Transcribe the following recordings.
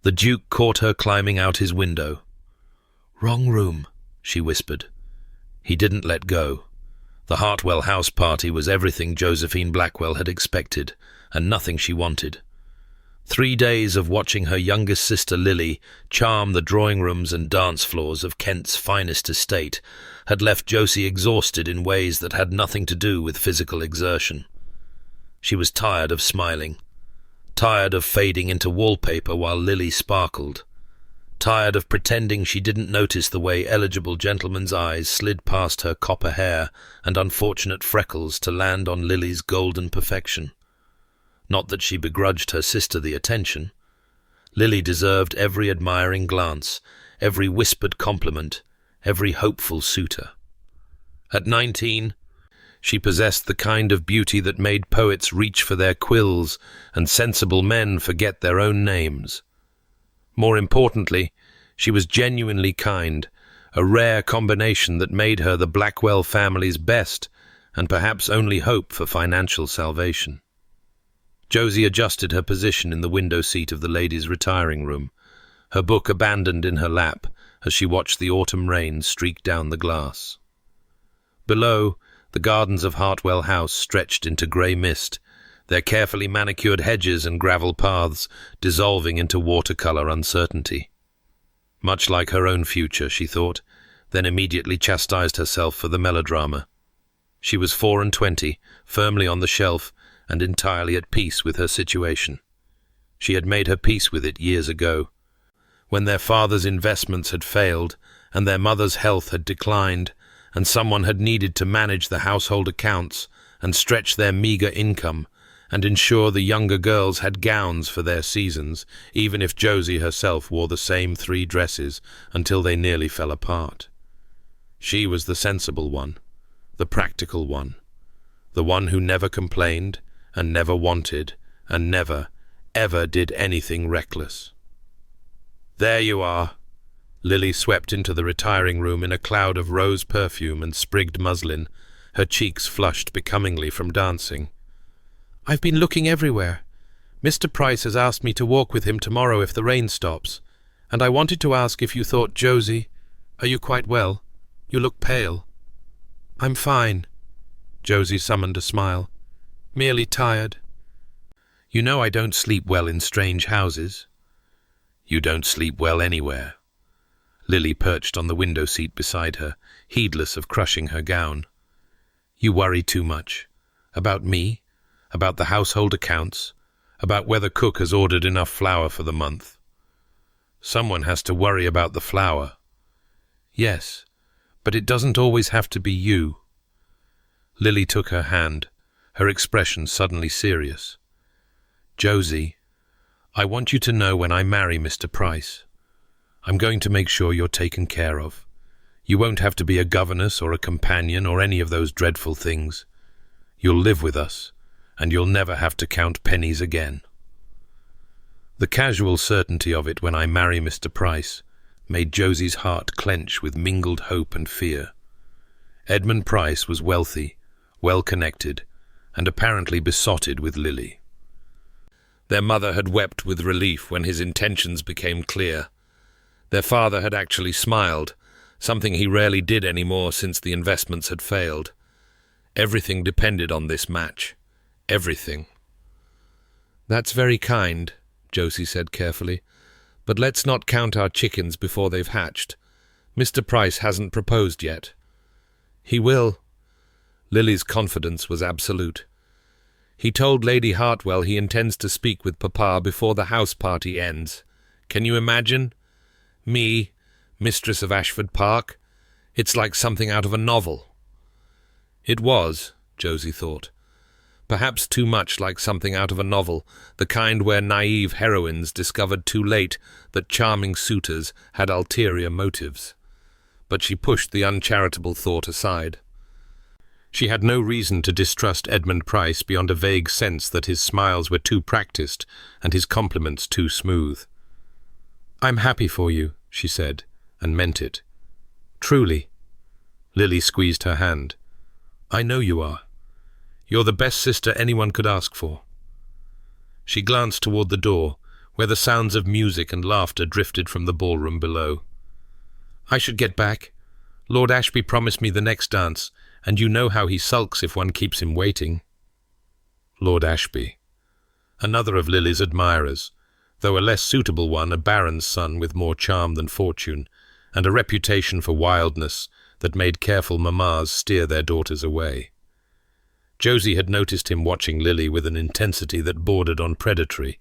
The Duke caught her climbing out his window. "Wrong room," she whispered. He didn't let go. The Hartwell house party was everything Josephine Blackwell had expected, and nothing she wanted. 3 days of watching her youngest sister Lily charm the drawing rooms and dance floors of Kent's finest estate had left Josie exhausted in ways that had nothing to do with physical exertion. She was tired of smiling, tired of fading into wallpaper while Lily sparkled, tired of pretending she didn't notice the way eligible gentlemen's eyes slid past her copper hair and unfortunate freckles to land on Lily's golden perfection. Not that she begrudged her sister the attention. Lily deserved every admiring glance, every whispered compliment, every hopeful suitor. At 19, she possessed the kind of beauty that made poets reach for their quills and sensible men forget their own names. More importantly, she was genuinely kind, a rare combination that made her the Blackwell family's best and perhaps only hope for financial salvation. Josie adjusted her position in the window seat of the ladies' retiring room, her book abandoned in her lap as she watched the autumn rain streak down the glass. Below, the gardens of Hartwell House stretched into grey mist, their carefully manicured hedges and gravel paths dissolving into watercolour uncertainty. Much like her own future, she thought, then immediately chastised herself for the melodrama. She was 24, firmly on the shelf, and entirely at peace with her situation. She had made her peace with it years ago, when their father's investments had failed and their mother's health had declined, and someone had needed to manage the household accounts and stretch their meagre income and ensure the younger girls had gowns for their seasons, even if Josie herself wore the same 3 dresses until they nearly fell apart. She was the sensible one, the practical one, the one who never complained and never wanted and never, ever did anything reckless. "There you are." Lily swept into the retiring room in a cloud of rose perfume and sprigged muslin, her cheeks flushed becomingly from dancing. "I've been looking everywhere. Mr. Price has asked me to walk with him tomorrow if the rain stops, and I wanted to ask if you thought Josie... Are you quite well? You look pale." "I'm fine." Josie summoned a smile. "Merely tired." "You know I don't sleep well in strange houses." "You don't sleep well anywhere." Lily perched on the window seat beside her, heedless of crushing her gown. "You worry too much. About me? About the household accounts? About whether cook has ordered enough flour for the month?" "Someone has to worry about the flour." "Yes, but it doesn't always have to be you." Lily took her hand, her expression suddenly serious. "Josie, I want you to know when I marry Mr. Price, I'm going to make sure you're taken care of. You won't have to be a governess or a companion or any of those dreadful things. You'll live with us, and you'll never have to count pennies again." The casual certainty of it when I marry Mr. Price made Josie's heart clench with mingled hope and fear. Edmund Price was wealthy, well-connected, and apparently besotted with Lily. Their mother had wept with relief when his intentions became clear. Their father had actually smiled, something he rarely did anymore since the investments had failed. Everything depended on this match. Everything. "That's very kind," Josie said carefully, "but let's not count our chickens before they've hatched. Mr. Price hasn't proposed yet." "He will." Lily's confidence was absolute. "He told Lady Hartwell he intends to speak with Papa before the house party ends. Can you imagine? Me, mistress of Ashford Park? It's like something out of a novel." It was, Josie thought. Perhaps too much like something out of a novel, the kind where naive heroines discovered too late that charming suitors had ulterior motives. But she pushed the uncharitable thought aside. She had no reason to distrust Edmund Price beyond a vague sense that his smiles were too practiced and his compliments too smooth. "I'm happy for you," she said, and meant it. "Truly." Lily squeezed her hand. "I know you are. You're the best sister anyone could ask for." She glanced toward the door, where the sounds of music and laughter drifted from the ballroom below. "I should get back. Lord Ashby promised me the next dance, and you know how he sulks if one keeps him waiting." Lord Ashby. Another of Lily's admirers, though a less suitable one, a baron's son with more charm than fortune, and a reputation for wildness that made careful mammas steer their daughters away. Josie had noticed him watching Lily with an intensity that bordered on predatory,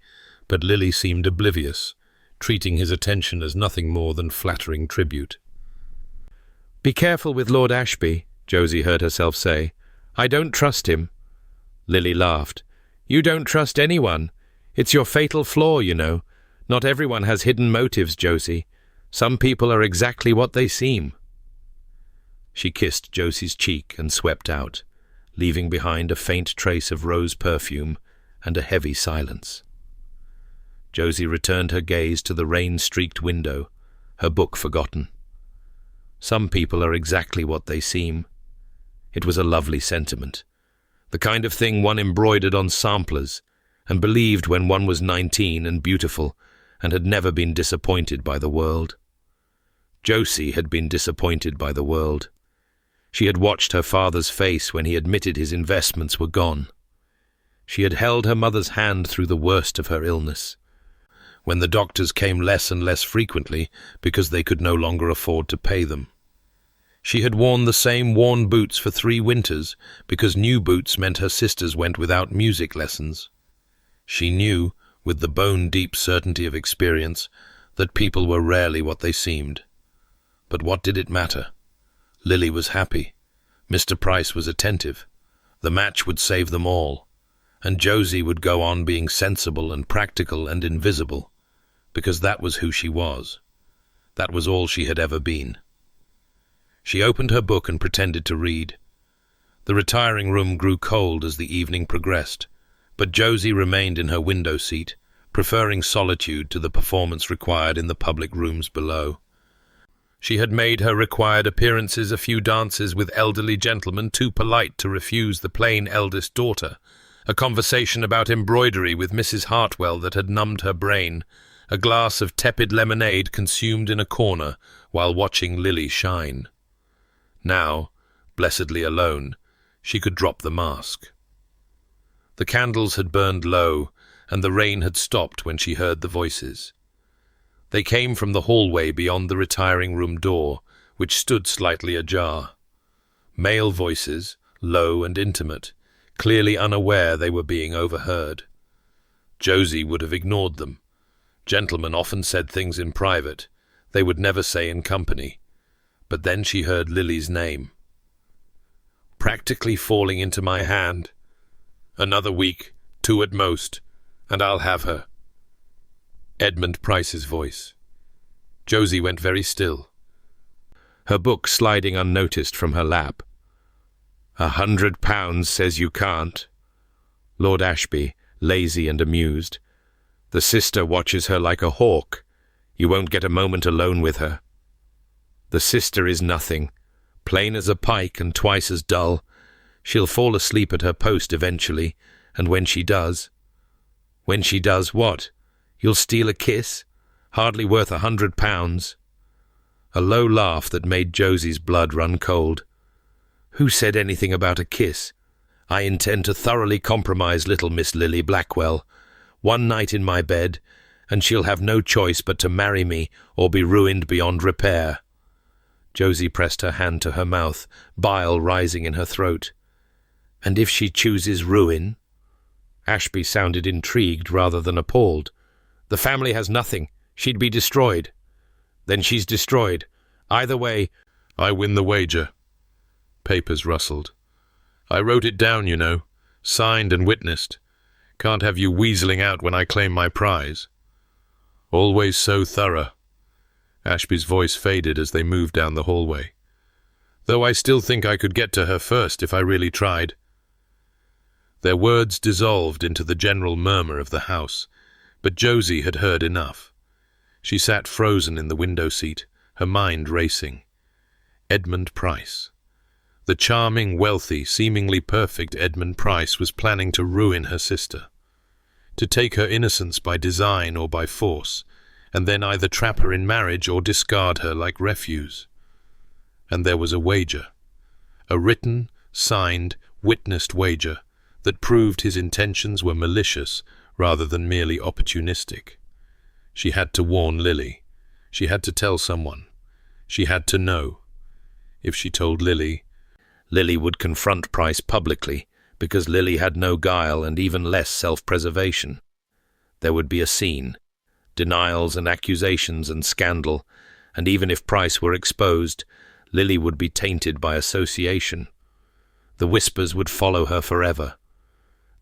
but Lily seemed oblivious, treating his attention as nothing more than flattering tribute. "Be careful with Lord Ashby," Josie heard herself say. "I don't trust him." Lily laughed. "You don't trust anyone. It's your fatal flaw, you know. Not everyone has hidden motives, Josie. Some people are exactly what they seem." She kissed Josie's cheek and swept out, leaving behind a faint trace of rose perfume and a heavy silence. Josie returned her gaze to the rain-streaked window, her book forgotten. Some people are exactly what they seem. It was a lovely sentiment, the kind of thing one embroidered on samplers and believed when one was 19 and beautiful and had never been disappointed by the world. Josie had been disappointed by the world. She had watched her father's face when he admitted his investments were gone. She had held her mother's hand through the worst of her illness, when the doctors came less and less frequently because they could no longer afford to pay them. She had worn the same worn boots for 3 winters because new boots meant her sisters went without music lessons. She knew, with the bone-deep certainty of experience, that people were rarely what they seemed. But what did it matter? Lily was happy. Mr. Price was attentive. The match would save them all. And Josie would go on being sensible and practical and invisible, because that was who she was. That was all she had ever been. She opened her book and pretended to read. The retiring room grew cold as the evening progressed, but Josie remained in her window seat, preferring solitude to the performance required in the public rooms below. She had made her required appearances, a few dances with elderly gentlemen too polite to refuse the plain eldest daughter, a conversation about embroidery with Mrs. Hartwell that had numbed her brain, a glass of tepid lemonade consumed in a corner while watching Lily shine. Now, blessedly alone, she could drop the mask. The candles had burned low, and the rain had stopped when she heard the voices. They came from the hallway beyond the retiring room door, which stood slightly ajar. Male voices, low and intimate, clearly unaware they were being overheard. Josie would have ignored them. Gentlemen often said things in private they would never say in company. But then she heard Lily's name. "Practically falling into my hand. Another week, 2 at most, and I'll have her." Edmund Price's voice. Josie went very still, her book sliding unnoticed from her lap. £100 says you can't. Lord Ashby, lazy and amused. The sister watches her like a hawk. You won't get a moment alone with her. The sister is nothing, plain as a pike and twice as dull. She'll fall asleep at her post eventually, and when she does what? You'll steal a kiss? Hardly worth £100. A low laugh that made Josie's blood run cold. Who said anything about a kiss? I intend to thoroughly compromise little Miss Lily Blackwell. 1 night in my bed, and she'll have no choice but to marry me or be ruined beyond repair. Josie pressed her hand to her mouth, bile rising in her throat. And if she chooses ruin? Ashby sounded intrigued rather than appalled. The family has nothing. She'd be destroyed. Then she's destroyed. Either way, I win the wager. Papers rustled. I wrote it down, you know. Signed and witnessed. Can't have you weaseling out when I claim my prize. Always so thorough. Ashby's voice faded as they moved down the hallway. Though I still think I could get to her first if I really tried. Their words dissolved into the general murmur of the house, but Josie had heard enough. She sat frozen in the window seat, her mind racing. Edmund Price. The charming, wealthy, seemingly perfect Edmund Price was planning to ruin her sister. to take her innocence by design or by force, and then either trap her in marriage or discard her like refuse. And there was a wager, a written, signed, witnessed wager that proved his intentions were malicious rather than merely opportunistic. She had to warn Lily. She had to tell someone. She had to know. If she told Lily, Lily would confront Price publicly, because Lily had no guile and even less self-preservation. There would be a scene, denials and accusations and scandal, and even if Price were exposed, Lily would be tainted by association. The whispers would follow her forever.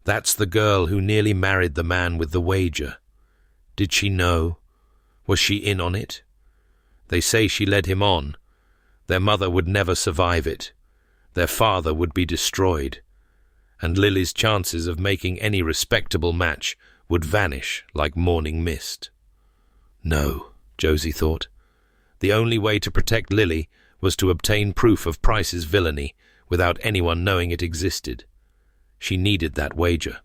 That's the girl who nearly married the man with the wager. Did she know? Was she in on it? They say she led him on. Their mother would never survive it. Their father would be destroyed. And Lily's chances of making any respectable match would vanish like morning mist. No, Josie thought. The only way to protect Lily was to obtain proof of Price's villainy without anyone knowing it existed. She needed that wager.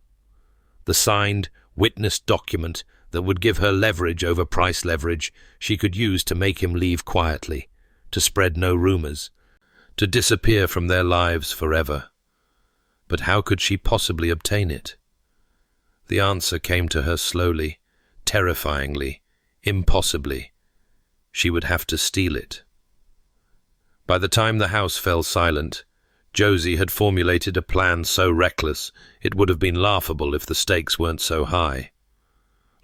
The signed, witnessed document that would give her leverage over Price leverage she could use to make him leave quietly, to spread no rumors, to disappear from their lives forever. But how could she possibly obtain it? The answer came to her slowly, terrifyingly, impossibly. She would have to steal it. By the time the house fell silent, Josie had formulated a plan so reckless it would have been laughable if the stakes weren't so high.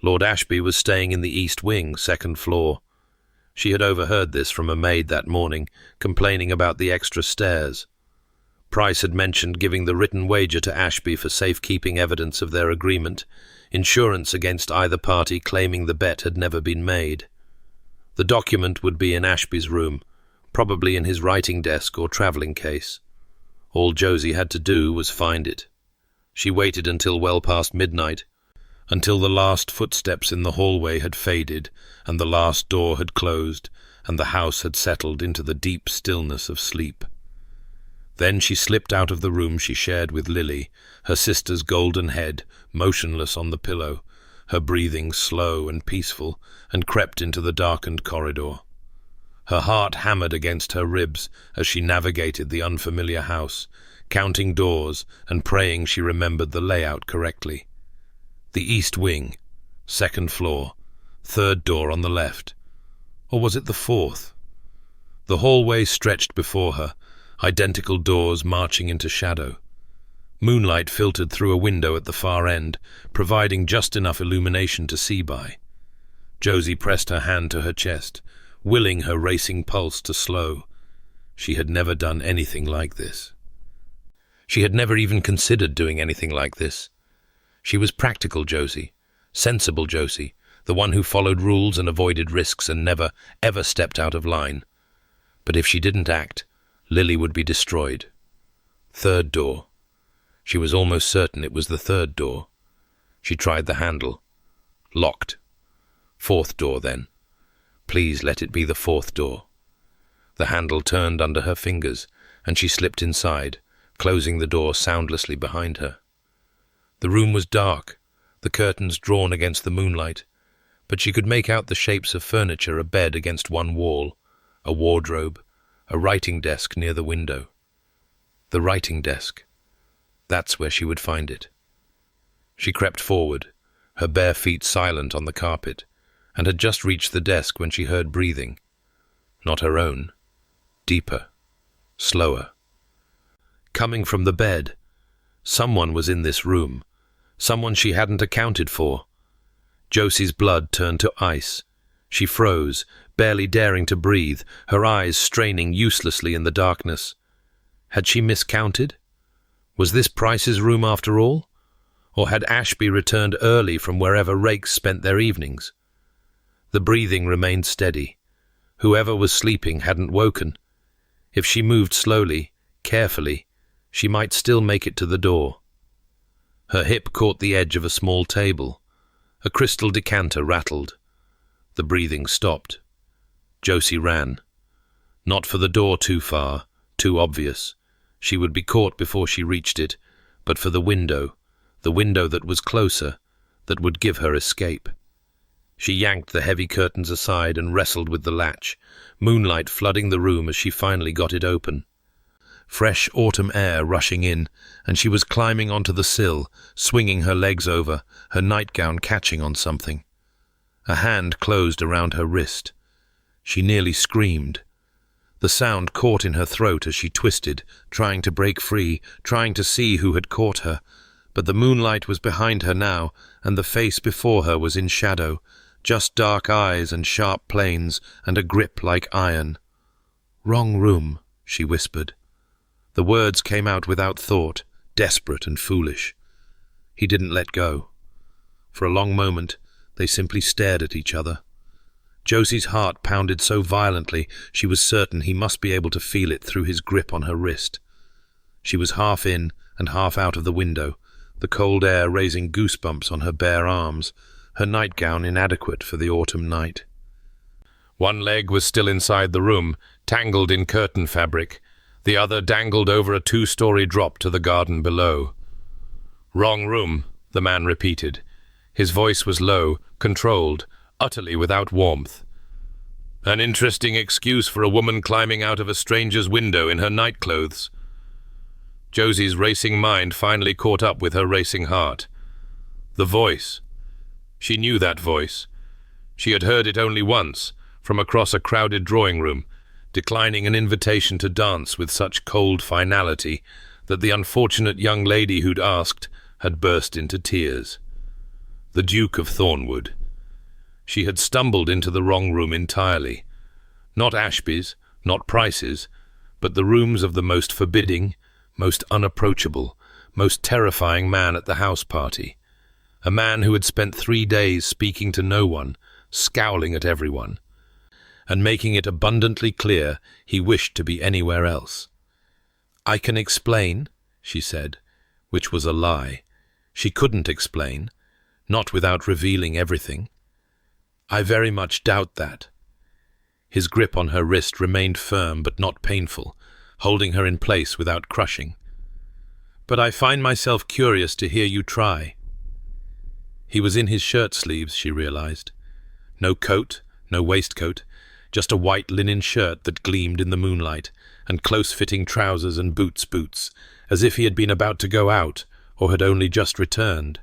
Lord Ashby was staying in the East Wing, second floor. She had overheard this from a maid that morning, complaining about the extra stairs. Price had mentioned giving the written wager to Ashby for safekeeping evidence of their agreement, insurance against either party claiming the bet had never been made. The document would be in Ashby's room, probably in his writing desk or travelling case. All Josie had to do was find it. She waited until well past midnight, until the last footsteps in the hallway had faded and the last door had closed and the house had settled into the deep stillness of sleep. Then she slipped out of the room she shared with Lily, her sister's golden head motionless on the pillow, her breathing slow and peaceful, and crept into the darkened corridor. Her heart hammered against her ribs as she navigated the unfamiliar house, counting doors and praying she remembered the layout correctly. The East Wing, second floor, third door on the left. Or was it the fourth? The hallway stretched before her, identical doors marching into shadow. Moonlight filtered through a window at the far end, providing just enough illumination to see by. Josie pressed her hand to her chest, willing her racing pulse to slow. She had never done anything like this. She had never even considered doing anything like this. She was practical Josie, sensible Josie, the one who followed rules and avoided risks and never, ever stepped out of line. But if she didn't act, Lily would be destroyed. Third door. She was almost certain it was the third door. She tried the handle. Locked. Fourth door, then. Please let it be the fourth door. The handle turned under her fingers, and she slipped inside, closing the door soundlessly behind her. The room was dark, the curtains drawn against the moonlight, but she could make out the shapes of furniture, a bed against one wall, a wardrobe, a writing desk near the window. The writing desk. That's where she would find it. She crept forward, her bare feet silent on the carpet, and had just reached the desk when she heard breathing. Not her own. Deeper. Slower. Coming from the bed. Someone was in this room. Someone she hadn't accounted for. Josie's blood turned to ice. She froze, barely daring to breathe, her eyes straining uselessly in the darkness. Had she miscounted? Was this Price's room after all? Or had Ashby returned early from wherever rakes spent their evenings? The breathing remained steady. Whoever was sleeping hadn't woken. If she moved slowly, carefully, she might still make it to the door. Her hip caught the edge of a small table. A crystal decanter rattled. The breathing stopped. Josie ran. Not for the door too far, too obvious. She would be caught before she reached it, but for the window that was closer, that would give her escape. She yanked the heavy curtains aside and wrestled with the latch, moonlight flooding the room as she finally got it open. Fresh autumn air rushing in, and she was climbing onto the sill, swinging her legs over, her nightgown catching on something. A hand closed around her wrist. She nearly screamed. The sound caught in her throat as she twisted, trying to break free, trying to see who had caught her. But the moonlight was behind her now, and the face before her was in shadow, just dark eyes and sharp planes and a grip like iron. "Wrong room," she whispered. The words came out without thought, desperate and foolish. He didn't let go. For a long moment, they simply stared at each other. Josie's heart pounded so violently she was certain he must be able to feel it through his grip on her wrist. She was half in and half out of the window, the cold air raising goosebumps on her bare arms, her nightgown inadequate for the autumn night. One leg was still inside the room, tangled in curtain fabric. The other dangled over a 2-story drop to the garden below. "Wrong room," the man repeated. His voice was low, controlled, utterly without warmth. "An interesting excuse for a woman climbing out of a stranger's window in her nightclothes." Josie's racing mind finally caught up with her racing heart. The voice. She knew that voice. She had heard it only once, from across a crowded drawing room, declining an invitation to dance with such cold finality that the unfortunate young lady who'd asked had burst into tears. The Duke of Thornwood. She had stumbled into the wrong room entirely. Not Ashby's, not Price's, but the rooms of the most forbidding, most unapproachable, most terrifying man at the house party. A man who had spent 3 days speaking to no one, scowling at everyone, and making it abundantly clear he wished to be anywhere else. "I can explain," she said, which was a lie. She couldn't explain, not without revealing everything. "I very much doubt that." His grip on her wrist remained firm but not painful, holding her in place without crushing. "But I find myself curious to hear you try." He was in his shirt sleeves, she realized. No coat, no waistcoat, just a white linen shirt that gleamed in the moonlight, and close-fitting trousers and boots, as if he had been about to go out, or had only just returned.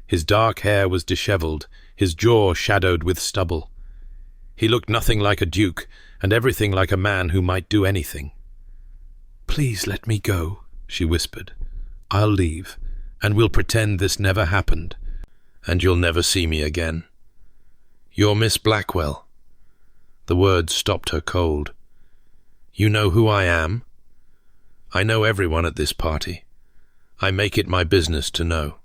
His dark hair was disheveled, his jaw shadowed with stubble. He looked nothing like a duke, and everything like a man who might do anything. "Please let me go," she whispered. "I'll leave, and we'll pretend this never happened, and you'll never see me again." "You're Miss Blackwell." The words stopped her cold. "You know who I am?" "I know everyone at this party. I make it my business to know."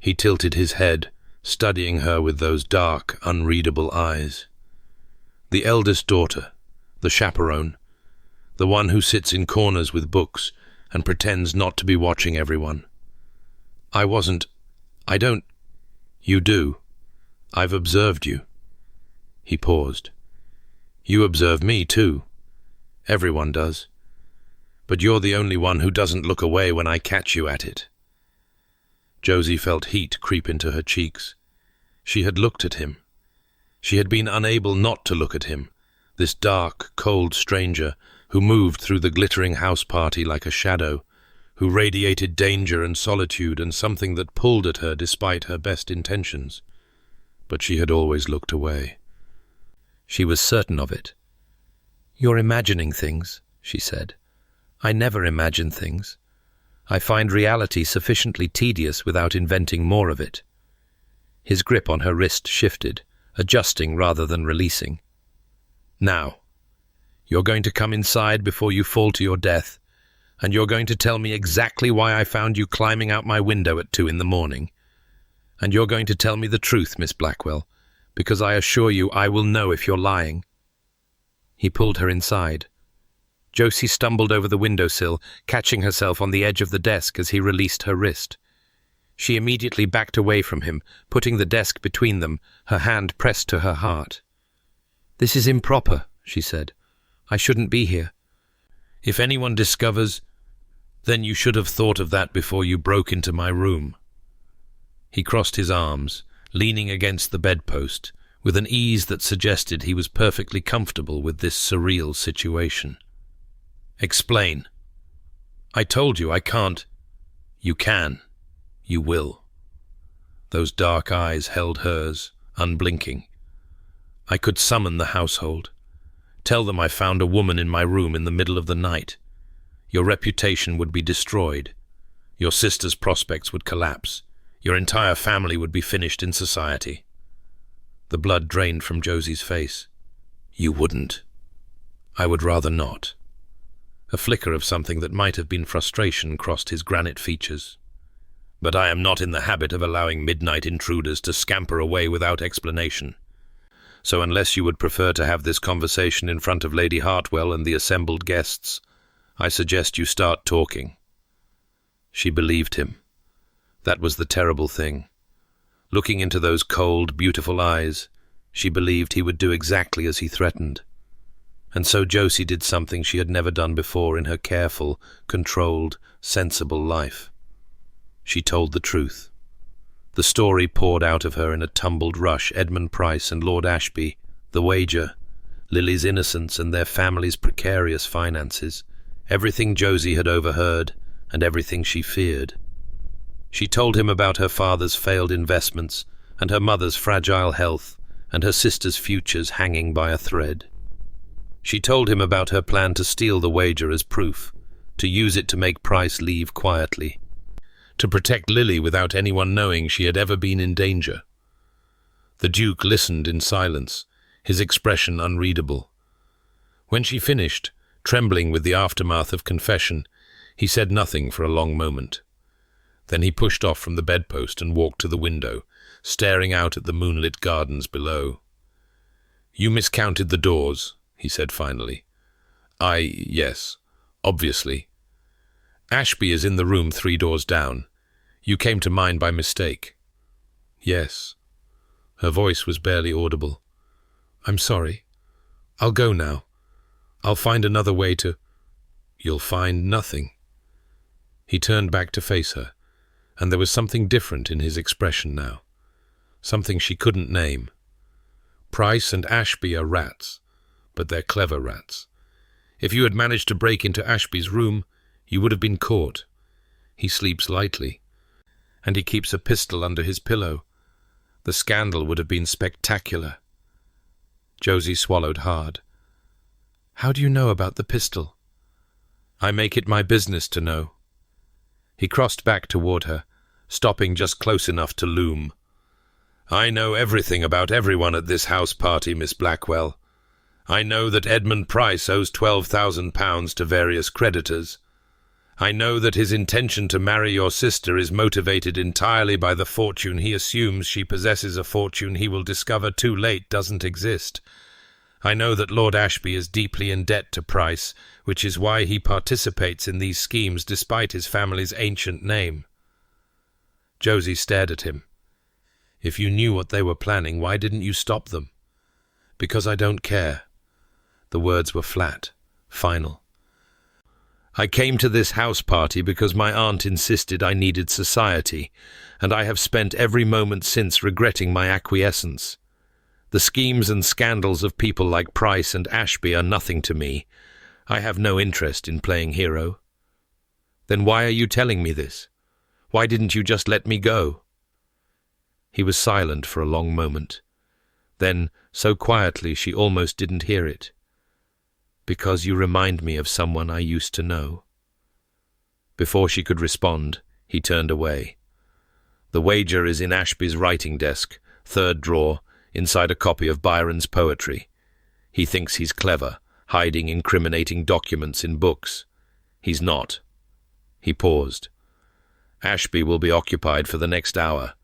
He tilted his head, studying her with those dark, unreadable eyes. "The eldest daughter, the chaperone, the one who sits in corners with books and pretends not to be watching everyone. I don't. You do. I've observed you." He paused. "You observe me, too. Everyone does. But you're the only one who doesn't look away when I catch you at it." Josie felt heat creep into her cheeks. She had looked at him. She had been unable not to look at him, this dark, cold stranger who moved through the glittering house party like a shadow, who radiated danger and solitude and something that pulled at her despite her best intentions. But she had always looked away. She was certain of it. "You're imagining things," she said. "I never imagine things. I find reality sufficiently tedious without inventing more of it." His grip on her wrist shifted, adjusting rather than releasing. "Now, you're going to come inside before you fall to your death, and you're going to tell me exactly why I found you climbing out my window at 2 a.m. And you're going to tell me the truth, Miss Blackwell, because I assure you I will know if you're lying." He pulled her inside. Josie stumbled over the windowsill, catching herself on the edge of the desk as he released her wrist. She immediately backed away from him, putting the desk between them, her hand pressed to her heart. "This is improper," she said. "I shouldn't be here." "If anyone discovers, then you should have thought of that before you broke into my room." He crossed his arms, leaning against the bedpost, with an ease that suggested he was perfectly comfortable with this surreal situation. "Explain." "I told you I can't." "You can. You will." Those dark eyes held hers, unblinking. "I could summon the household. Tell them I found a woman in my room in the middle of the night. Your reputation would be destroyed. Your sister's prospects would collapse. Your entire family would be finished in society." The blood drained from Josie's face. "You wouldn't." "I would rather not." A flicker of something that might have been frustration crossed his granite features. "But I am not in the habit of allowing midnight intruders to scamper away without explanation. So unless you would prefer to have this conversation in front of Lady Hartwell and the assembled guests, I suggest you start talking." She believed him. That was the terrible thing. Looking into those cold, beautiful eyes, she believed he would do exactly as he threatened. And so Josie did something she had never done before in her careful, controlled, sensible life. She told the truth. The story poured out of her in a tumbled rush: Edmund Price and Lord Ashby, the wager, Lily's innocence and their family's precarious finances, everything Josie had overheard, and everything she feared. She told him about her father's failed investments, and her mother's fragile health, and her sister's futures hanging by a thread. She told him about her plan to steal the wager as proof, to use it to make Price leave quietly, to protect Lily without anyone knowing she had ever been in danger. The Duke listened in silence, his expression unreadable. When she finished, trembling with the aftermath of confession, he said nothing for a long moment. Then he pushed off from the bedpost and walked to the window, staring out at the moonlit gardens below. "You miscounted the doors," he said finally. Yes, obviously. Ashby is in the room 3 doors down. You came to mine by mistake." "Yes." Her voice was barely audible. "I'm sorry. I'll go now. I'll find another way to—" "You'll find nothing." He turned back to face her, and there was something different in his expression now, something she couldn't name. "Price and Ashby are rats, but they're clever rats. If you had managed to break into Ashby's room, you would have been caught. He sleeps lightly, and he keeps a pistol under his pillow. The scandal would have been spectacular." Josie swallowed hard. "How do you know about the pistol?" "I make it my business to know." He crossed back toward her, stopping just close enough to loom. "I know everything about everyone at this house party, Miss Blackwell. I know that Edmund Price owes £12,000 to various creditors. I know that his intention to marry your sister is motivated entirely by the fortune he assumes she possesses, a fortune he will discover too late doesn't exist. I know that Lord Ashby is deeply in debt to Price, which is why he participates in these schemes despite his family's ancient name." Josie stared at him. "If you knew what they were planning, why didn't you stop them?" "Because I don't care." The words were flat, final. "I came to this house party because my aunt insisted I needed society, and I have spent every moment since regretting my acquiescence. The schemes and scandals of people like Price and Ashby are nothing to me. I have no interest in playing hero." "Then why are you telling me this? Why didn't you just let me go?" He was silent for a long moment. Then, so quietly she almost didn't hear it. "Because you remind me of someone I used to know." Before she could respond, he turned away. "The wager is in Ashby's writing desk, 3rd drawer, inside a copy of Byron's poetry. He thinks he's clever, hiding incriminating documents in books. He's not." He paused. "Ashby will be occupied for the next hour.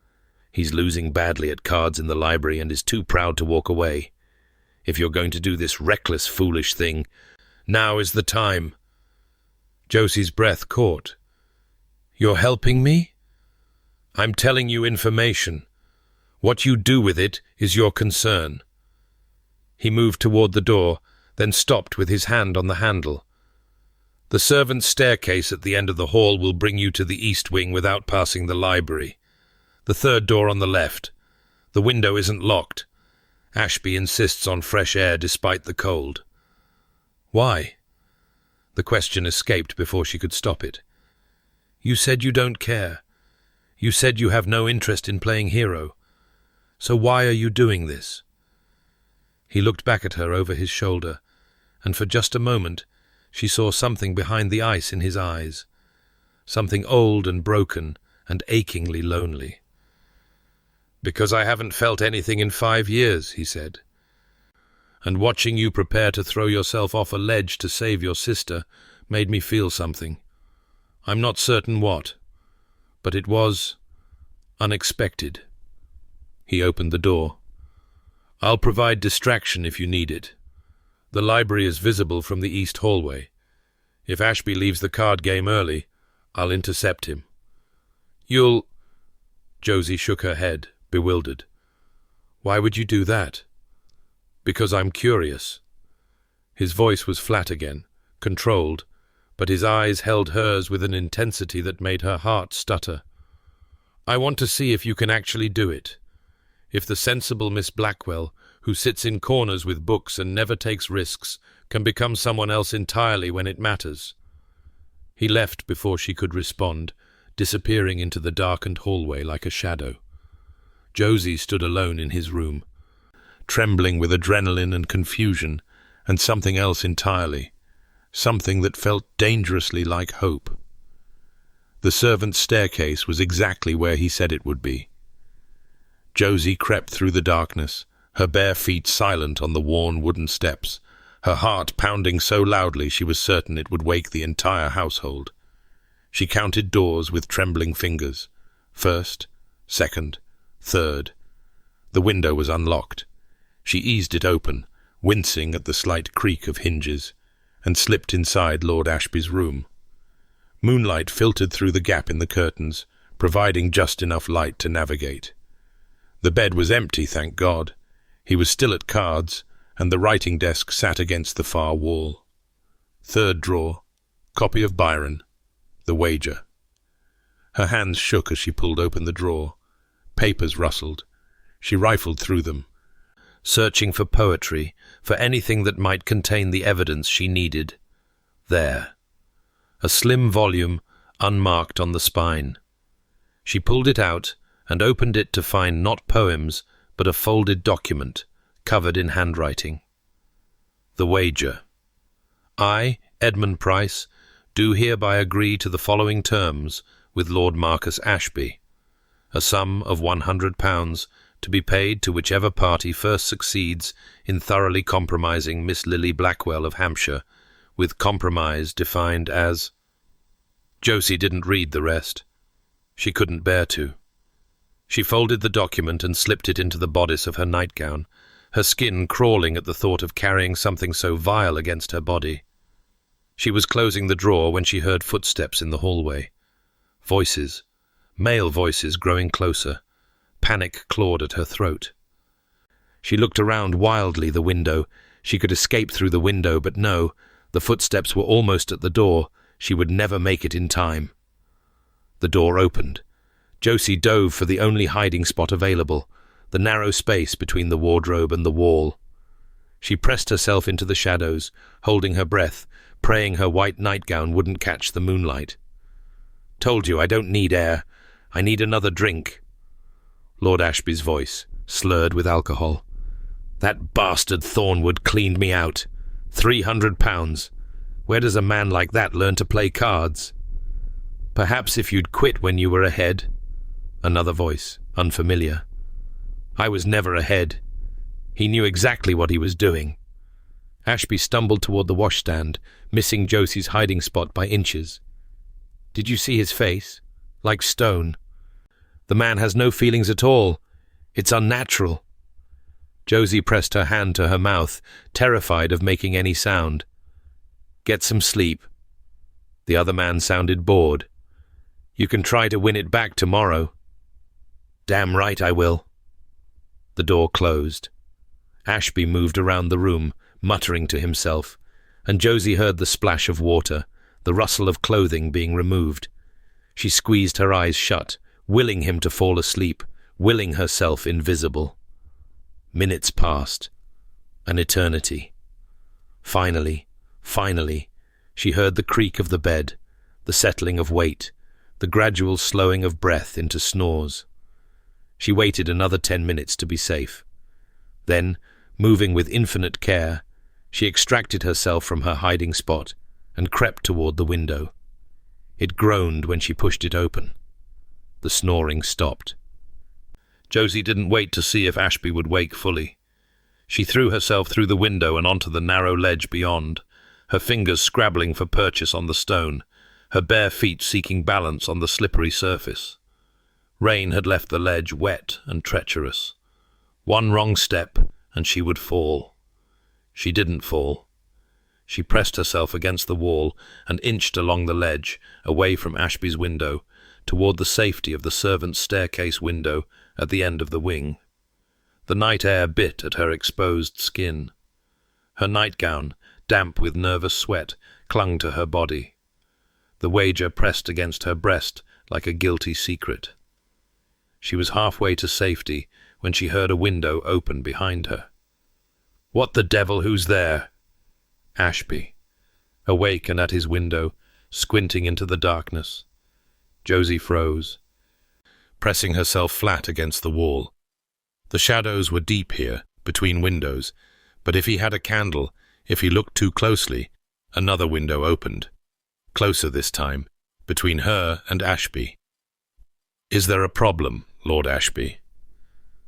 He's losing badly at cards in the library and is too proud to walk away. If you're going to do this reckless, foolish thing, now is the time." Josie's breath caught. "You're helping me?" "I'm telling you information. What you do with it is your concern." He moved toward the door, then stopped with his hand on the handle. "The servants' staircase at the end of the hall will bring you to the east wing without passing the library. The third door on the left. The window isn't locked. Ashby insists on fresh air despite the cold. Why? The question escaped before she could stop it. You said you don't care. You said you have no interest in playing hero. So why are you doing this? He looked back at her over his shoulder, and for just a moment she saw something behind the ice in his eyes, something old and broken and achingly lonely. Because I haven't felt anything in 5 years, he said. And watching you prepare to throw yourself off a ledge to save your sister made me feel something. I'm not certain what, but it was unexpected. He opened the door. I'll provide distraction if you need it. The library is visible from the east hallway. If Ashby leaves the card game early, I'll intercept him. You'll... Josie shook her head, bewildered. Why would you do that? Because I'm curious. His voice was flat again, controlled, but his eyes held hers with an intensity that made her heart stutter. I want to see if you can actually do it. If the sensible Miss Blackwell, who sits in corners with books and never takes risks, can become someone else entirely when it matters. He left before she could respond, disappearing into the darkened hallway like a shadow. Josie stood alone in his room, trembling with adrenaline and confusion, and something else entirely, something that felt dangerously like hope. The servants' staircase was exactly where he said it would be. Josie crept through the darkness, her bare feet silent on the worn wooden steps, her heart pounding so loudly she was certain it would wake the entire household. She counted doors with trembling fingers. First, second, third. The window was unlocked. She eased it open, wincing at the slight creak of hinges, and slipped inside Lord Ashby's room. Moonlight filtered through the gap in the curtains, providing just enough light to navigate. The bed was empty, thank God. He was still at cards, and the writing desk sat against the far wall. Third drawer, copy of Byron, The Wager. Her hands shook as she pulled open the drawer. Papers rustled. She rifled through them, searching for poetry, for anything that might contain the evidence she needed. There. A slim volume, unmarked on the spine. She pulled it out and opened it to find not poems, but a folded document, covered in handwriting. The Wager. I, Edmund Price, do hereby agree to the following terms with Lord Marcus Ashby. A sum of £100 to be paid to whichever party first succeeds in thoroughly compromising Miss Lily Blackwell of Hampshire, with compromise defined as... Josie didn't read the rest. She couldn't bear to. She folded the document and slipped it into the bodice of her nightgown, her skin crawling at the thought of carrying something so vile against her body. She was closing the drawer when she heard footsteps in the hallway. Voices, male voices growing closer. Panic clawed at her throat. She looked around wildly the window. She could escape through the window, but no, the footsteps were almost at the door. She would never make it in time. The door opened. Josie dove for the only hiding spot available, the narrow space between the wardrobe and the wall. She pressed herself into the shadows, holding her breath, praying her white nightgown wouldn't catch the moonlight. Told you I don't need air. I need another drink. Lord Ashby's voice, slurred with alcohol. That bastard Thornwood cleaned me out. £300. Where does a man like that learn to play cards? Perhaps if you'd quit when you were ahead. Another voice, unfamiliar. I was never ahead. He knew exactly what he was doing. Ashby stumbled toward the washstand, missing Josie's hiding spot by inches. Did you see his face? Like stone. The man has no feelings at all. It's unnatural. Josie pressed her hand to her mouth, terrified of making any sound. Get some sleep. The other man sounded bored. You can try to win it back tomorrow. Damn right I will. The door closed. Ashby moved around the room, muttering to himself, and Josie heard the splash of water, the rustle of clothing being removed. She squeezed her eyes shut, willing him to fall asleep, willing herself invisible. Minutes passed. An eternity. Finally, she heard the creak of the bed, the settling of weight, the gradual slowing of breath into snores. She waited another 10 minutes to be safe. Then, moving with infinite care, she extracted herself from her hiding spot and crept toward the window. It groaned when she pushed it open. The snoring stopped. Josie didn't wait to see if Ashby would wake fully. She threw herself through the window and onto the narrow ledge beyond, her fingers scrabbling for purchase on the stone, her bare feet seeking balance on the slippery surface. Rain had left the ledge wet and treacherous. One wrong step, and she would fall. She didn't fall. She pressed herself against the wall and inched along the ledge, away from Ashby's window, toward the safety of the servants' staircase window at the end of the wing. The night air bit at her exposed skin. Her nightgown, damp with nervous sweat, clung to her body. The wager pressed against her breast like a guilty secret. She was halfway to safety when she heard a window open behind her. "What the devil, who's there?" Ashby, awake and at his window, squinting into the darkness. Josie froze, pressing herself flat against the wall. The shadows were deep here, between windows, but if he had a candle, if he looked too closely, another window opened. Closer this time, between her and Ashby. "Is there a problem, Lord Ashby?"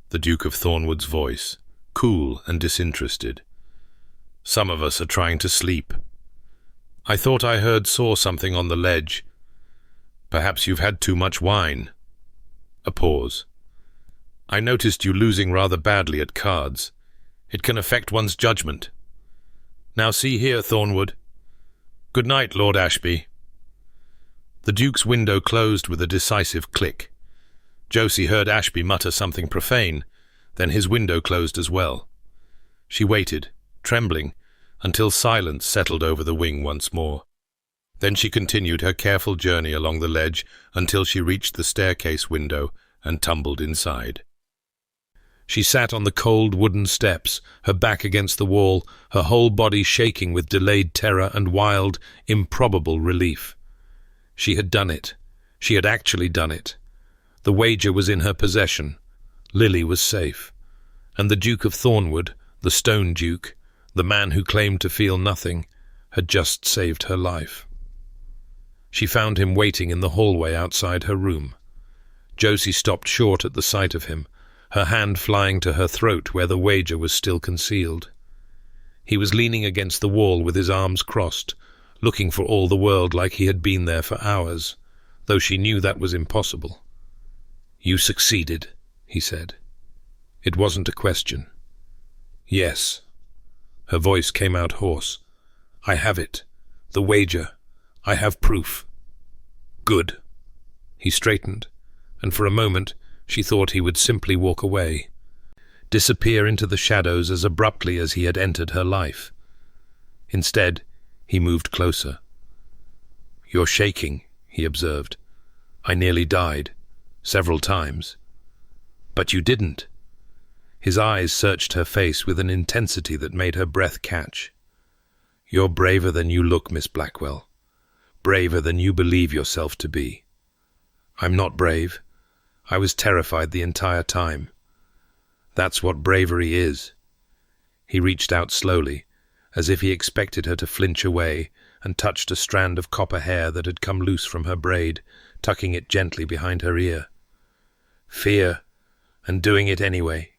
The Duke of Thornwood's voice, cool and disinterested. "Some of us are trying to sleep. I thought I saw something on the ledge. Perhaps you've had too much wine." A pause. "I noticed you losing rather badly at cards. It can affect one's judgment. Now see here, Thornwood. Good night, Lord Ashby." The Duke's window closed with a decisive click. Josie heard Ashby mutter something profane, then his window closed as well. She waited, trembling, until silence settled over the wing once more. Then she continued her careful journey along the ledge until she reached the staircase window and tumbled inside. She sat on the cold wooden steps, her back against the wall, her whole body shaking with delayed terror and wild, improbable relief. She had done it. She had actually done it. The wager was in her possession. Lily was safe. And the Duke of Thornwood, the Stone Duke, the man who claimed to feel nothing, had just saved her life. She found him waiting in the hallway outside her room. Josie stopped short at the sight of him, her hand flying to her throat where the wager was still concealed. He was leaning against the wall with his arms crossed, looking for all the world like he had been there for hours, though she knew that was impossible. "You succeeded," he said. It wasn't a question. "Yes." Her voice came out hoarse. "I have it. The wager. I have proof." "Good." He straightened, and for a moment she thought he would simply walk away, disappear into the shadows as abruptly as he had entered her life. Instead, he moved closer. "You're shaking," he observed. "I nearly died. Several times. But you didn't." His eyes searched her face with an intensity that made her breath catch. "You're braver than you look, Miss Blackwell. Braver than you believe yourself to be." "I'm not brave. I was terrified the entire time. That's what bravery is." He reached out slowly, as if he expected her to flinch away, and touched a strand of copper hair that had come loose from her braid, tucking it gently behind her ear. "Fear, and doing it anyway."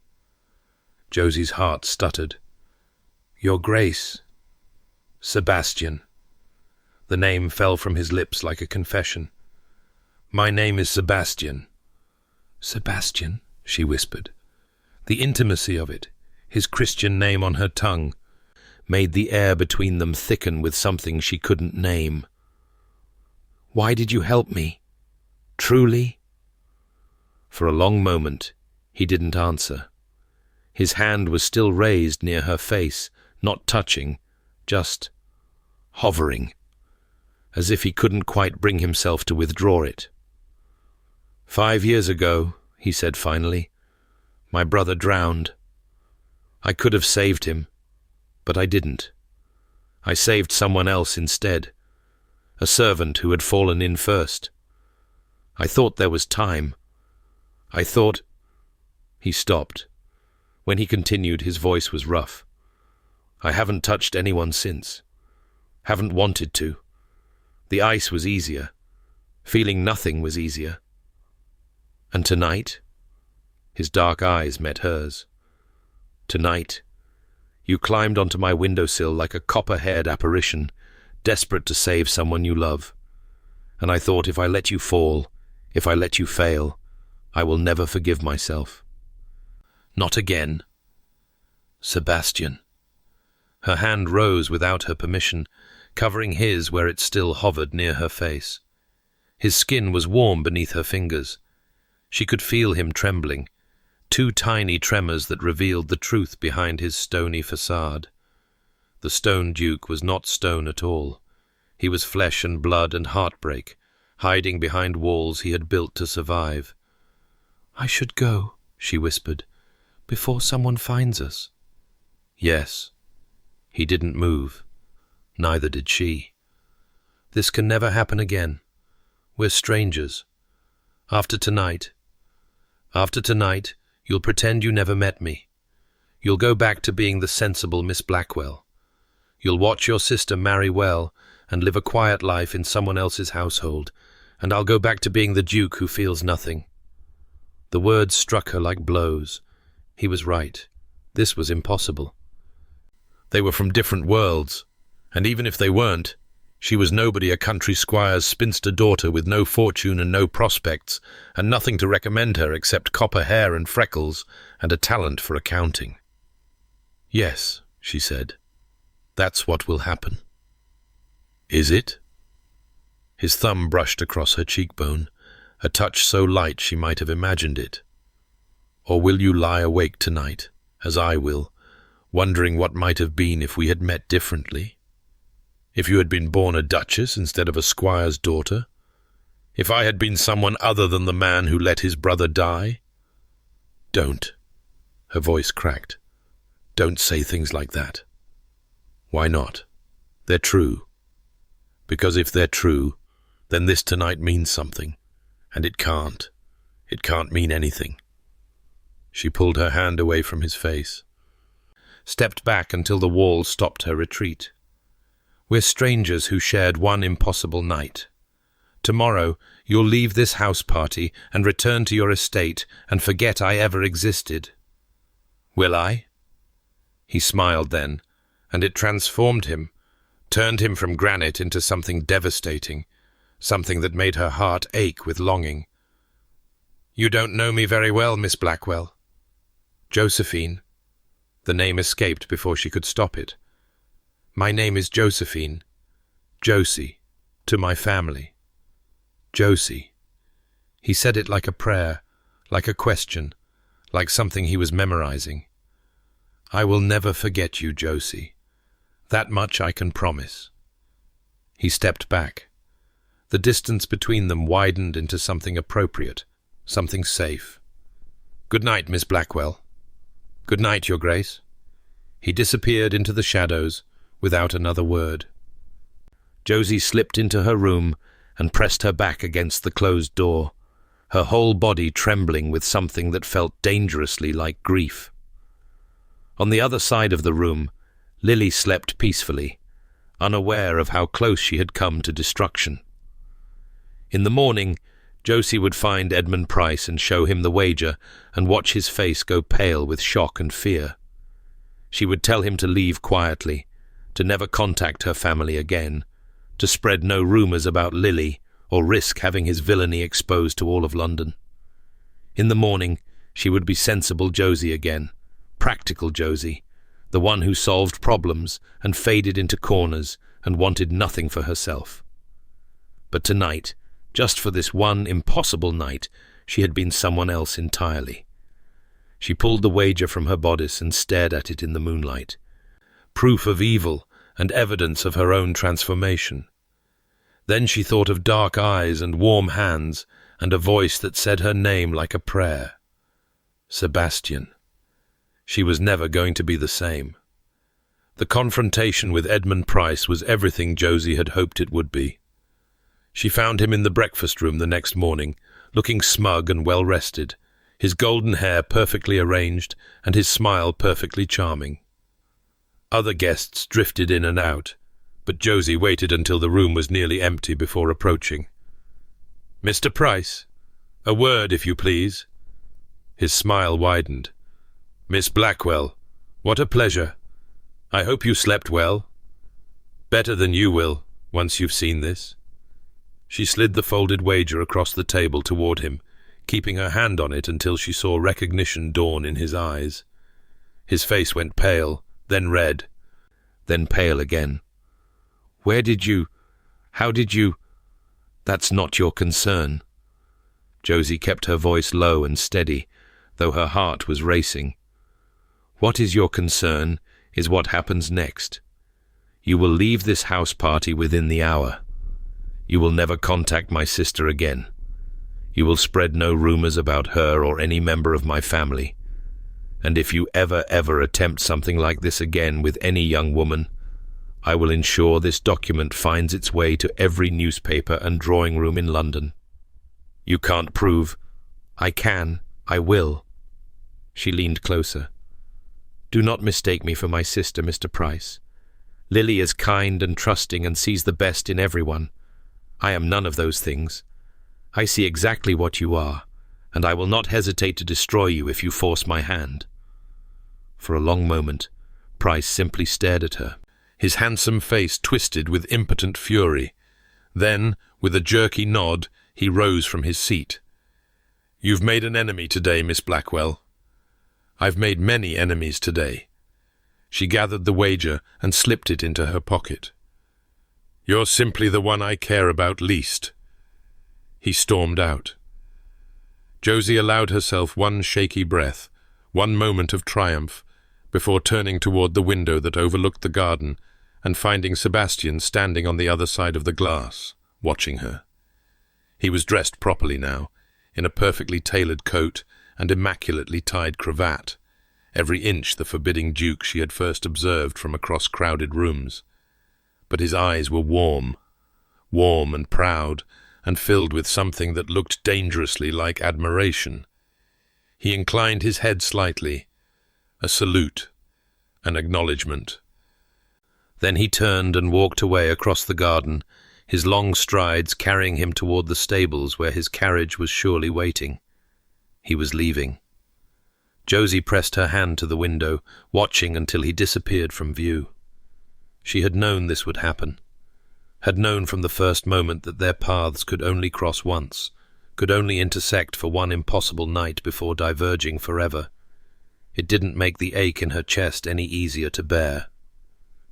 Josie's heart stuttered. "Your Grace." "Sebastian." The name fell from his lips like a confession. "My name is Sebastian." "Sebastian," she whispered. The intimacy of it, his Christian name on her tongue, made the air between them thicken with something she couldn't name. "Why did you help me? Truly?" For a long moment, he didn't answer. His hand was still raised near her face, not touching, just hovering, as if he couldn't quite bring himself to withdraw it. 5 years ago, he said finally, my brother drowned. I could have saved him, but I didn't. I saved someone else instead, a servant who had fallen in first. I thought there was time. I thought—" He stopped. When he continued, his voice was rough. "I haven't touched anyone since. Haven't wanted to. The ice was easier. Feeling nothing was easier. And tonight?" His dark eyes met hers. "Tonight, you climbed onto my windowsill like a copper-haired apparition, desperate to save someone you love. And I thought, if I let you fall, if I let you fail, I will never forgive myself." "Not again." "Sebastian." Her hand rose without her permission, covering his where it still hovered near her face. His skin was warm beneath her fingers. She could feel him trembling, 2 tiny tremors that revealed the truth behind his stony facade. The stone duke was not stone at all. He was flesh and blood and heartbreak, hiding behind walls he had built to survive. "I should go," she whispered, "before someone finds us." "Yes." He didn't move. Neither did she. "This can never happen again. We're strangers. After tonight, you'll pretend you never met me. You'll go back to being the sensible Miss Blackwell. You'll watch your sister marry well and live a quiet life in someone else's household, and I'll go back to being the Duke who feels nothing." The words struck her like blows. He was right. This was impossible. They were from different worlds, and even if they weren't, she was nobody, a country squire's spinster daughter with no fortune and no prospects, and nothing to recommend her except copper hair and freckles and a talent for accounting. "Yes," she said, "that's what will happen." "Is it?" His thumb brushed across her cheekbone, a touch so light she might have imagined it. "Or will you lie awake tonight, as I will, wondering what might have been if we had met differently? If you had been born a duchess instead of a squire's daughter? If I had been someone other than the man who let his brother die?" "Don't." Her voice cracked. "Don't say things like that." "Why not? They're true. Because if they're true, then this tonight means something, and it can't. It can't mean anything." She pulled her hand away from his face, stepped back until the wall stopped her retreat. "We're strangers who shared one impossible night. Tomorrow you'll leave this house party and return to your estate and forget I ever existed. Will I?" He smiled then, and it transformed him, turned him from granite into something devastating, something that made her heart ache with longing. "You don't know me very well, Miss Blackwell." "Josephine." The name escaped before she could stop it. "My name is Josephine. Josie, to my family. Josie." He said it like a prayer, like a question, like something he was memorizing. "I will never forget you, Josie. That much I can promise." He stepped back. The distance between them widened into something appropriate, something safe. "Good night, Miss Blackwell." "Good night, Your Grace." He disappeared into the shadows without another word. Josie slipped into her room and pressed her back against the closed door, her whole body trembling with something that felt dangerously like grief. On the other side of the room, Lily slept peacefully, unaware of how close she had come to destruction. In the morning, Josie would find Edmund Price and show him the wager and watch his face go pale with shock and fear. She would tell him to leave quietly, to never contact her family again, to spread no rumours about Lily or risk having his villainy exposed to all of London. In the morning, she would be sensible Josie again, practical Josie, the one who solved problems and faded into corners and wanted nothing for herself. But tonight, just for this one impossible night, she had been someone else entirely. She pulled the wager from her bodice and stared at it in the moonlight. Proof of evil and evidence of her own transformation. Then she thought of dark eyes and warm hands and a voice that said her name like a prayer. Sebastian. She was never going to be the same. The confrontation with Edmund Price was everything Josie had hoped it would be. She found him in the breakfast room the next morning, looking smug and well-rested, his golden hair perfectly arranged and his smile perfectly charming. Other guests drifted in and out, but Josie waited until the room was nearly empty before approaching. "Mr. Price, a word, if you please." His smile widened. "Miss Blackwell, what a pleasure. I hope you slept well. Better than you will, once you've seen this." She slid the folded wager across the table toward him, keeping her hand on it until she saw recognition dawn in his eyes. His face went pale, then red, then pale again. How did you... That's not your concern." Josie kept her voice low and steady, though her heart was racing. "What is your concern is what happens next. You will leave this house party within the hour. You will never contact my sister again. You will spread no rumors about her or any member of my family. And if you ever attempt something like this again with any young woman, I will ensure this document finds its way to every newspaper and drawing room in London. You can't prove—" "I can. I will." She leaned closer. "Do not mistake me for my sister, Mr. Price. Lily is kind and trusting and sees the best in everyone. I am none of those things. I see exactly what you are, and I will not hesitate to destroy you if you force my hand." For a long moment, Price simply stared at her, his handsome face twisted with impotent fury. Then, with a jerky nod, he rose from his seat. "You've made an enemy today, Miss Blackwell." "I've made many enemies today." She gathered the wager and slipped it into her pocket. "You're simply the one I care about least." He stormed out. Josie allowed herself one shaky breath, one moment of triumph, before turning toward the window that overlooked the garden and finding Sebastian standing on the other side of the glass, watching her. He was dressed properly now, in a perfectly tailored coat and immaculately tied cravat, every inch the forbidding duke she had first observed from across crowded rooms. But his eyes were warm and proud, and filled with something that looked dangerously like admiration. He inclined his head slightly, a salute, an acknowledgement. Then he turned and walked away across the garden, his long strides carrying him toward the stables where his carriage was surely waiting. He was leaving. Josie pressed her hand to the window, watching until he disappeared from view. She had known this would happen, had known from the first moment that their paths could only cross once, could only intersect for one impossible night before diverging forever. It didn't make the ache in her chest any easier to bear.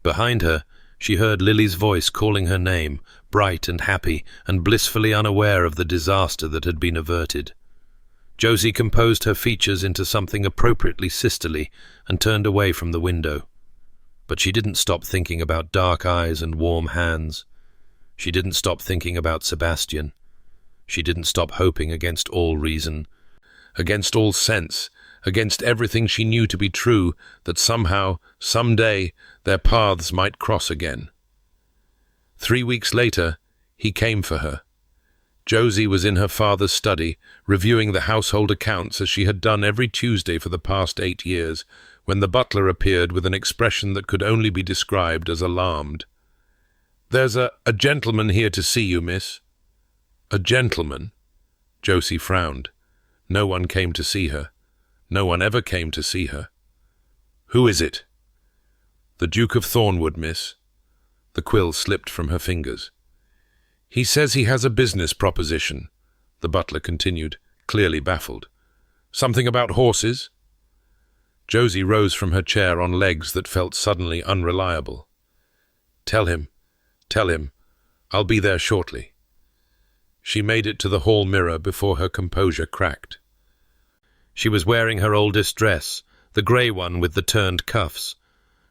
Behind her, she heard Lily's voice calling her name, bright and happy and blissfully unaware of the disaster that had been averted. Josie composed her features into something appropriately sisterly and turned away from the window. But she didn't stop thinking about dark eyes and warm hands. She didn't stop thinking about Sebastian. She didn't stop hoping against all reason, against all sense, against everything she knew to be true, that somehow, someday, their paths might cross again. 3 weeks later, he came for her. Josie was in her father's study, reviewing the household accounts as she had done every Tuesday for the past 8 years, when the butler appeared with an expression that could only be described as alarmed. "There's a gentleman here to see you, miss." "A gentleman?" Josie frowned. No one came to see her. No one ever came to see her. "Who is it?" "The Duke of Thornwood, miss." The quill slipped from her fingers. "He says he has a business proposition," the butler continued, clearly baffled. "Something about horses?" Josie rose from her chair on legs that felt suddenly unreliable. Tell him. I'll be there shortly." She made it to the hall mirror before her composure cracked. She was wearing her oldest dress, the grey one with the turned cuffs.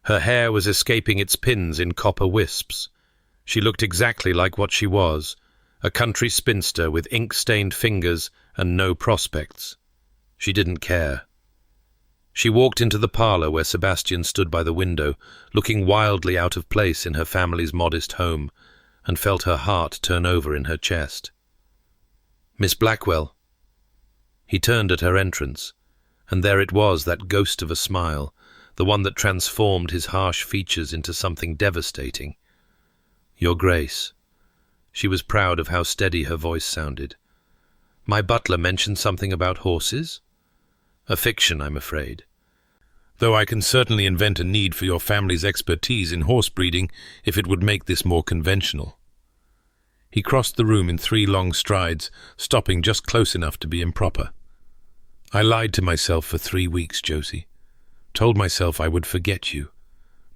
Her hair was escaping its pins in copper wisps. She looked exactly like what she was, a country spinster with ink-stained fingers and no prospects. She didn't care. She walked into the parlour where Sebastian stood by the window, looking wildly out of place in her family's modest home, and felt her heart turn over in her chest. "Miss Blackwell." He turned at her entrance, and there it was, that ghost of a smile, the one that transformed his harsh features into something devastating. "Your Grace." She was proud of how steady her voice sounded. "My butler mentioned something about horses?" "A fiction, I'm afraid. Though I can certainly invent a need for your family's expertise in horse breeding if it would make this more conventional." He crossed the room in 3 long strides, stopping just close enough to be improper. "I lied to myself for 3 weeks, Josie. Told myself I would forget you.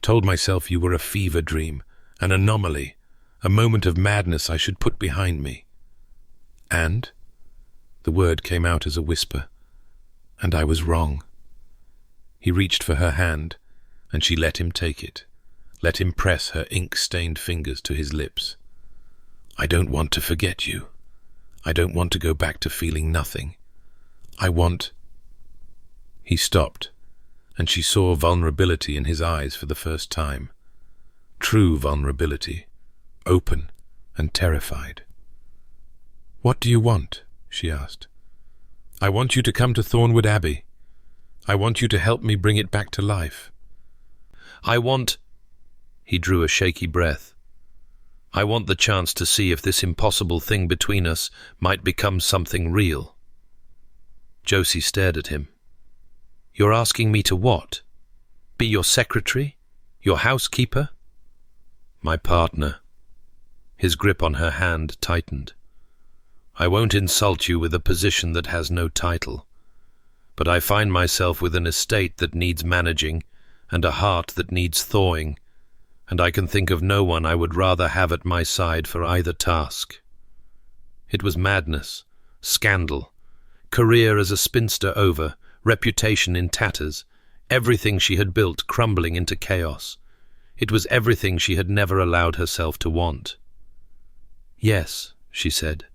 Told myself you were a fever dream, an anomaly, a moment of madness I should put behind me. And," the word came out as a whisper, "and I was wrong." He reached for her hand, and she let him take it, let him press her ink-stained fingers to his lips. "I don't want to forget you. I don't want to go back to feeling nothing. I want—" He stopped, and she saw vulnerability in his eyes for the first time. True vulnerability, open and terrified. "What do you want?" she asked. "I want you to come to Thornwood Abbey. I want you to help me bring it back to life. I want—" He drew a shaky breath. "I want the chance to see if this impossible thing between us might become something real." Josie stared at him. "You're asking me to what? Be your secretary? Your housekeeper?" "My partner." His grip on her hand tightened. "I won't insult you with a position that has no title, but I find myself with an estate that needs managing and a heart that needs thawing, and I can think of no one I would rather have at my side for either task." It was madness, scandal, career as a spinster over, reputation in tatters, everything she had built crumbling into chaos. It was everything she had never allowed herself to want. "Yes," she said.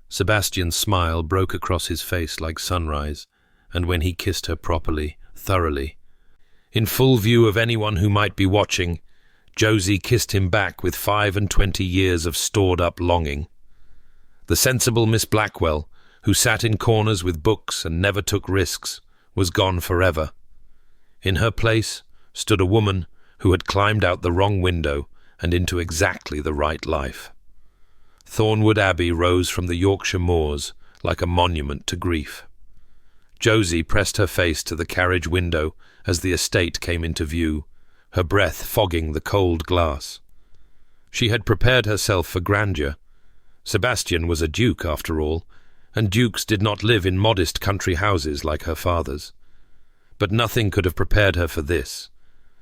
Sebastian's smile broke across his face like sunrise, and when he kissed her properly, thoroughly, in full view of anyone who might be watching, Josie kissed him back with 25 years of stored-up longing. The sensible Miss Blackwell, who sat in corners with books and never took risks, was gone forever. In her place stood a woman who had climbed out the wrong window and into exactly the right life. Thornwood Abbey rose from the Yorkshire moors like a monument to grief. Josie pressed her face to the carriage window as the estate came into view, her breath fogging the cold glass. She had prepared herself for grandeur. Sebastian was a duke, after all, and dukes did not live in modest country houses like her father's. But nothing could have prepared her for this.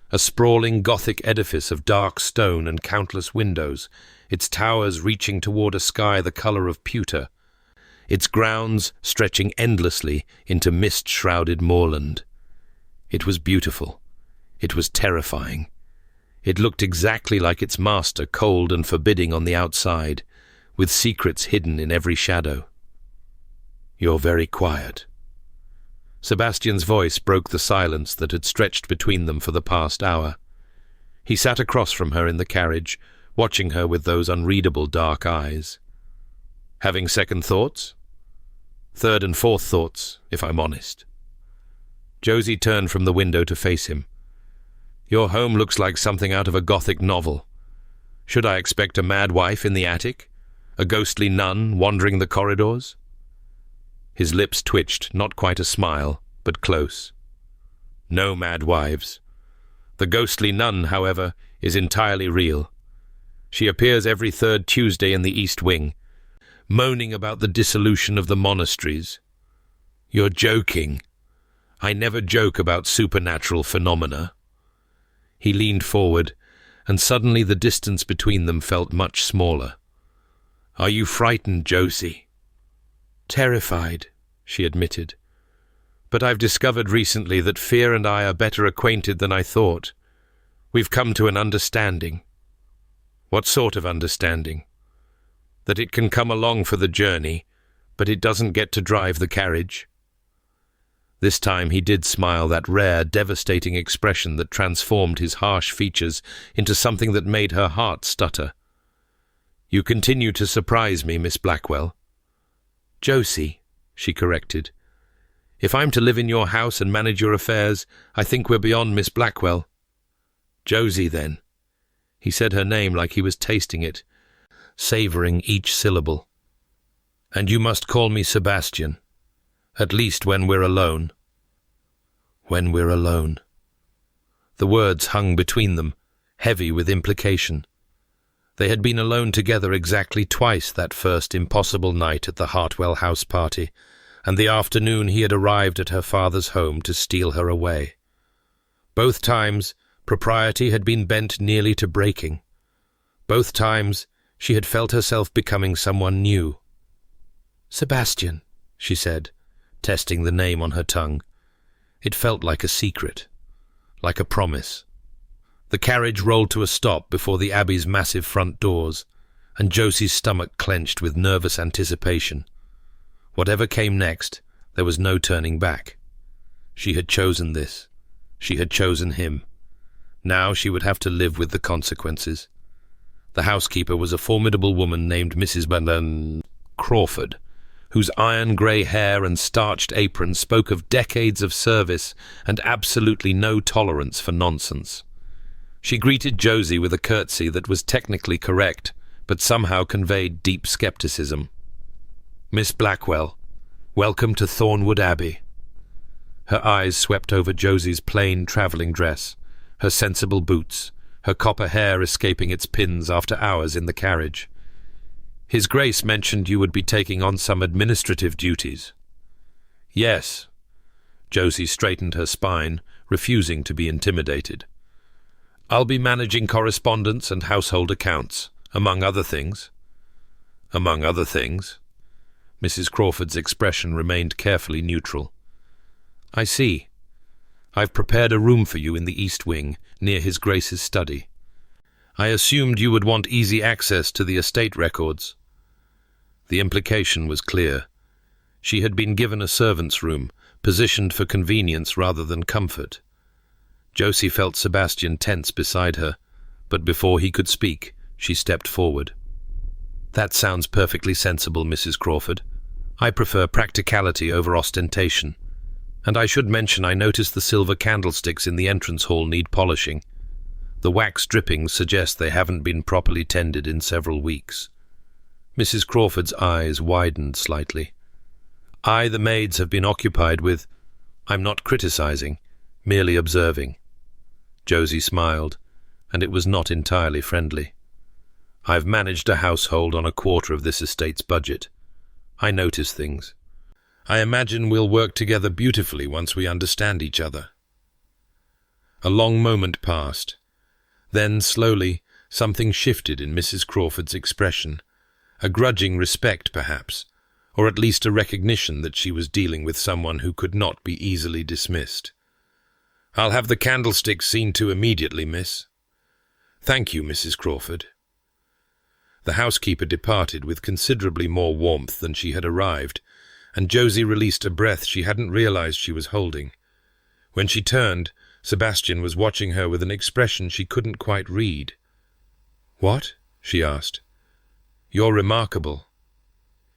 A sprawling Gothic edifice of dark stone and countless windows, its towers reaching toward a sky the colour of pewter, its grounds stretching endlessly into mist-shrouded moorland. It was beautiful. It was terrifying. It looked exactly like its master, cold and forbidding on the outside, with secrets hidden in every shadow. "You're very quiet." Sebastian's voice broke the silence that had stretched between them for the past hour. He sat across from her in the carriage, watching her with those unreadable dark eyes. "Having second thoughts?" "Third and fourth thoughts, if I'm honest." Josie turned from the window to face him. "Your home looks like something out of a Gothic novel. Should I expect a mad wife in the attic? A ghostly nun wandering the corridors?" His lips twitched, not quite a smile, but close. "No mad wives. The ghostly nun, however, is entirely real. She appears every 3rd Tuesday in the East Wing, moaning about the dissolution of the monasteries." "You're joking." "I never joke about supernatural phenomena." He leaned forward, and suddenly the distance between them felt much smaller. "Are you frightened, Josie?" "Terrified," she admitted. "But I've discovered recently that fear and I are better acquainted than I thought. We've come to an understanding." "What sort of understanding?" that it can come along for the journey, but it doesn't get to drive the carriage." This time he did smile, that rare, devastating expression that transformed his harsh features into something that made her heart stutter. "You continue to surprise me, Miss Blackwell." "Josie," she corrected. "If I'm to live in your house and manage your affairs, I think we're beyond Miss Blackwell." "Josie, then." He said her name like he was tasting it, savouring each syllable. "And you must call me Sebastian, at least when we're alone." When we're alone. The words hung between them, heavy with implication. They had been alone together exactly twice that first impossible night at the Hartwell house party, and the afternoon he had arrived at her father's home to steal her away. Both times, propriety had been bent nearly to breaking. Both times, she had felt herself becoming someone new. "Sebastian," she said, testing the name on her tongue. It felt like a secret, like a promise. The carriage rolled to a stop before the Abbey's massive front doors, and Josie's stomach clenched with nervous anticipation. Whatever came next, there was no turning back. She had chosen this. She had chosen him. Now she would have to live with the consequences. The housekeeper was a formidable woman named Mrs. Crawford, whose iron-grey hair and starched apron spoke of decades of service and absolutely no tolerance for nonsense. She greeted Josie with a curtsy that was technically correct, but somehow conveyed deep skepticism. "Miss Blackwell, welcome to Thornwood Abbey." Her eyes swept over Josie's plain travelling dress, her sensible boots, her copper hair escaping its pins after hours in the carriage. "His Grace mentioned you would be taking on some administrative duties." "Yes." Josie straightened her spine, refusing to be intimidated. "I'll be managing correspondence and household accounts, among other things." "Among other things?" Mrs. Crawford's expression remained carefully neutral. "I see. I've prepared a room for you in the East Wing, near His Grace's study. I assumed you would want easy access to the estate records." The implication was clear. She had been given a servant's room, positioned for convenience rather than comfort. Josie felt Sebastian tense beside her, but before he could speak, she stepped forward. "That sounds perfectly sensible, Mrs. Crawford. I prefer practicality over ostentation. And I should mention I noticed the silver candlesticks in the entrance hall need polishing. The wax drippings suggest they haven't been properly tended in several weeks." Mrs. Crawford's eyes widened slightly. The maids have been occupied with—" "I'm not criticizing, merely observing." Josie smiled, and it was not entirely friendly. "I've managed a household on a quarter of this estate's budget. I notice things. I imagine we'll work together beautifully once we understand each other." A long moment passed. Then, slowly, something shifted in Mrs. Crawford's expression. A grudging respect, perhaps, or at least a recognition that she was dealing with someone who could not be easily dismissed. "I'll have the candlesticks seen to immediately, miss." "Thank you, Mrs. Crawford." The housekeeper departed with considerably more warmth than she had arrived, and Josie released a breath she hadn't realized she was holding. When she turned, Sebastian was watching her with an expression she couldn't quite read. "What?" she asked. "You're remarkable."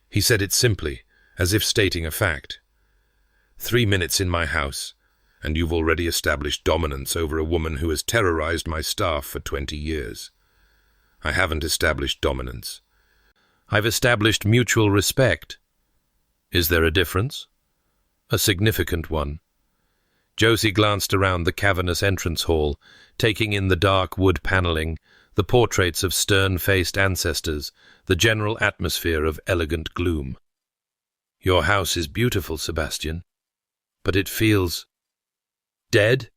He said it simply, as if stating a fact. 3 minutes in my house, and you've already established dominance over a woman who has terrorized my staff for 20 years. I haven't established dominance. I've established mutual respect. Is there a difference? A significant one. Josie glanced around the cavernous entrance hall, taking in the dark wood panelling, the portraits of stern-faced ancestors, the general atmosphere of elegant gloom. "Your house is beautiful, Sebastian, but it feels dead?"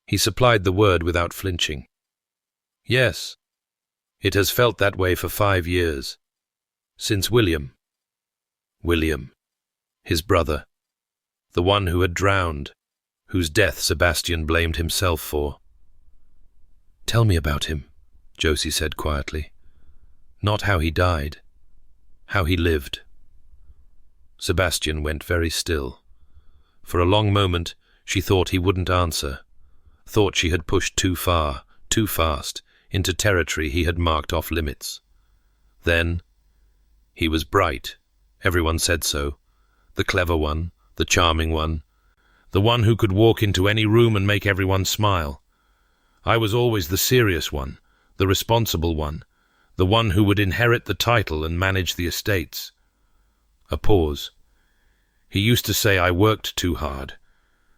He supplied the word without flinching. "Yes, it has felt that way for 5 years. Since William. William, his brother, the one who had drowned, whose death Sebastian blamed himself for." "Tell me about him," Josie said quietly. "Not how he died, how he lived. Sebastian went very still. For a long moment she thought he wouldn't answer, thought she had pushed too far, too fast, into territory he had marked off limits. Then, he was bright, everyone said so, the clever one, the charming one, the one who could walk into any room and make everyone smile. I was always the serious one, the responsible one, the one who would inherit the title and manage the estates. A pause. He used to say I worked too hard,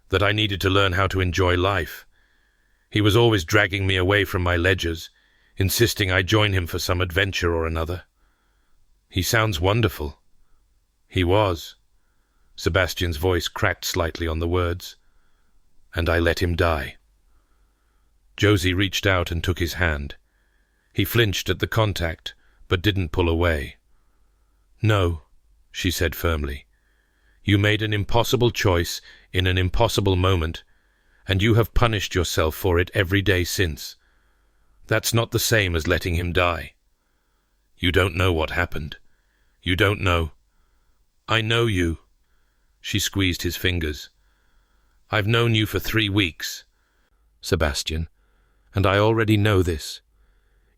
that I needed to learn how to enjoy life. He was always dragging me away from my ledgers, insisting I join him for some adventure or another. He sounds wonderful. He was. Sebastian's voice cracked slightly on the words. And I let him die. Josie reached out and took his hand. He flinched at the contact, but didn't pull away. No, she said firmly. You made an impossible choice in an impossible moment, and you have punished yourself for it every day since. That's not the same as letting him die. You don't know what happened. You don't know. I know you. She squeezed his fingers. I've known you for 3 weeks, Sebastian, and I already know this.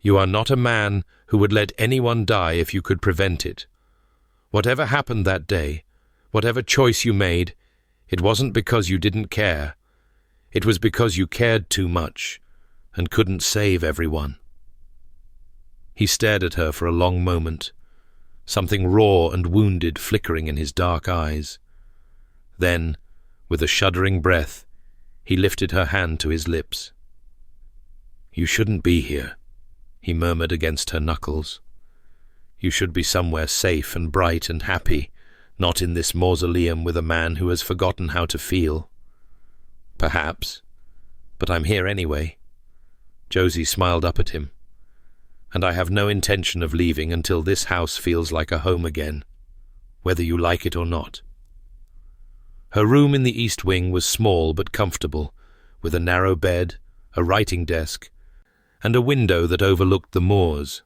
You are not a man who would let anyone die if you could prevent it. Whatever happened that day, whatever choice you made, it wasn't because you didn't care. It was because you cared too much and couldn't save everyone. He stared at her for a long moment, something raw and wounded flickering in his dark eyes. Then, with a shuddering breath, he lifted her hand to his lips. You shouldn't be here, he murmured against her knuckles. You should be somewhere safe and bright and happy, not in this mausoleum with a man who has forgotten how to feel. Perhaps, but I'm here anyway. Josie smiled up at him. And I have no intention of leaving until this house feels like a home again, whether you like it or not. Her room in the east wing was small but comfortable, with a narrow bed, a writing desk, and a window that overlooked the moors.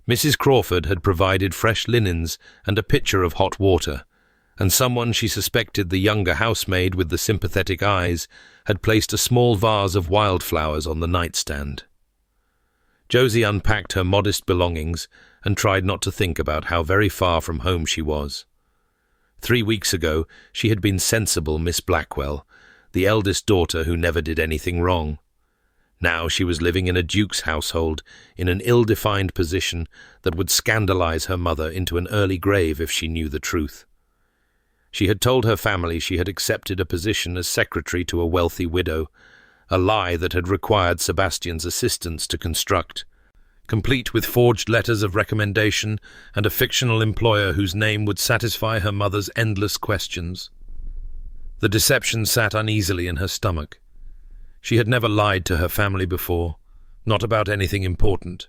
Mrs. Crawford had provided fresh linens and a pitcher of hot water, and someone she suspected, the younger housemaid with the sympathetic eyes, had placed a small vase of wildflowers on the nightstand. Josie unpacked her modest belongings and tried not to think about how very far from home she was. 3 weeks ago, she had been sensible Miss Blackwell, the eldest daughter who never did anything wrong. Now she was living in a duke's household, in an ill-defined position that would scandalize her mother into an early grave if she knew the truth. She had told her family she had accepted a position as secretary to a wealthy widow, a lie that had required Sebastian's assistance to construct, complete with forged letters of recommendation and a fictional employer whose name would satisfy her mother's endless questions. The deception sat uneasily in her stomach. She had never lied to her family before, not about anything important.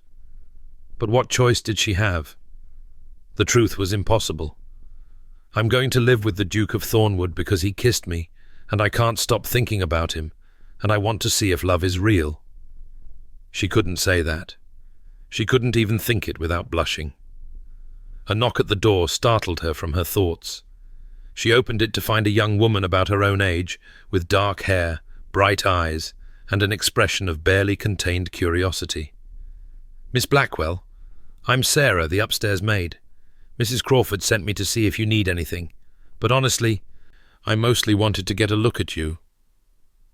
But what choice did she have? The truth was impossible. I'm going to live with the Duke of Thornwood because he kissed me, and I can't stop thinking about him, and I want to see if love is real. She couldn't say that. She couldn't even think it without blushing. A knock at the door startled her from her thoughts. She opened it to find a young woman about her own age, with dark hair, bright eyes, and an expression of barely contained curiosity. Miss Blackwell, I'm Sarah, the upstairs maid. Mrs. Crawford sent me to see if you need anything, but honestly, I mostly wanted to get a look at you.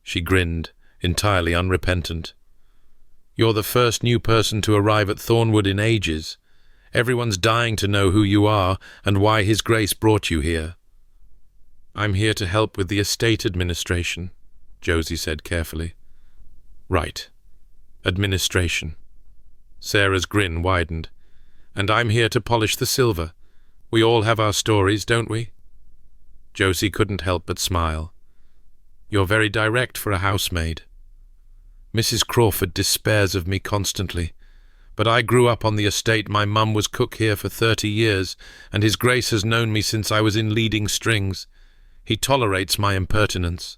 She grinned, entirely unrepentant. You're the first new person to arrive at Thornwood in ages. Everyone's dying to know who you are and why His Grace brought you here. I'm here to help with the estate administration, Josie said carefully. Right. Administration. Sarah's grin widened. And I'm here to polish the silver. We all have our stories, don't we? Josie couldn't help but smile. You're very direct for a housemaid. Mrs. Crawford despairs of me constantly, but I grew up on the estate. My mum was cook here for 30 years, and His Grace has known me since I was in leading strings. He tolerates my impertinence.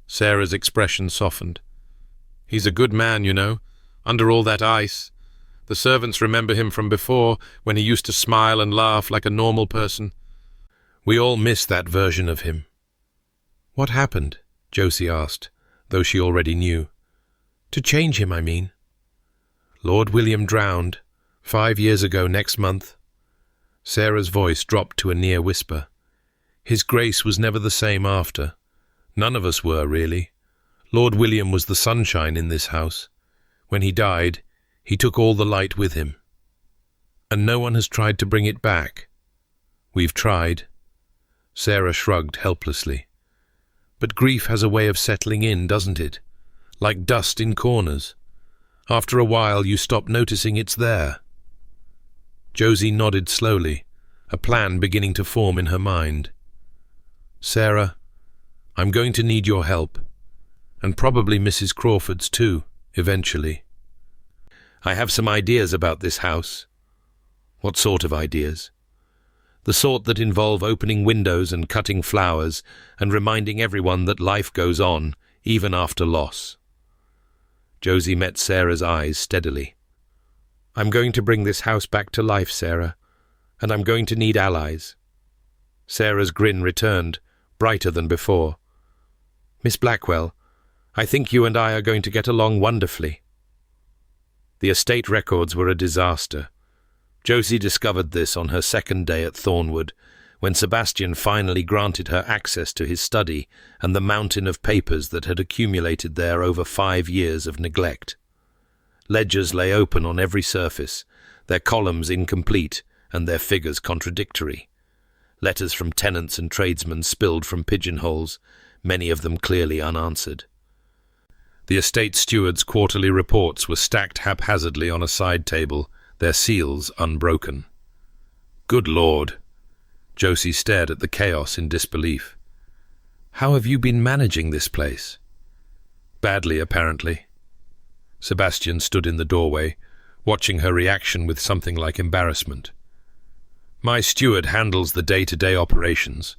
Sarah's expression softened. He's a good man, you know, under all that ice, The servants remember him from before, when he used to smile and laugh like a normal person. We all miss that version of him." "What happened?" Josie asked, though she already knew. "To change him, I mean." "Lord William drowned 5 years ago next month." Sarah's voice dropped to a near whisper. "His grace was never the same after. None of us were, really. Lord William was the sunshine in this house. When he died, he took all the light with him. And no one has tried to bring it back." "We've tried." Sarah shrugged helplessly. "But grief has a way of settling in, doesn't it? Like dust in corners. After a while you stop noticing it's there." Josie nodded slowly, a plan beginning to form in her mind. "Sarah, I'm going to need your help, and probably Mrs. Crawford's too, eventually. I have some ideas about this house." "What sort of ideas?" "The sort that involve opening windows and cutting flowers and reminding everyone that life goes on, even after loss." Josie met Sarah's eyes steadily. "I'm going to bring this house back to life, Sarah, and I'm going to need allies." Sarah's grin returned, brighter than before. "Miss Blackwell, I think you and I are going to get along wonderfully." The estate records were a disaster. Josie discovered this on her second day at Thornwood, when Sebastian finally granted her access to his study and the mountain of papers that had accumulated there over 5 years of neglect. Ledgers lay open on every surface, their columns incomplete and their figures contradictory. Letters from tenants and tradesmen spilled from pigeonholes, many of them clearly unanswered. The estate steward's quarterly reports were stacked haphazardly on a side table, their seals unbroken. "Good Lord!" Josie stared at the chaos in disbelief. "How have you been managing this place?" "Badly, apparently." Sebastian stood in the doorway, watching her reaction with something like embarrassment. "My steward handles the day-to-day operations.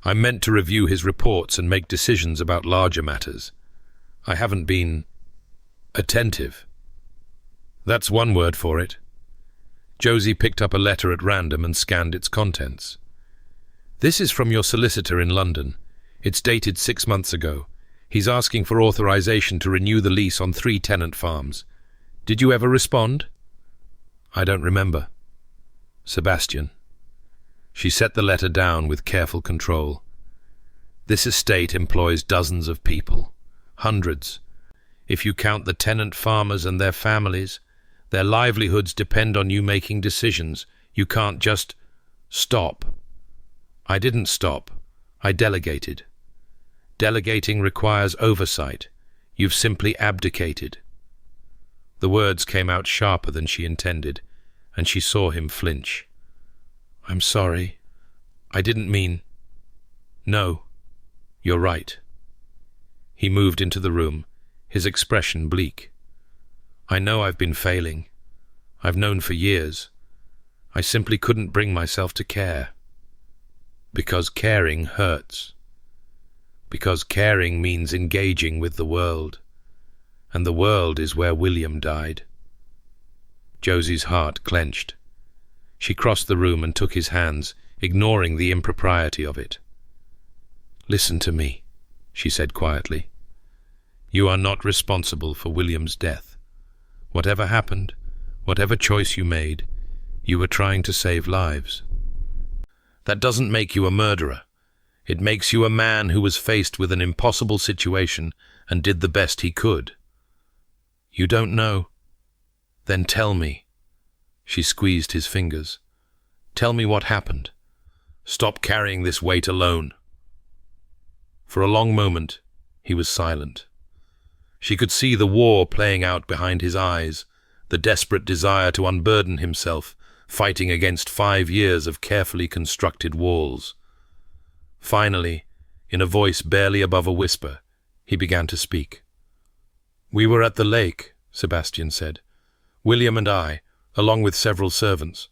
I'm meant to review his reports and make decisions about larger matters. I haven't been attentive." "That's one word for it." Josie picked up a letter at random and scanned its contents. "This is from your solicitor in London. It's dated 6 months ago. He's asking for authorization to renew the lease on 3 tenant farms. Did you ever respond?" "I don't remember." "Sebastian." She set the letter down with careful control. "This estate employs dozens of people. Hundreds. If you count the tenant farmers and their families, their livelihoods depend on you making decisions. You can't just stop." "I didn't stop. I delegated." "Delegating requires oversight. You've simply abdicated." The words came out sharper than she intended, and she saw him flinch. "I'm sorry. I didn't mean—" "No, you're right." He moved into the room, his expression bleak. "I know I've been failing. I've known for years. I simply couldn't bring myself to care. Because caring hurts. Because caring means engaging with the world. And the world is where William died." Josie's heart clenched. She crossed the room and took his hands, ignoring the impropriety of it. "Listen to me," she said quietly. "You are not responsible for William's death. Whatever happened, whatever choice you made, you were trying to save lives. That doesn't make you a murderer. It makes you a man who was faced with an impossible situation and did the best he could." "You don't know?" "Then tell me." She squeezed his fingers. "Tell me what happened. Stop carrying this weight alone." For a long moment, he was silent. She could see the war playing out behind his eyes, the desperate desire to unburden himself, fighting against 5 years of carefully constructed walls. Finally, in a voice barely above a whisper, he began to speak. "We were at the lake," Sebastian said. "William and I, along with several servants.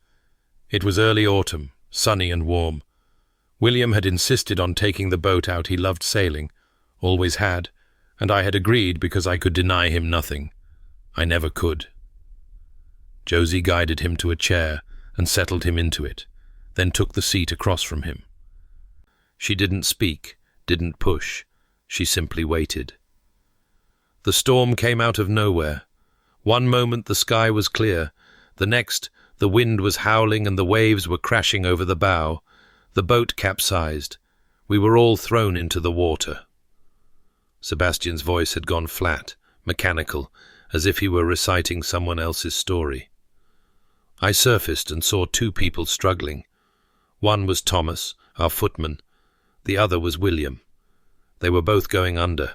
It was early autumn, sunny and warm. William had insisted on taking the boat out. He loved sailing, always had, and I had agreed because I could deny him nothing. I never could." Josie guided him to a chair and settled him into it, then took the seat across from him. She didn't speak, didn't push. She simply waited. The storm came out of nowhere. One moment the sky was clear. The next, the wind was howling and the waves were crashing over the bow. The boat capsized. We were all thrown into the water. Sebastian's voice had gone flat, mechanical, as if he were reciting someone else's story. I surfaced and saw two people struggling. One was Thomas, our footman. The other was William. They were both going under.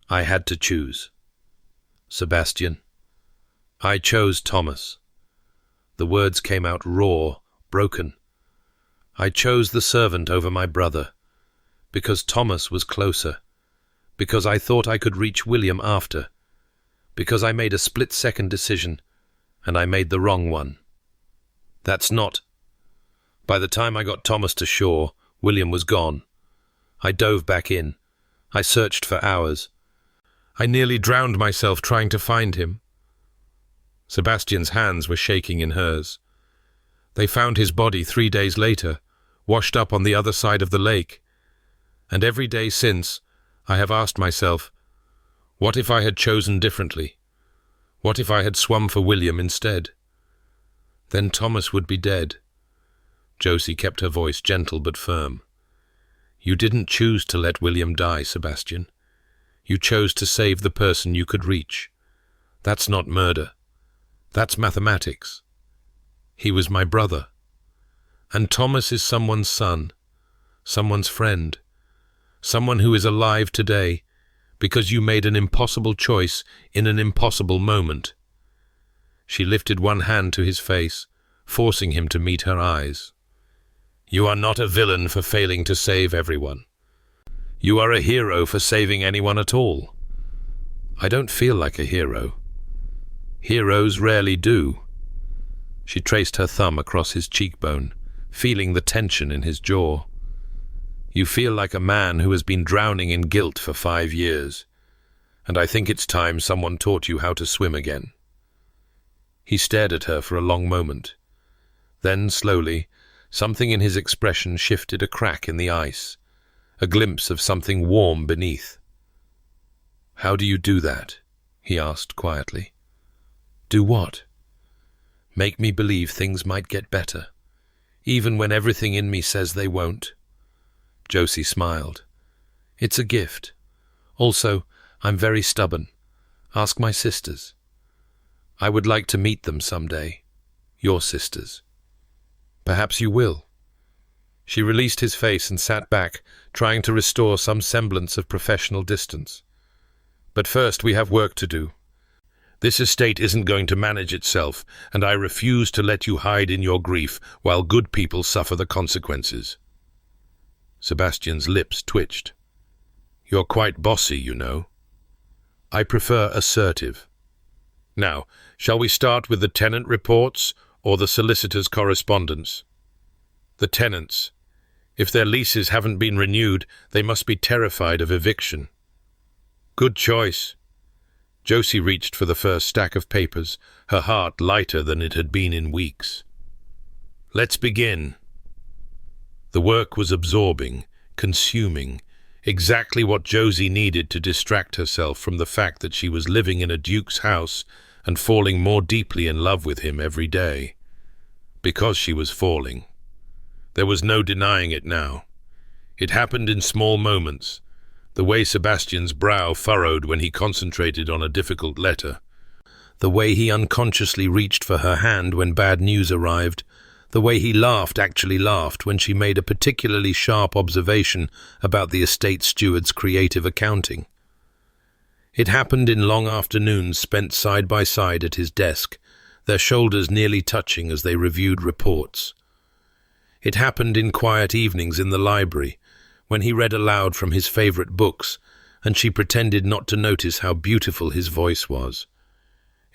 I had to choose. Sebastian. I chose Thomas. The words came out raw, broken. I chose the servant over my brother, because Thomas was closer, because I thought I could reach William after, because I made a split-second decision, and I made the wrong one. That's not. By the time I got Thomas to shore, William was gone. I dove back in. I searched for hours. I nearly drowned myself trying to find him. Sebastian's hands were shaking in hers. They found his body 3 days later, washed up on the other side of the lake. And every day since, I have asked myself, what if I had chosen differently? What if I had swum for William instead? Then Thomas would be dead. Josie kept her voice gentle but firm. You didn't choose to let William die, Sebastian. You chose to save the person you could reach. That's not murder. That's mathematics. He was my brother. And Thomas is someone's son, someone's friend, someone who is alive today because you made an impossible choice in an impossible moment. She lifted one hand to his face, forcing him to meet her eyes. You are not a villain for failing to save everyone. You are a hero for saving anyone at all. I don't feel like a hero. Heroes rarely do. She traced her thumb across his cheekbone, feeling the tension in his jaw. You feel like a man who has been drowning in guilt for 5 years, and I think it's time someone taught you how to swim again. He stared at her for a long moment. Then, slowly, something in his expression shifted a crack in the ice, a glimpse of something warm beneath. How do you do that? He asked quietly. Do what? Make me believe things might get better, even when everything in me says they won't. Josie smiled. It's a gift. Also, I'm very stubborn. Ask my sisters. I would like to meet them someday. Your sisters. Perhaps you will. She released his face and sat back, trying to restore some semblance of professional distance. But first we have work to do. This estate isn't going to manage itself, and I refuse to let you hide in your grief while good people suffer the consequences. Sebastian's lips twitched. You're quite bossy, you know. I prefer assertive. Now, shall we start with the tenant reports or the solicitor's correspondence? The tenants. If their leases haven't been renewed, they must be terrified of eviction. Good choice. Josie reached for the first stack of papers, her heart lighter than it had been in weeks. Let's begin. The work was absorbing, consuming, exactly what Josie needed to distract herself from the fact that she was living in a duke's house and falling more deeply in love with him every day. Because she was falling. There was no denying it now. It happened in small moments, the way Sebastian's brow furrowed when he concentrated on a difficult letter, the way he unconsciously reached for her hand when bad news arrived, the way he actually laughed when she made a particularly sharp observation about the estate steward's creative accounting. It happened in long afternoons spent side by side at his desk, their shoulders nearly touching as they reviewed reports. It happened in quiet evenings in the library, when he read aloud from his favorite books, and she pretended not to notice how beautiful his voice was.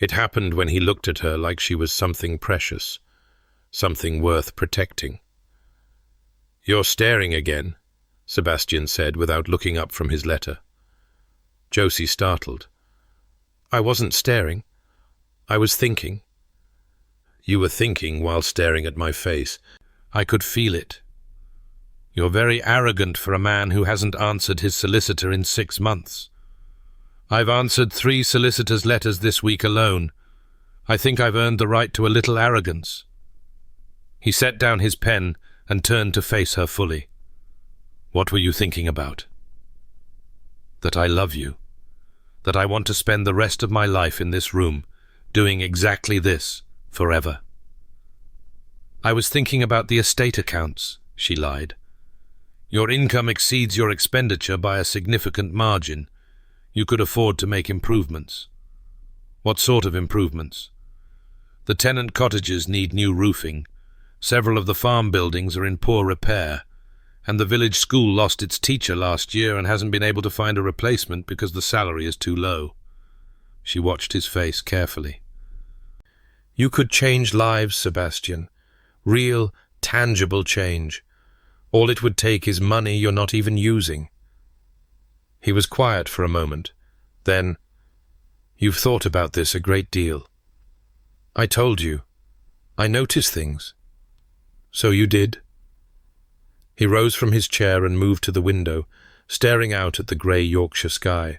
It happened when he looked at her like she was something precious, something worth protecting. You're staring again, Sebastian said without looking up from his letter. Josie startled. I wasn't staring. I was thinking. You were thinking while staring at my face. I could feel it. You're very arrogant for a man who hasn't answered his solicitor in 6 months. I've answered 3 solicitors' letters this week alone. I think I've earned the right to a little arrogance." He set down his pen and turned to face her fully. "What were you thinking about?" "That I love you. That I want to spend the rest of my life in this room, doing exactly this, forever." "I was thinking about the estate accounts," she lied. "Your income exceeds your expenditure by a significant margin. You could afford to make improvements." "What sort of improvements?" "The tenant cottages need new roofing. Several of the farm buildings are in poor repair, and the village school lost its teacher last year and hasn't been able to find a replacement because the salary is too low." She watched his face carefully. "You could change lives, Sebastian. Real, tangible change. All it would take is money you're not even using." He was quiet for a moment. Then, "You've thought about this a great deal. I told you. I notice things." "So you did?" He rose from his chair and moved to the window, staring out at the grey Yorkshire sky.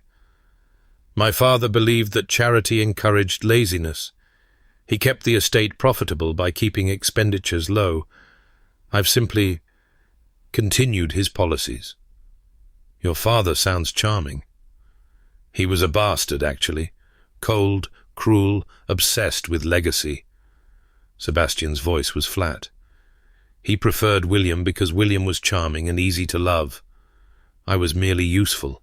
"My father believed that charity encouraged laziness. He kept the estate profitable by keeping expenditures low. I've simply continued his policies." "Your father sounds charming." "He was a bastard, actually. Cold, cruel, obsessed with legacy." Sebastian's voice was flat. "He preferred William because William was charming and easy to love. I was merely useful."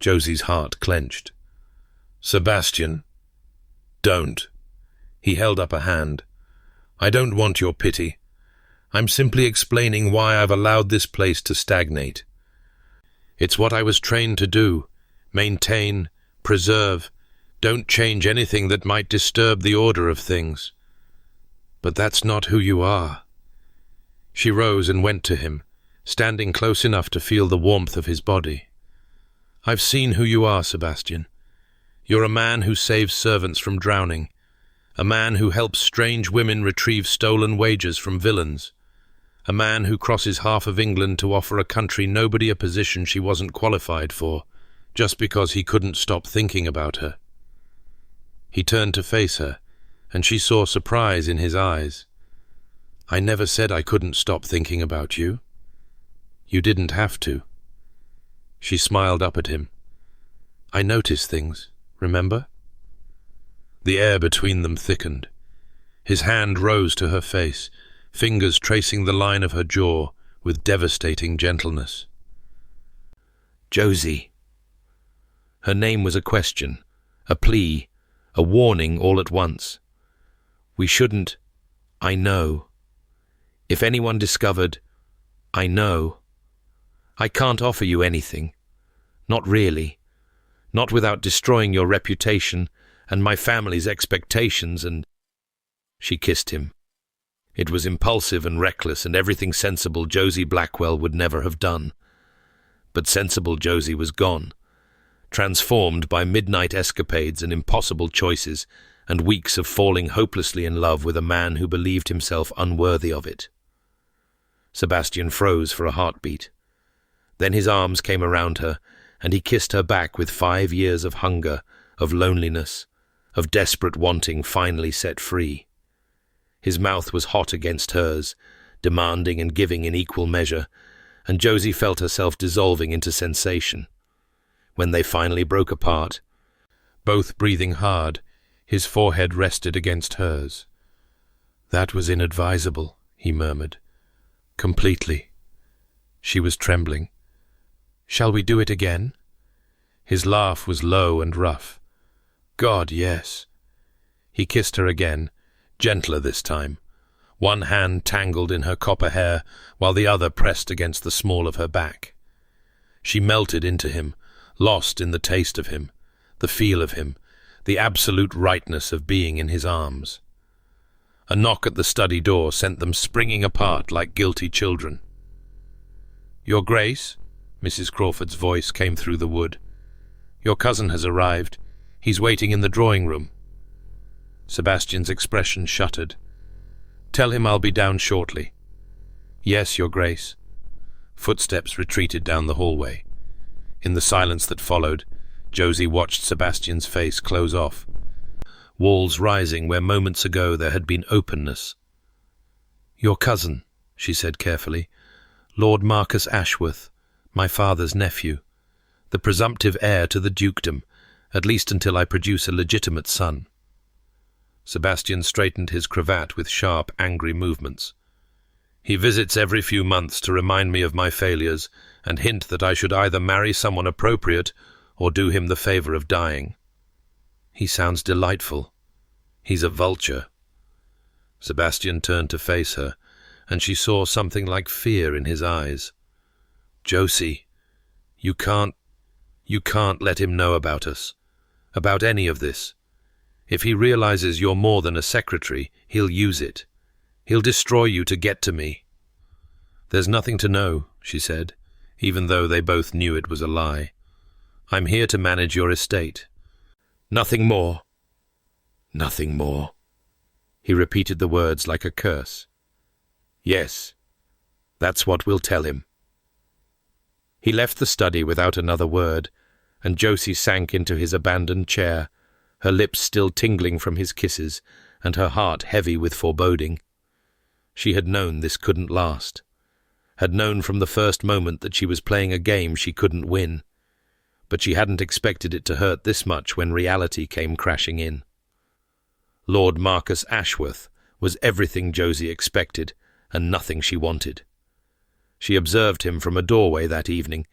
Josie's heart clenched. "Sebastian, don't." He held up a hand. "I don't want your pity. I'm simply explaining why I've allowed this place to stagnate. It's what I was trained to do. Maintain, preserve. Don't change anything that might disturb the order of things. But that's not who you are." She rose and went to him, standing close enough to feel the warmth of his body. "I've seen who you are, Sebastian. You're a man who saves servants from drowning, a man who helps strange women retrieve stolen wages from villains, a man who crosses half of England to offer a country nobody a position she wasn't qualified for, just because he couldn't stop thinking about her." He turned to face her, and she saw surprise in his eyes. "I never said I couldn't stop thinking about you. You didn't have to." She smiled up at him. "I notice things, remember?" The air between them thickened. His hand rose to her face, fingers tracing the line of her jaw with devastating gentleness. "Josie." Her name was a question, a plea, a warning all at once. "We shouldn't. I know. If anyone discovered, I know. I can't offer you anything. Not really. Not without destroying your reputation and my family's expectations and—" She kissed him. It was impulsive and reckless and everything sensible Josie Blackwell would never have done. But sensible Josie was gone, transformed by midnight escapades and impossible choices and weeks of falling hopelessly in love with a man who believed himself unworthy of it. Sebastian froze for a heartbeat. Then his arms came around her, and he kissed her back with 5 years of hunger, of loneliness, of desperate wanting finally set free. His mouth was hot against hers, demanding and giving in equal measure, and Josie felt herself dissolving into sensation. When they finally broke apart, both breathing hard, his forehead rested against hers. "That was inadvisable," he murmured. "Completely." She was trembling. "Shall we do it again?" His laugh was low and rough. "God, yes." He kissed her again, gentler this time. One hand tangled in her copper hair, while the other pressed against the small of her back. She melted into him, lost in the taste of him, the feel of him, the absolute rightness of being in his arms. A knock at the study door sent them springing apart like guilty children. "Your Grace," Mrs. Crawford's voice came through the wood. "Your cousin has arrived. He's waiting in the drawing room." Sebastian's expression shuttered. "Tell him I'll be down shortly." "Yes, Your Grace." Footsteps retreated down the hallway. In the silence that followed, Josie watched Sebastian's face close off, walls rising where moments ago there had been openness. "Your cousin," she said carefully, "Lord Marcus Ashworth, my father's nephew, the presumptive heir to the dukedom, at least until I produce a legitimate son." Sebastian straightened his cravat with sharp, angry movements. "He visits every few months to remind me of my failures and hint that I should either marry someone appropriate or do him the favor of dying. He sounds delightful. He's a vulture." Sebastian turned to face her, and she saw something like fear in his eyes. "Josie, you can't let him know about us, about any of this. If he realizes you're more than a secretary, he'll use it. He'll destroy you to get to me." "There's nothing to know," she said, even though they both knew it was a lie. "I'm here to manage your estate." "Nothing more." "Nothing more." He repeated the words like a curse. "Yes, that's what we'll tell him." He left the study without another word, and Josie sank into his abandoned chair, her lips still tingling from his kisses and her heart heavy with foreboding. She had known this couldn't last, had known from the first moment that she was playing a game she couldn't win, but she hadn't expected it to hurt this much when reality came crashing in. Lord Marcus Ashworth was everything Josie expected and nothing she wanted. She observed him from a doorway that evening,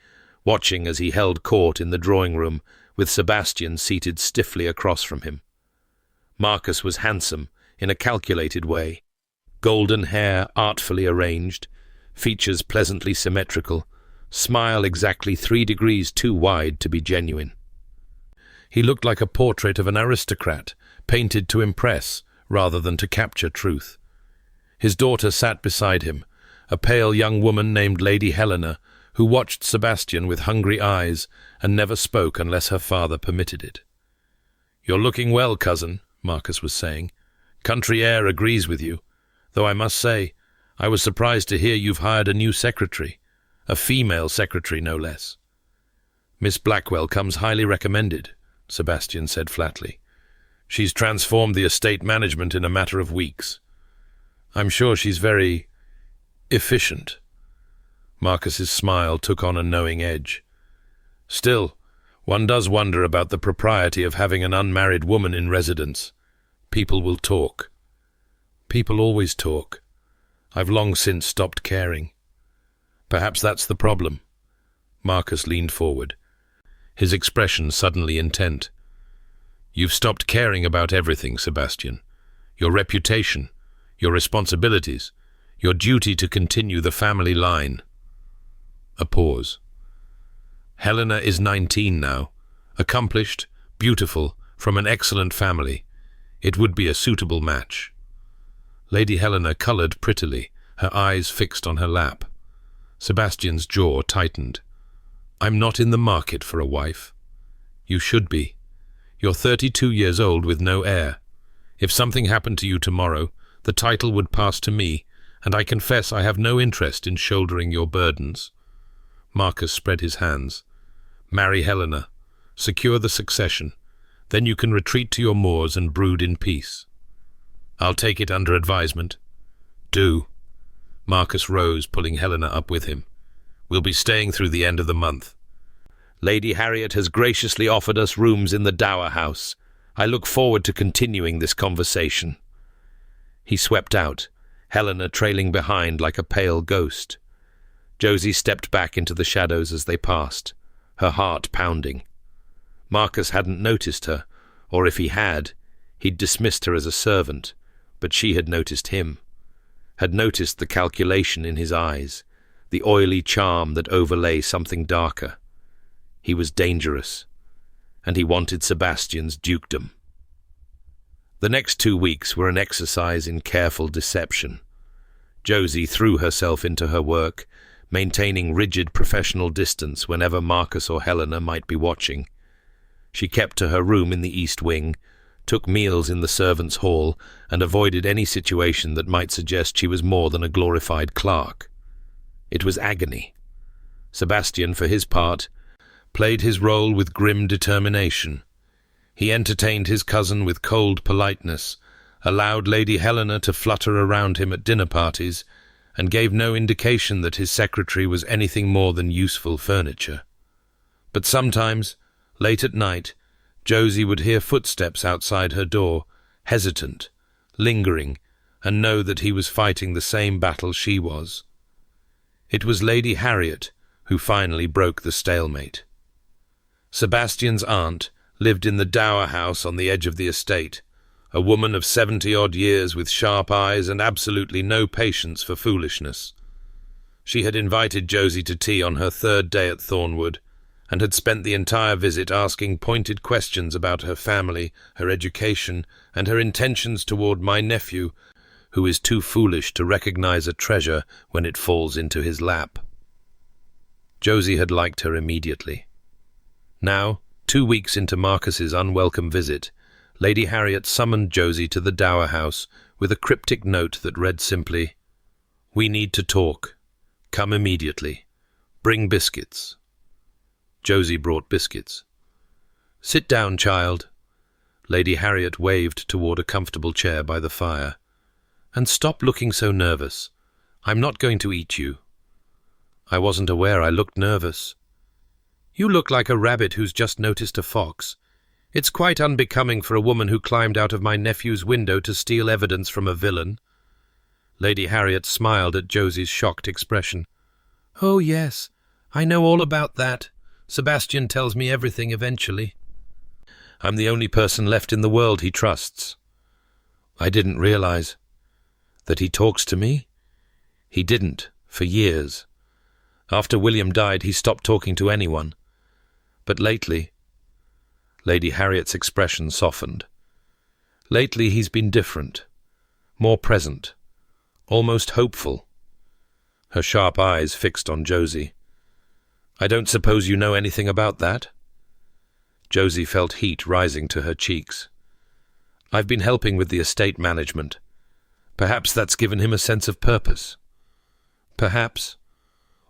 watching as he held court in the drawing-room with Sebastian seated stiffly across from him. Marcus was handsome in a calculated way, golden hair artfully arranged, features pleasantly symmetrical, smile exactly 3 degrees too wide to be genuine. He looked like a portrait of an aristocrat, painted to impress rather than to capture truth. His daughter sat beside him, a pale young woman named Lady Helena, who watched Sebastian with hungry eyes and never spoke unless her father permitted it. "You're looking well, cousin," Marcus was saying. "Country air agrees with you, though I must say, I was surprised to hear you've hired a new secretary, a female secretary no less." "Miss Blackwell comes highly recommended," Sebastian said flatly. "She's transformed the estate management in a matter of weeks. I'm sure she's very efficient." Marcus's smile took on a knowing edge. "Still, one does wonder about the propriety of having an unmarried woman in residence. People will talk." "People always talk. I've long since stopped caring." "Perhaps that's the problem." Marcus leaned forward, his expression suddenly intent. "You've stopped caring about everything, Sebastian. Your reputation, your responsibilities, your duty to continue the family line." A pause. "Helena is 19 now, accomplished, beautiful, from an excellent family. It would be a suitable match." Lady Helena coloured prettily, her eyes fixed on her lap. Sebastian's jaw tightened. "I'm not in the market for a wife." "You should be. You're 32 years old with no heir. If something happened to you tomorrow, the title would pass to me, and I confess I have no interest in shouldering your burdens." Marcus spread his hands. "Marry Helena. Secure the succession. Then you can retreat to your moors and brood in peace." "I'll take it under advisement." "Do." Marcus rose, pulling Helena up with him. "We'll be staying through the end of the month. Lady Harriet has graciously offered us rooms in the Dower House. I look forward to continuing this conversation." He swept out, Helena trailing behind like a pale ghost. Josie stepped back into the shadows as they passed, her heart pounding. Marcus hadn't noticed her, or if he had, he'd dismissed her as a servant, but she had noticed him, had noticed the calculation in his eyes, the oily charm that overlay something darker. He was dangerous, and he wanted Sebastian's dukedom. The next 2 weeks were an exercise in careful deception. Josie threw herself into her work, maintaining rigid professional distance whenever Marcus or Helena might be watching. She kept to her room in the East Wing, took meals in the servants' hall, and avoided any situation that might suggest she was more than a glorified clerk. It was agony. Sebastian, for his part, played his role with grim determination. He entertained his cousin with cold politeness, allowed Lady Helena to flutter around him at dinner parties, and gave no indication that his secretary was anything more than useful furniture. But sometimes, late at night, Josie would hear footsteps outside her door, hesitant, lingering, and know that he was fighting the same battle she was. It was Lady Harriet who finally broke the stalemate. Sebastian's aunt lived in the dower house on the edge of the estate, a woman of 70-odd years with sharp eyes and absolutely no patience for foolishness. She had invited Josie to tea on her third day at Thornwood, and had spent the entire visit asking pointed questions about her family, her education, and her intentions toward my nephew, who is too foolish to recognize a treasure when it falls into his lap. Josie had liked her immediately. Now, 2 weeks into Marcus's unwelcome visit, Lady Harriet summoned Josie to the dower house with a cryptic note that read simply, "We need to talk. Come immediately. Bring biscuits." Josie brought biscuits. "Sit down, child." Lady Harriet waved toward a comfortable chair by the fire. "And stop looking so nervous. I'm not going to eat you." "I wasn't aware I looked nervous." "You look like a rabbit who's just noticed a fox. It's quite unbecoming for a woman who climbed out of my nephew's window to steal evidence from a villain." Lady Harriet smiled at Josie's shocked expression. "Oh, yes, I know all about that. Sebastian tells me everything eventually. I'm the only person left in the world he trusts." "I didn't realize that he talks to me." "He didn't, for years. After William died, he stopped talking to anyone. But lately—" Lady Harriet's expression softened. "Lately he's been different, more present, almost hopeful." Her sharp eyes fixed on Josie. "I don't suppose you know anything about that?" Josie felt heat rising to her cheeks. "I've been helping with the estate management. Perhaps that's given him a sense of purpose. Perhaps.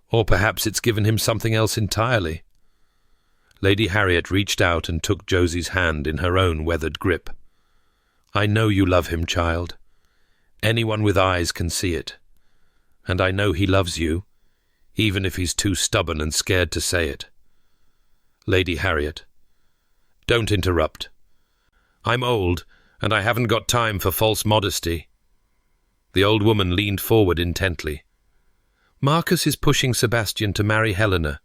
Or perhaps it's given him something else entirely." Lady Harriet reached out and took Josie's hand in her own weathered grip. "I know you love him, child. Anyone with eyes can see it. And I know he loves you, even if he's too stubborn and scared to say it." "Lady Harriet, don't interrupt. I'm old, and I haven't got time for false modesty." The old woman leaned forward intently. "Marcus is pushing Sebastian to marry Helena.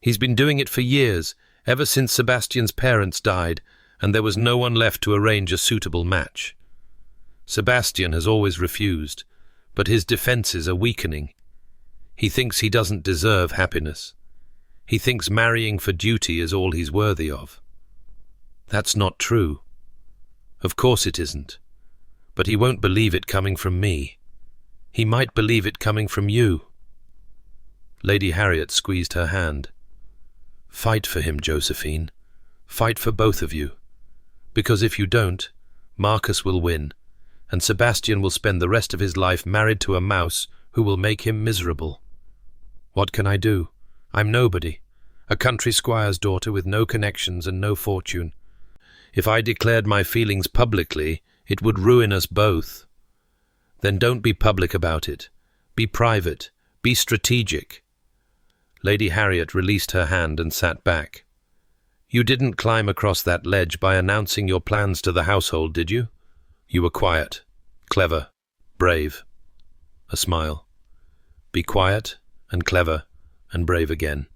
He's been doing it for years, ever since Sebastian's parents died, and there was no one left to arrange a suitable match. Sebastian has always refused, but his defenses are weakening. He thinks he doesn't deserve happiness. He thinks marrying for duty is all he's worthy of. That's not true. Of course it isn't. But he won't believe it coming from me. He might believe it coming from you." Lady Harriet squeezed her hand. "Fight for him, Josephine. Fight for both of you. Because if you don't, Marcus will win, and Sebastian will spend the rest of his life married to a mouse who will make him miserable. What can I do? I'm nobody, a country squire's daughter with no connections and no fortune. If I declared my feelings publicly, it would ruin us both. Then don't be public about it. Be private. Be strategic." Lady Harriet released her hand and sat back. "You didn't climb across that ledge by announcing your plans to the household, did you? You were quiet, clever, brave." A smile. "Be quiet and clever and brave again,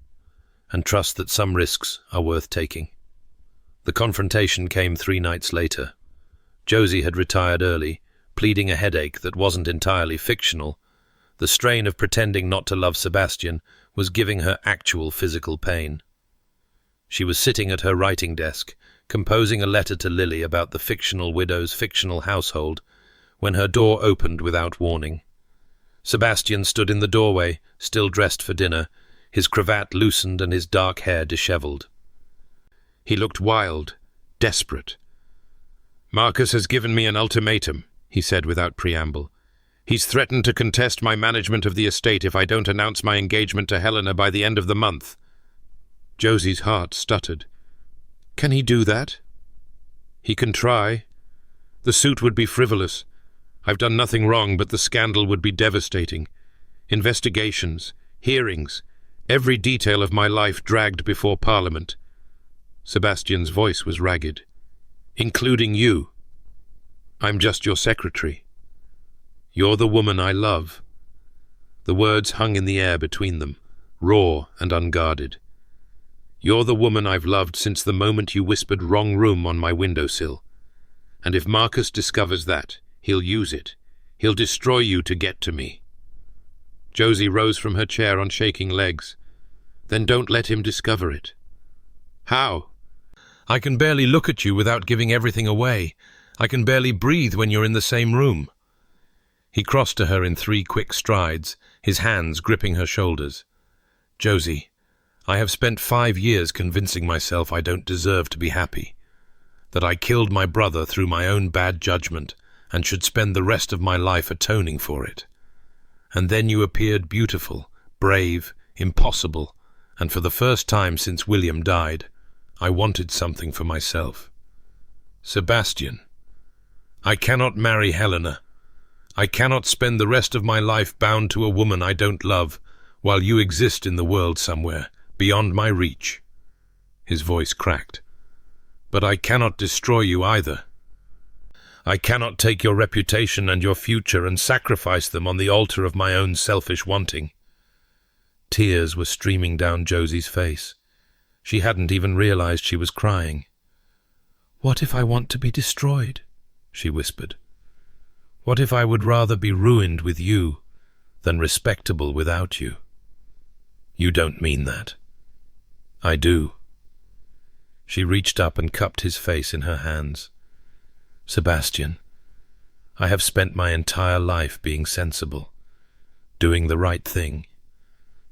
and trust that some risks are worth taking." The confrontation came 3 nights later. Josie had retired early, pleading a headache that wasn't entirely fictional. The strain of pretending not to love Sebastian was giving her actual physical pain. She was sitting at her writing desk, composing a letter to Lily about the fictional widow's fictional household, when her door opened without warning. Sebastian stood in the doorway, still dressed for dinner, his cravat loosened and his dark hair dishevelled. He looked wild, desperate. Marcus has given me an ultimatum, he said without preamble. He's threatened to contest my management of the estate if I don't announce my engagement to Helena by the end of the month. Josie's heart stuttered. Can he do that? He can try. The suit would be frivolous. I've done nothing wrong, but the scandal would be devastating. Investigations, hearings, every detail of my life dragged before Parliament. Sebastian's voice was ragged. Including you. I'm just your secretary. You're the woman I love. The words hung in the air between them, raw and unguarded. You're the woman I've loved since the moment you whispered wrong room on my windowsill. And if Marcus discovers that, he'll use it. He'll destroy you to get to me. Josie rose from her chair on shaking legs. Then don't let him discover it. How? I can barely look at you without giving everything away. I can barely breathe when you're in the same room. He crossed to her in 3 quick strides, his hands gripping her shoulders. Josie, I have spent 5 years convincing myself I don't deserve to be happy, that I killed my brother through my own bad judgment and should spend the rest of my life atoning for it. And then you appeared beautiful, brave, impossible, and for the first time since William died, I wanted something for myself. Sebastian, I cannot marry Helena. I cannot spend the rest of my life bound to a woman I don't love, while you exist in the world somewhere, beyond my reach. His voice cracked. But I cannot destroy you either. I cannot take your reputation and your future and sacrifice them on the altar of my own selfish wanting. Tears were streaming down Josie's face. She hadn't even realized she was crying. What if I want to be destroyed? She whispered. What if I would rather be ruined with you than respectable without you? You don't mean that. I do. She reached up and cupped his face in her hands. Sebastian, I have spent my entire life being sensible, doing the right thing,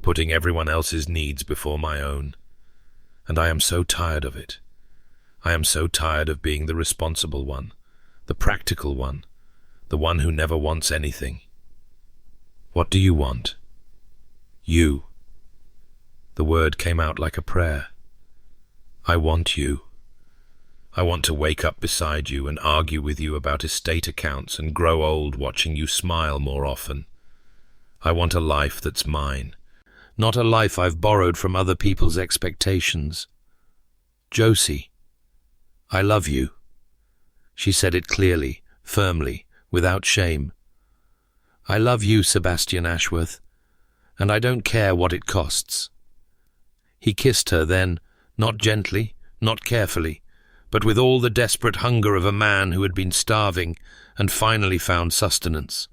putting everyone else's needs before my own. And I am so tired of it. I am so tired of being the responsible one, the practical one, the one who never wants anything. What do you want? You. The word came out like a prayer. I want you. I want to wake up beside you and argue with you about estate accounts and grow old watching you smile more often. I want a life that's mine, not a life I've borrowed from other people's expectations. Josie, I love you. She said it clearly, firmly, without shame. I love you, Sebastian Ashworth, and I don't care what it costs. He kissed her then, not gently, not carefully, but with all the desperate hunger of a man who had been starving and finally found sustenance.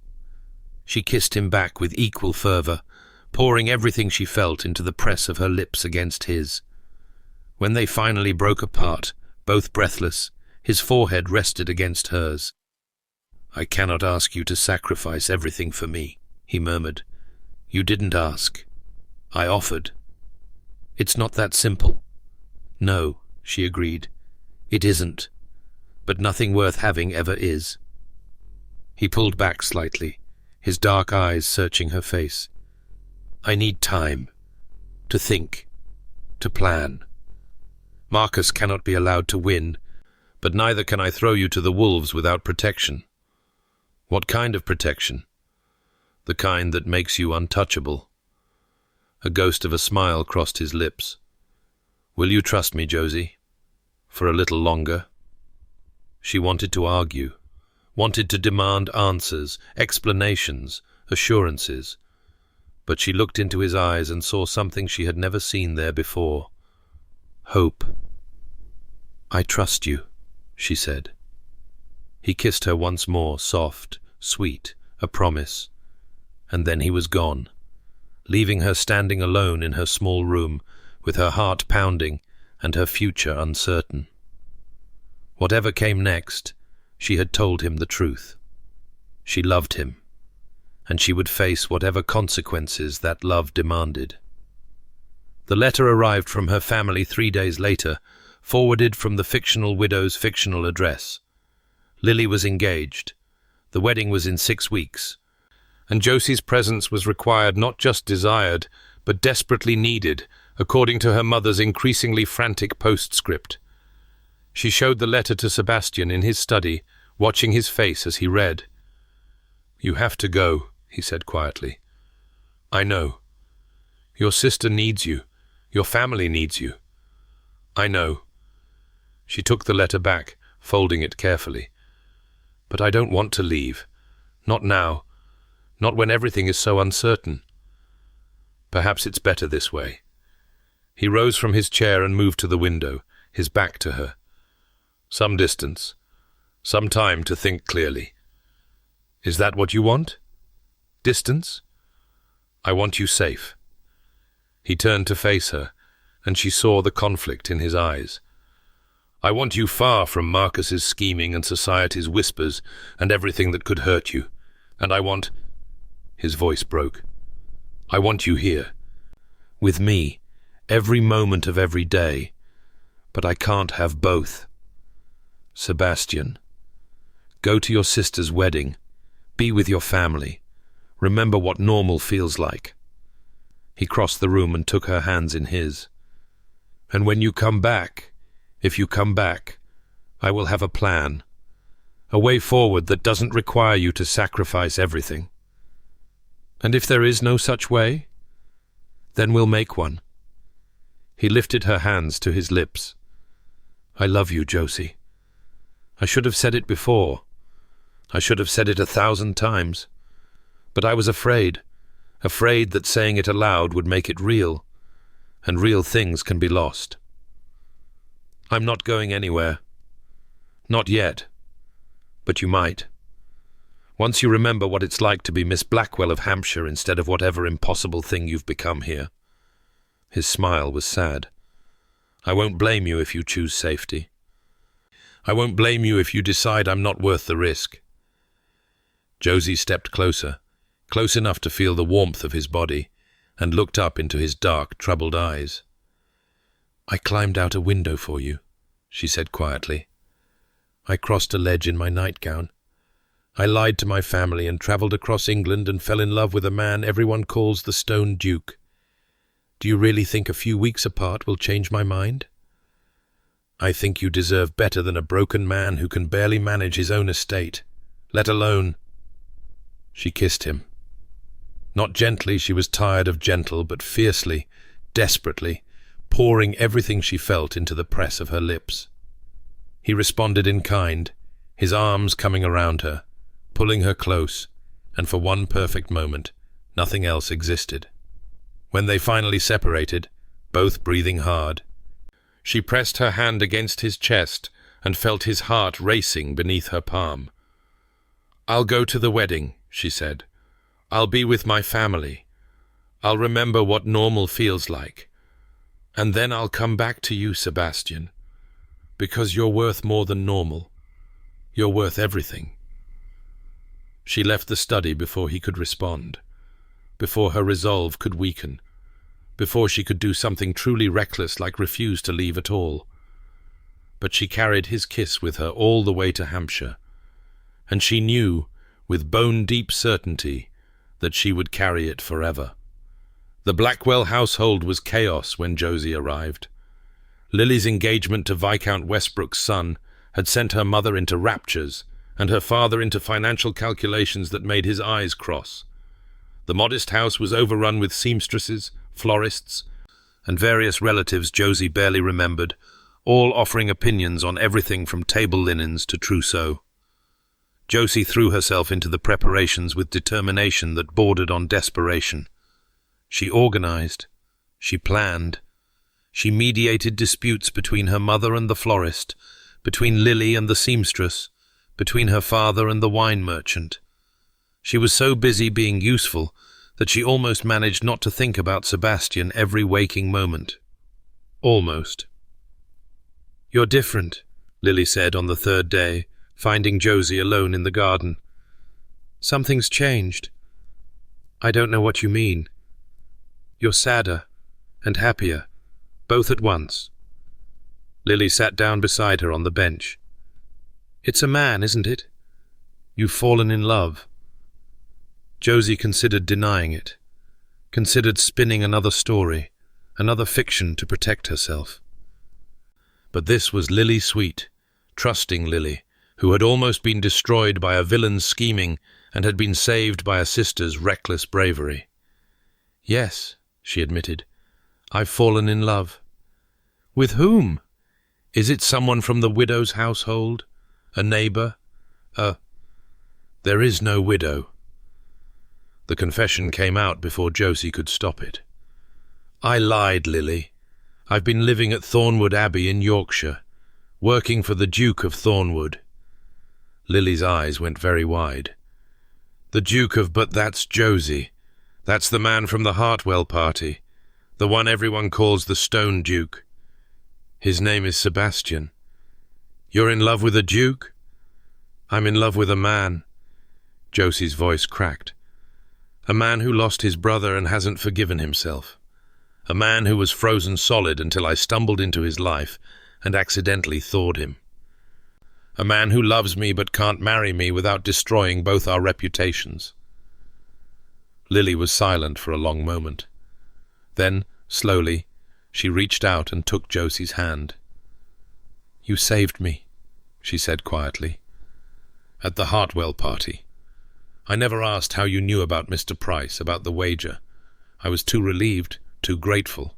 She kissed him back with equal fervour, pouring everything she felt into the press of her lips against his. When they finally broke apart, both breathless, his forehead rested against hers. I cannot ask you to sacrifice everything for me, he murmured. You didn't ask. I offered. It's not that simple. No, she agreed. It isn't. But nothing worth having ever is. He pulled back slightly, his dark eyes searching her face. I need time. To think. To plan. Marcus cannot be allowed to win, but neither can I throw you to the wolves without protection. What kind of protection? The kind that makes you untouchable. A ghost of a smile crossed his lips. Will you trust me, Josie? For a little longer? She wanted to argue, wanted to demand answers, explanations, assurances. But she looked into his eyes and saw something she had never seen there before. Hope. I trust you, she said. He kissed her once more, soft, sweet, a promise. And then he was gone, leaving her standing alone in her small room, with her heart pounding and her future uncertain. Whatever came next, she had told him the truth. She loved him, and she would face whatever consequences that love demanded. The letter arrived from her family 3 days later, forwarded from the fictional widow's fictional address. Lily was engaged. The wedding was in 6 weeks. And Josie's presence was required, not just desired, but desperately needed, according to her mother's increasingly frantic postscript. She showed the letter to Sebastian in his study, watching his face as he read. "You have to go," he said quietly. "I know. Your sister needs you. Your family needs you. I know." She took the letter back, folding it carefully. "But I don't want to leave. Not now. Not when everything is so uncertain. Perhaps it's better this way." He rose from his chair and moved to the window, his back to her. "Some distance. Some time to think clearly. Is that what you want? Distance? I want you safe." He turned to face her, and she saw the conflict in his eyes. "I want you far from Marcus's scheming and society's whispers and everything that could hurt you. And I want—" His voice broke. "I want you here. With me, every moment of every day. But I can't have both. Sebastian, go to your sister's wedding. Be with your family. Remember what normal feels like." He crossed the room and took her hands in his. "And when you come back, if you come back, I will have a plan. A way forward that doesn't require you to sacrifice everything. And if there is no such way, then we'll make one." He lifted her hands to his lips. "I love you, Josie. I should have said it before. I should have said it 1,000 times. But I was afraid that saying it aloud would make it real, and real things can be lost. I'm not going anywhere. Not yet. But you might. Once you remember what it's like to be Miss Blackwell of Hampshire instead of whatever impossible thing you've become here." His smile was sad. "I won't blame you if you choose safety. I won't blame you if you decide I'm not worth the risk." Josie stepped closer, close enough to feel the warmth of his body, and looked up into his dark, troubled eyes. "I climbed out a window for you," she said quietly. "I crossed a ledge in my nightgown. I lied to my family and travelled across England and fell in love with a man everyone calls the Stone Duke. Do you really think a few weeks apart will change my mind? I think you deserve better than a broken man who can barely manage his own estate, let alone—" She kissed him. Not gently, she was tired of gentle, but fiercely, desperately, pouring everything she felt into the press of her lips. He responded in kind, his arms coming around her, pulling her close, and for one perfect moment, nothing else existed. When they finally separated, both breathing hard, she pressed her hand against his chest and felt his heart racing beneath her palm. "I'll go to the wedding," she said. "I'll be with my family. I'll remember what normal feels like. And then I'll come back to you, Sebastian, because you're worth more than normal. You're worth everything." She left the study before he could respond, before her resolve could weaken, before she could do something truly reckless like refuse to leave at all. But she carried his kiss with her all the way to Hampshire, and she knew, with bone-deep certainty, that she would carry it forever. The Blackwell household was chaos when Josie arrived. Lily's engagement to Viscount Westbrook's son had sent her mother into raptures, and her father into financial calculations that made his eyes cross. The modest house was overrun with seamstresses, florists, and various relatives Josie barely remembered, all offering opinions on everything from table linens to trousseau. Josie threw herself into the preparations with determination that bordered on desperation. She organized. She planned. She mediated disputes between her mother and the florist, between Lily and the seamstress, between her father and the wine merchant. She was so busy being useful that she almost managed not to think about Sebastian every waking moment. Almost. "You're different," Lily said on the third day, finding Josie alone in the garden. "Something's changed. I don't know what you mean. You're sadder and happier, both at once." Lily sat down beside her on the bench. It's a man, isn't it? You've fallen in love. Josie considered denying it, considered spinning another story, another fiction to protect herself. But this was Lily Sweet, trusting Lily, who had almost been destroyed by a villain's scheming and had been saved by a sister's reckless bravery. Yes, she admitted, I've fallen in love. With whom? Is it someone from the widow's household? A neighbour? There is no widow. The confession came out before Josie could stop it. I lied, Lily. I've been living at Thornwood Abbey in Yorkshire, working for the Duke of Thornwood. Lily's eyes went very wide. The Duke of... But that's Josie. That's the man from the Hartwell party, the one everyone calls the Stone Duke. His name is Sebastian. You're in love with a duke? I'm in love with a man. Josie's voice cracked. A man who lost his brother and hasn't forgiven himself. A man who was frozen solid until I stumbled into his life and accidentally thawed him. A man who loves me but can't marry me without destroying both our reputations. Lily was silent for a long moment. Then, slowly, she reached out and took Josie's hand. You saved me, she said quietly. At the Hartwell party. I never asked how you knew about Mr. Price, about the wager. I was too relieved, too grateful.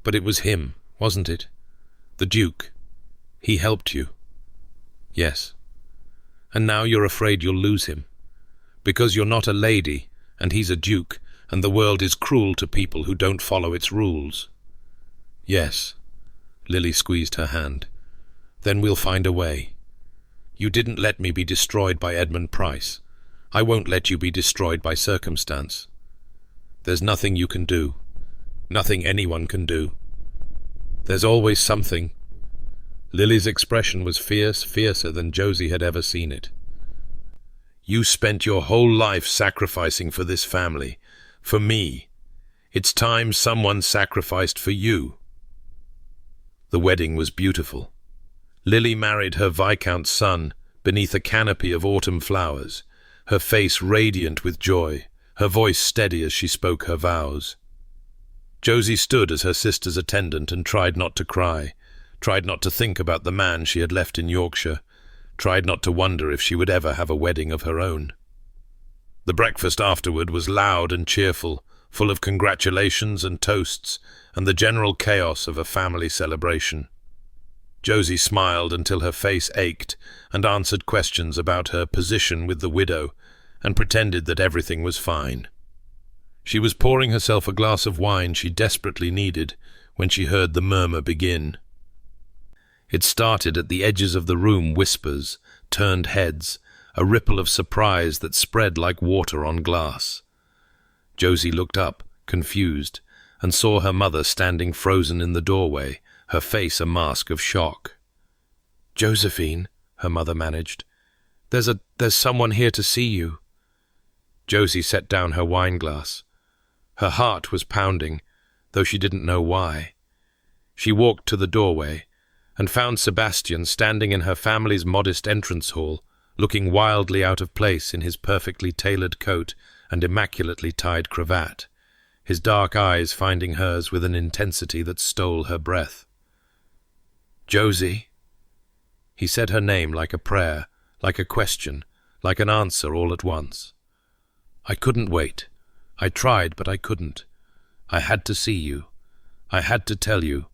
But it was him, wasn't it? The Duke. He helped you. Yes. And now you're afraid you'll lose him. Because you're not a lady, and he's a duke, and the world is cruel to people who don't follow its rules. Yes. Lily squeezed her hand. Then we'll find a way. You didn't let me be destroyed by Edmund Price. I won't let you be destroyed by circumstance. There's nothing you can do. Nothing anyone can do. There's always something. Lily's expression was fierce, fiercer than Josie had ever seen it. You spent your whole life sacrificing for this family, for me. It's time someone sacrificed for you. The wedding was beautiful. Lily married her Viscount's son beneath a canopy of autumn flowers, her face radiant with joy, her voice steady as she spoke her vows. Josie stood as her sister's attendant and tried not to cry, tried not to think about the man she had left in Yorkshire, tried not to wonder if she would ever have a wedding of her own. The breakfast afterward was loud and cheerful, full of congratulations and toasts and the general chaos of a family celebration. Josie smiled until her face ached and answered questions about her position with the widow and pretended that everything was fine. She was pouring herself a glass of wine she desperately needed when she heard the murmur begin. It started at the edges of the room, whispers, turned heads, a ripple of surprise that spread like water on glass. Josie looked up, confused, and saw her mother standing frozen in the doorway, her face a mask of shock. "Josephine," her mother managed, there's someone here to see you." Josie set down her wine glass. Her heart was pounding, though she didn't know why. She walked to the doorway and found Sebastian standing in her family's modest entrance hall, looking wildly out of place in his perfectly tailored coat and immaculately tied cravat, his dark eyes finding hers with an intensity that stole her breath. "Josie." He said her name like a prayer, like a question, like an answer all at once. "I couldn't wait. I tried, but I couldn't. I had to see you. I had to tell you.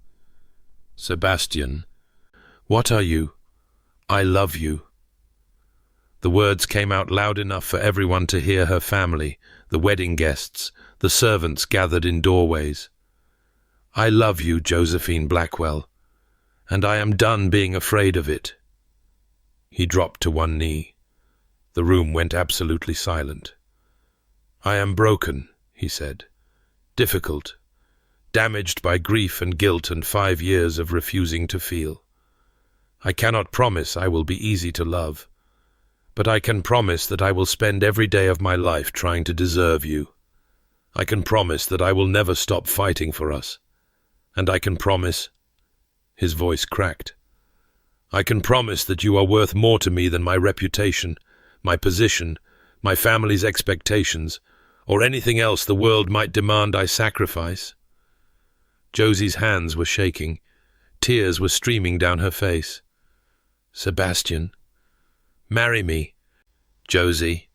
Sebastian, what are you? I love you." The words came out loud enough for everyone to hear, her family, the wedding guests, the servants gathered in doorways. "I love you, Josephine Blackwell, and I am done being afraid of it." He dropped to one knee. The room went absolutely silent. "I am broken," he said. "Difficult. Damaged by grief and guilt and 5 years of refusing to feel. I cannot promise I will be easy to love, but I can promise that I will spend every day of my life trying to deserve you. I can promise that I will never stop fighting for us. And I can promise—" His voice cracked. I can promise that you are worth more to me than my reputation, my position, my family's expectations, or anything else the world might demand I sacrifice." Josie's hands were shaking. Tears were streaming down her face. "Sebastian, marry me, Josie."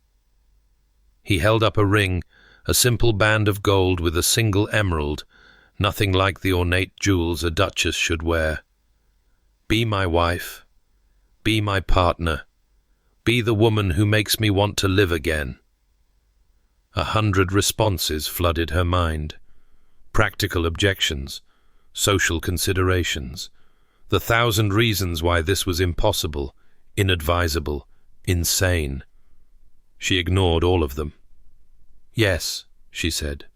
He held up a ring, a simple band of gold with a single emerald, nothing like the ornate jewels a duchess should wear. "Be my wife. Be my partner. Be the woman who makes me want to live again." 100 responses flooded her mind. Practical objections, social considerations, the 1,000 reasons why this was impossible, inadvisable, insane. She ignored all of them. "Yes," she said.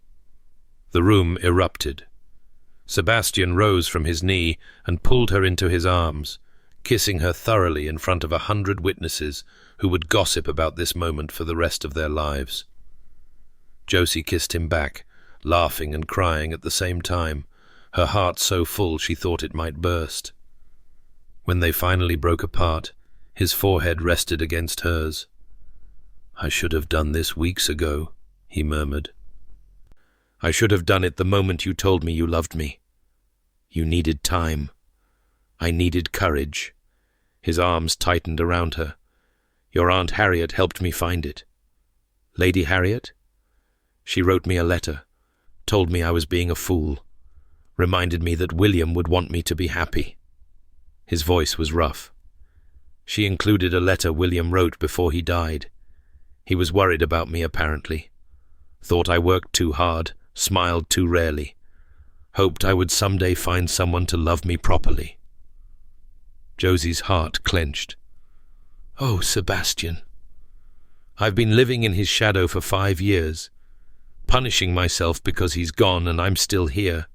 The room erupted. Sebastian rose from his knee and pulled her into his arms, kissing her thoroughly in front of 100 witnesses who would gossip about this moment for the rest of their lives. Josie kissed him back, laughing and crying at the same time, her heart so full she thought it might burst. When they finally broke apart, his forehead rested against hers. "I should have done this weeks ago," he murmured. "I should have done it the moment you told me you loved me. You needed time. I needed courage." His arms tightened around her. "Your Aunt Harriet helped me find it." "Lady Harriet?" "She wrote me a letter, told me I was being a fool, reminded me that William would want me to be happy." His voice was rough. "She included a letter William wrote before he died. He was worried about me, apparently. Thought I worked too hard, smiled too rarely. Hoped I would someday find someone to love me properly." Josie's heart clenched. "Oh, Sebastian. I've been living in his shadow for 5 years, punishing myself because he's gone and I'm still here.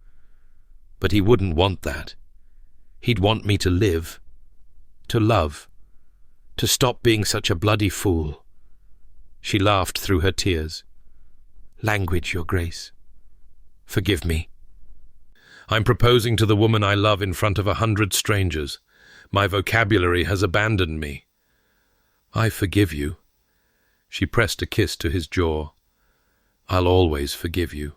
But he wouldn't want that. He'd want me to live, to love, to stop being such a bloody fool." She laughed through her tears. "Language, Your Grace. Forgive me. I'm proposing to the woman I love in front of 100 strangers. My vocabulary has abandoned me." "I forgive you." She pressed a kiss to his jaw. "I'll always forgive you."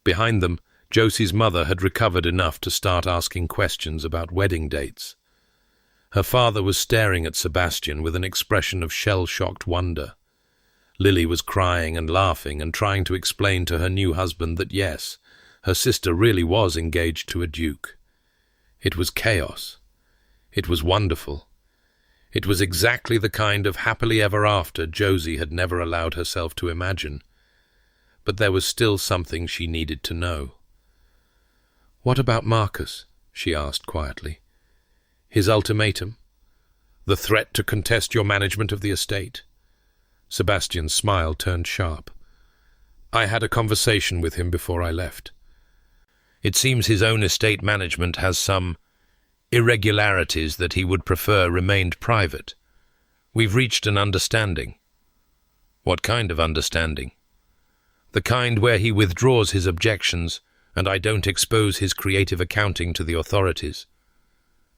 Behind them, Josie's mother had recovered enough to start asking questions about wedding dates. Her father was staring at Sebastian with an expression of shell-shocked wonder. Lily was crying and laughing and trying to explain to her new husband that yes, her sister really was engaged to a duke. It was chaos. It was wonderful. It was exactly the kind of happily ever after Josie had never allowed herself to imagine. But there was still something she needed to know. "What about Marcus?" she asked quietly. "His ultimatum? The threat to contest your management of the estate?" Sebastian's smile turned sharp. "I had a conversation with him before I left. It seems his own estate management has some irregularities that he would prefer remained private. We've reached an understanding." "What kind of understanding?" "The kind where he withdraws his objections, and I don't expose his creative accounting to the authorities."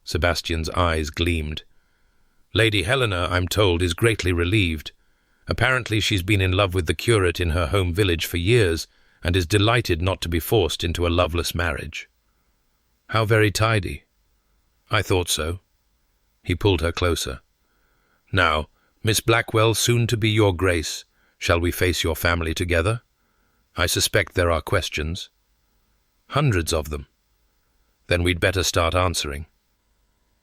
Sebastian's eyes gleamed. "Lady Helena, I'm told, is greatly relieved. Apparently she's been in love with the curate in her home village for years, and is delighted not to be forced into a loveless marriage." "How very tidy." "I thought so." He pulled her closer. "Now, Miss Blackwell, soon to be your Grace, shall we face your family together? I suspect there are questions." "Hundreds of them." "Then we'd better start answering."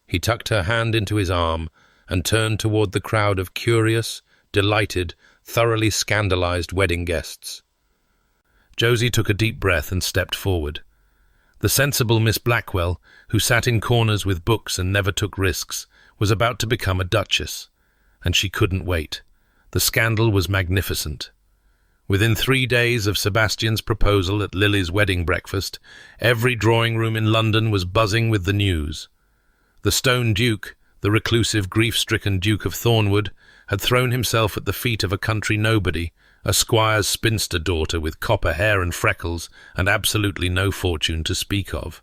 He tucked her hand into his arm and turned toward the crowd of curious, delighted, thoroughly scandalized wedding guests. Josie took a deep breath and stepped forward. The sensible Miss Blackwell, who sat in corners with books and never took risks, was about to become a duchess, and she couldn't wait. The scandal was magnificent. Within 3 days of Sebastian's proposal at Lily's wedding breakfast, every drawing room in London was buzzing with the news. The Stone Duke, the reclusive, grief-stricken Duke of Thornwood, had thrown himself at the feet of a country nobody, a squire's spinster daughter with copper hair and freckles and absolutely no fortune to speak of.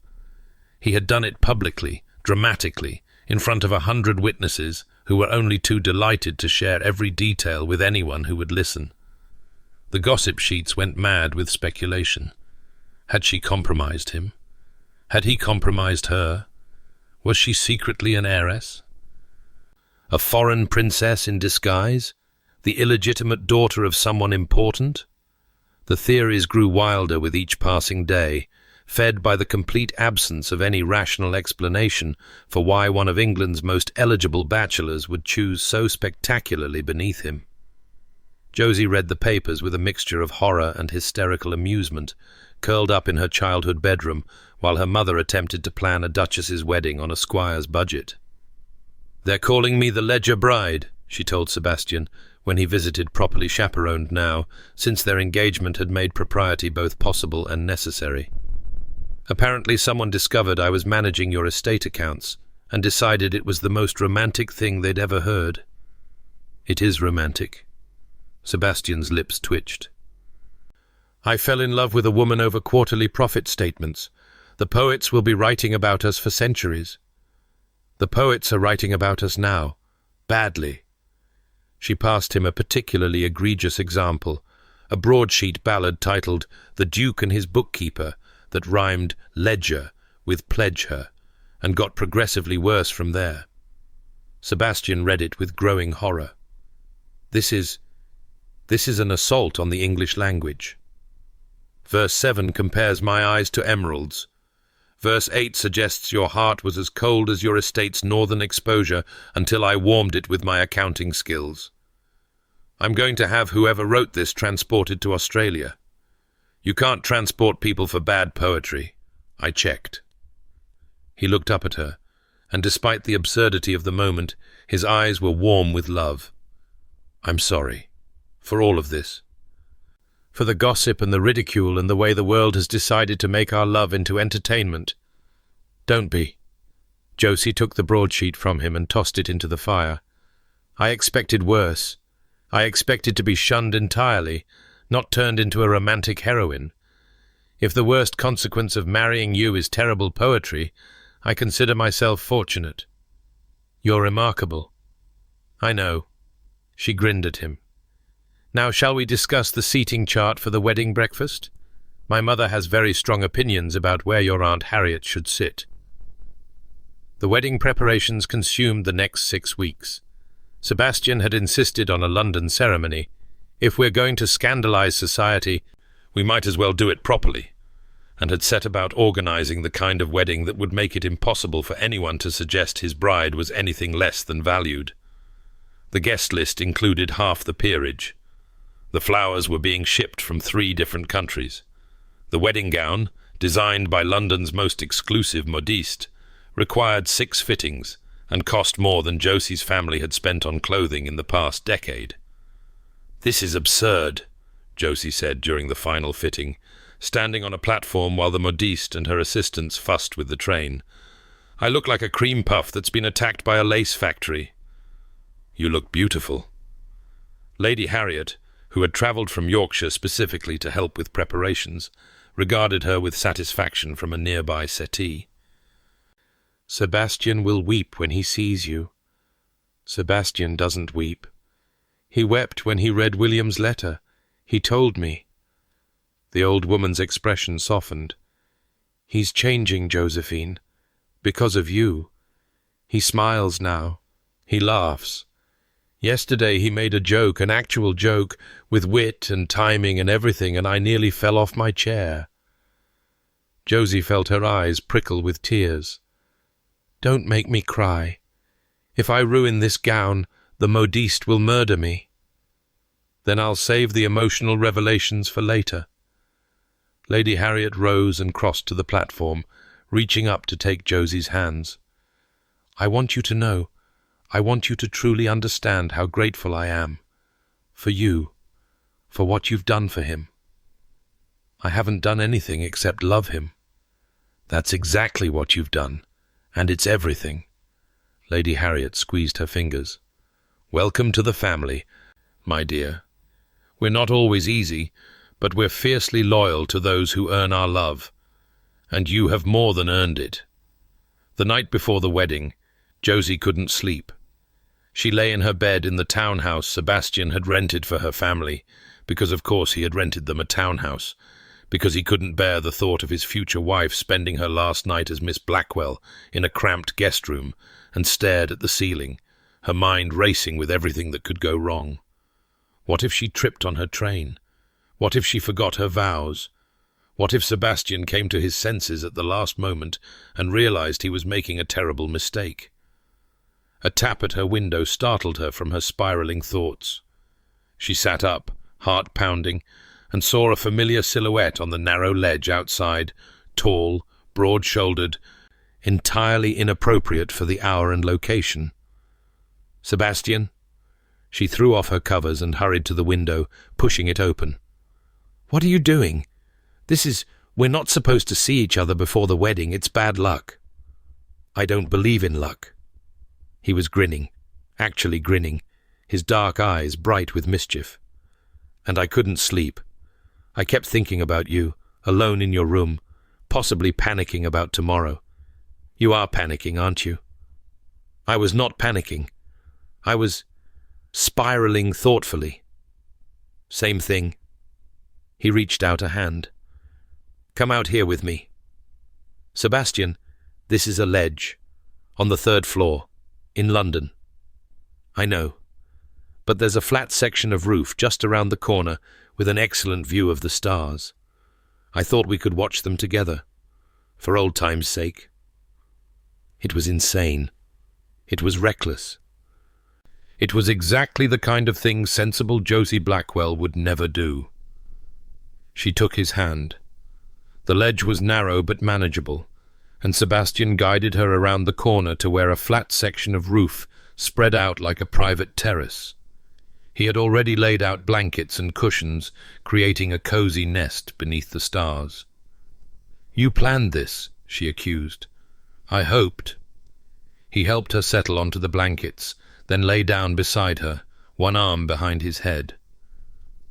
He had done it publicly, dramatically, in front of 100 witnesses who were only too delighted to share every detail with anyone who would listen. The gossip sheets went mad with speculation. Had she compromised him? Had he compromised her? Was she secretly an heiress? A foreign princess in disguise? The illegitimate daughter of someone important? The theories grew wilder with each passing day, fed by the complete absence of any rational explanation for why one of England's most eligible bachelors would choose so spectacularly beneath him. Josie read the papers with a mixture of horror and hysterical amusement, curled up in her childhood bedroom while her mother attempted to plan a duchess's wedding on a squire's budget. "They're calling me the Ledger Bride," she told Sebastian, when he visited properly chaperoned now, since their engagement had made propriety both possible and necessary. "Apparently someone discovered I was managing your estate accounts and decided it was the most romantic thing they'd ever heard." "It is romantic." Sebastian's lips twitched. "I fell in love with a woman over quarterly profit statements. The poets will be writing about us for centuries. The poets are writing about us now. Badly." She passed him a particularly egregious example, a broadsheet ballad titled "The Duke and His Bookkeeper" that rhymed ledger with pledge her, and got progressively worse from there. Sebastian read it with growing horror. This is an assault on the English language. Verse 7 compares my eyes to emeralds. Verse 8 suggests your heart was as cold as your estate's northern exposure until I warmed it with my accounting skills. I'm going to have whoever wrote this transported to Australia. You can't transport people for bad poetry. I checked. He looked up at her, and despite the absurdity of the moment, his eyes were warm with love. "I'm sorry. For all of this. For the gossip and the ridicule and the way the world has decided to make our love into entertainment. Don't be." Josie took the broadsheet from him and tossed it into the fire. "I expected worse. I expected to be shunned entirely, not turned into a romantic heroine. If the worst consequence of marrying you is terrible poetry, I consider myself fortunate. You're remarkable." "I know." She grinned at him. "Now shall we discuss the seating chart for the wedding breakfast? My mother has very strong opinions about where your Aunt Harriet should sit." The wedding preparations consumed the next 6 weeks. Sebastian had insisted on a London ceremony. If we're going to scandalize society, we might as well do it properly, and had set about organizing the kind of wedding that would make it impossible for anyone to suggest his bride was anything less than valued. The guest list included half the peerage. The flowers were being shipped from 3 different countries. The wedding gown, designed by London's most exclusive modiste, required 6 fittings and cost more than Josie's family had spent on clothing in the past decade. "This is absurd," Josie said during the final fitting, standing on a platform while the modiste and her assistants fussed with the train. "I look like a cream puff that's been attacked by a lace factory." "You look beautiful." Lady Harriet, who had travelled from Yorkshire specifically to help with preparations, regarded her with satisfaction from a nearby settee. "Sebastian will weep when he sees you." "Sebastian doesn't weep. He wept when he read William's letter. He told me." The old woman's expression softened. "He's changing, Josephine. Because of you. He smiles now. He laughs. Yesterday he made a joke, an actual joke, with wit and timing and everything, and I nearly fell off my chair." Josie felt her eyes prickle with tears. "Don't make me cry. If I ruin this gown, the modiste will murder me." "Then I'll save the emotional revelations for later." Lady Harriet rose and crossed to the platform, reaching up to take Josie's hands. "I want you to know, I want you to truly understand how grateful I am. For you, for what you've done for him." "I haven't done anything except love him." "That's exactly what you've done, and it's everything." Lady Harriet squeezed her fingers. "Welcome to the family, my dear. We're not always easy, but we're fiercely loyal to those who earn our love, and you have more than earned it." The night before the wedding, Josie couldn't sleep. She lay in her bed in the townhouse Sebastian had rented for her family, because of course he had rented them a townhouse, because he couldn't bear the thought of his future wife spending her last night as Miss Blackwell in a cramped guest room, and stared at the ceiling, her mind racing with everything that could go wrong. What if she tripped on her train? What if she forgot her vows? What if Sebastian came to his senses at the last moment and realized he was making a terrible mistake? A tap at her window startled her from her spiraling thoughts. She sat up, heart pounding, and saw a familiar silhouette on the narrow ledge outside, tall, broad-shouldered, entirely inappropriate for the hour and location. "Sebastian?" She threw off her covers and hurried to the window, pushing it open. "What are you doing? We're not supposed to see each other before the wedding. It's bad luck." "I don't believe in luck." He was grinning, actually grinning, his dark eyes bright with mischief. "And I couldn't sleep. I kept thinking about you, alone in your room, possibly panicking about tomorrow. You are panicking, aren't you?" "I was not panicking. I was spiraling thoughtfully." "Same thing." He reached out a hand. "Come out here with me." "Sebastian, this is a ledge, on the 3rd floor, in London." "I know. But there's a flat section of roof just around the corner with an excellent view of the stars. I thought we could watch them together, for old time's sake." It was insane. It was reckless. It was exactly the kind of thing sensible Josie Blackwell would never do. She took his hand. The ledge was narrow but manageable, and Sebastian guided her around the corner to where a flat section of roof spread out like a private terrace. He had already laid out blankets and cushions, creating a cozy nest beneath the stars. "You planned this," she accused. "I hoped." He helped her settle onto the blankets, then lay down beside her, one arm behind his head.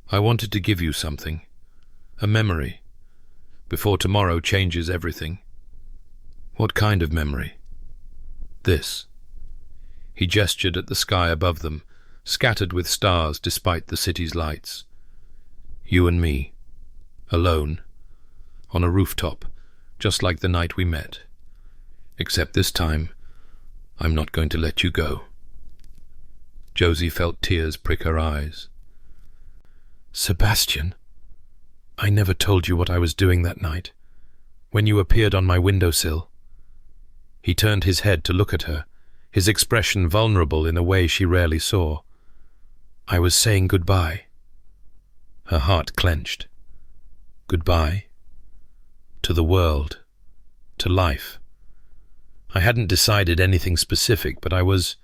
"I wanted to give you something. A memory. Before tomorrow changes everything." "What kind of memory?" "This." He gestured at the sky above them, scattered with stars despite the city's lights. "You and me. Alone. On a rooftop, just like the night we met. Except this time, I'm not going to let you go." Josie felt tears prick her eyes. "Sebastian, I never told you what I was doing that night, when you appeared on my windowsill." He turned his head to look at her, his expression vulnerable in a way she rarely saw. "I was saying goodbye." Her heart clenched. Goodbye? To the world. To life. I hadn't decided anything specific, but I was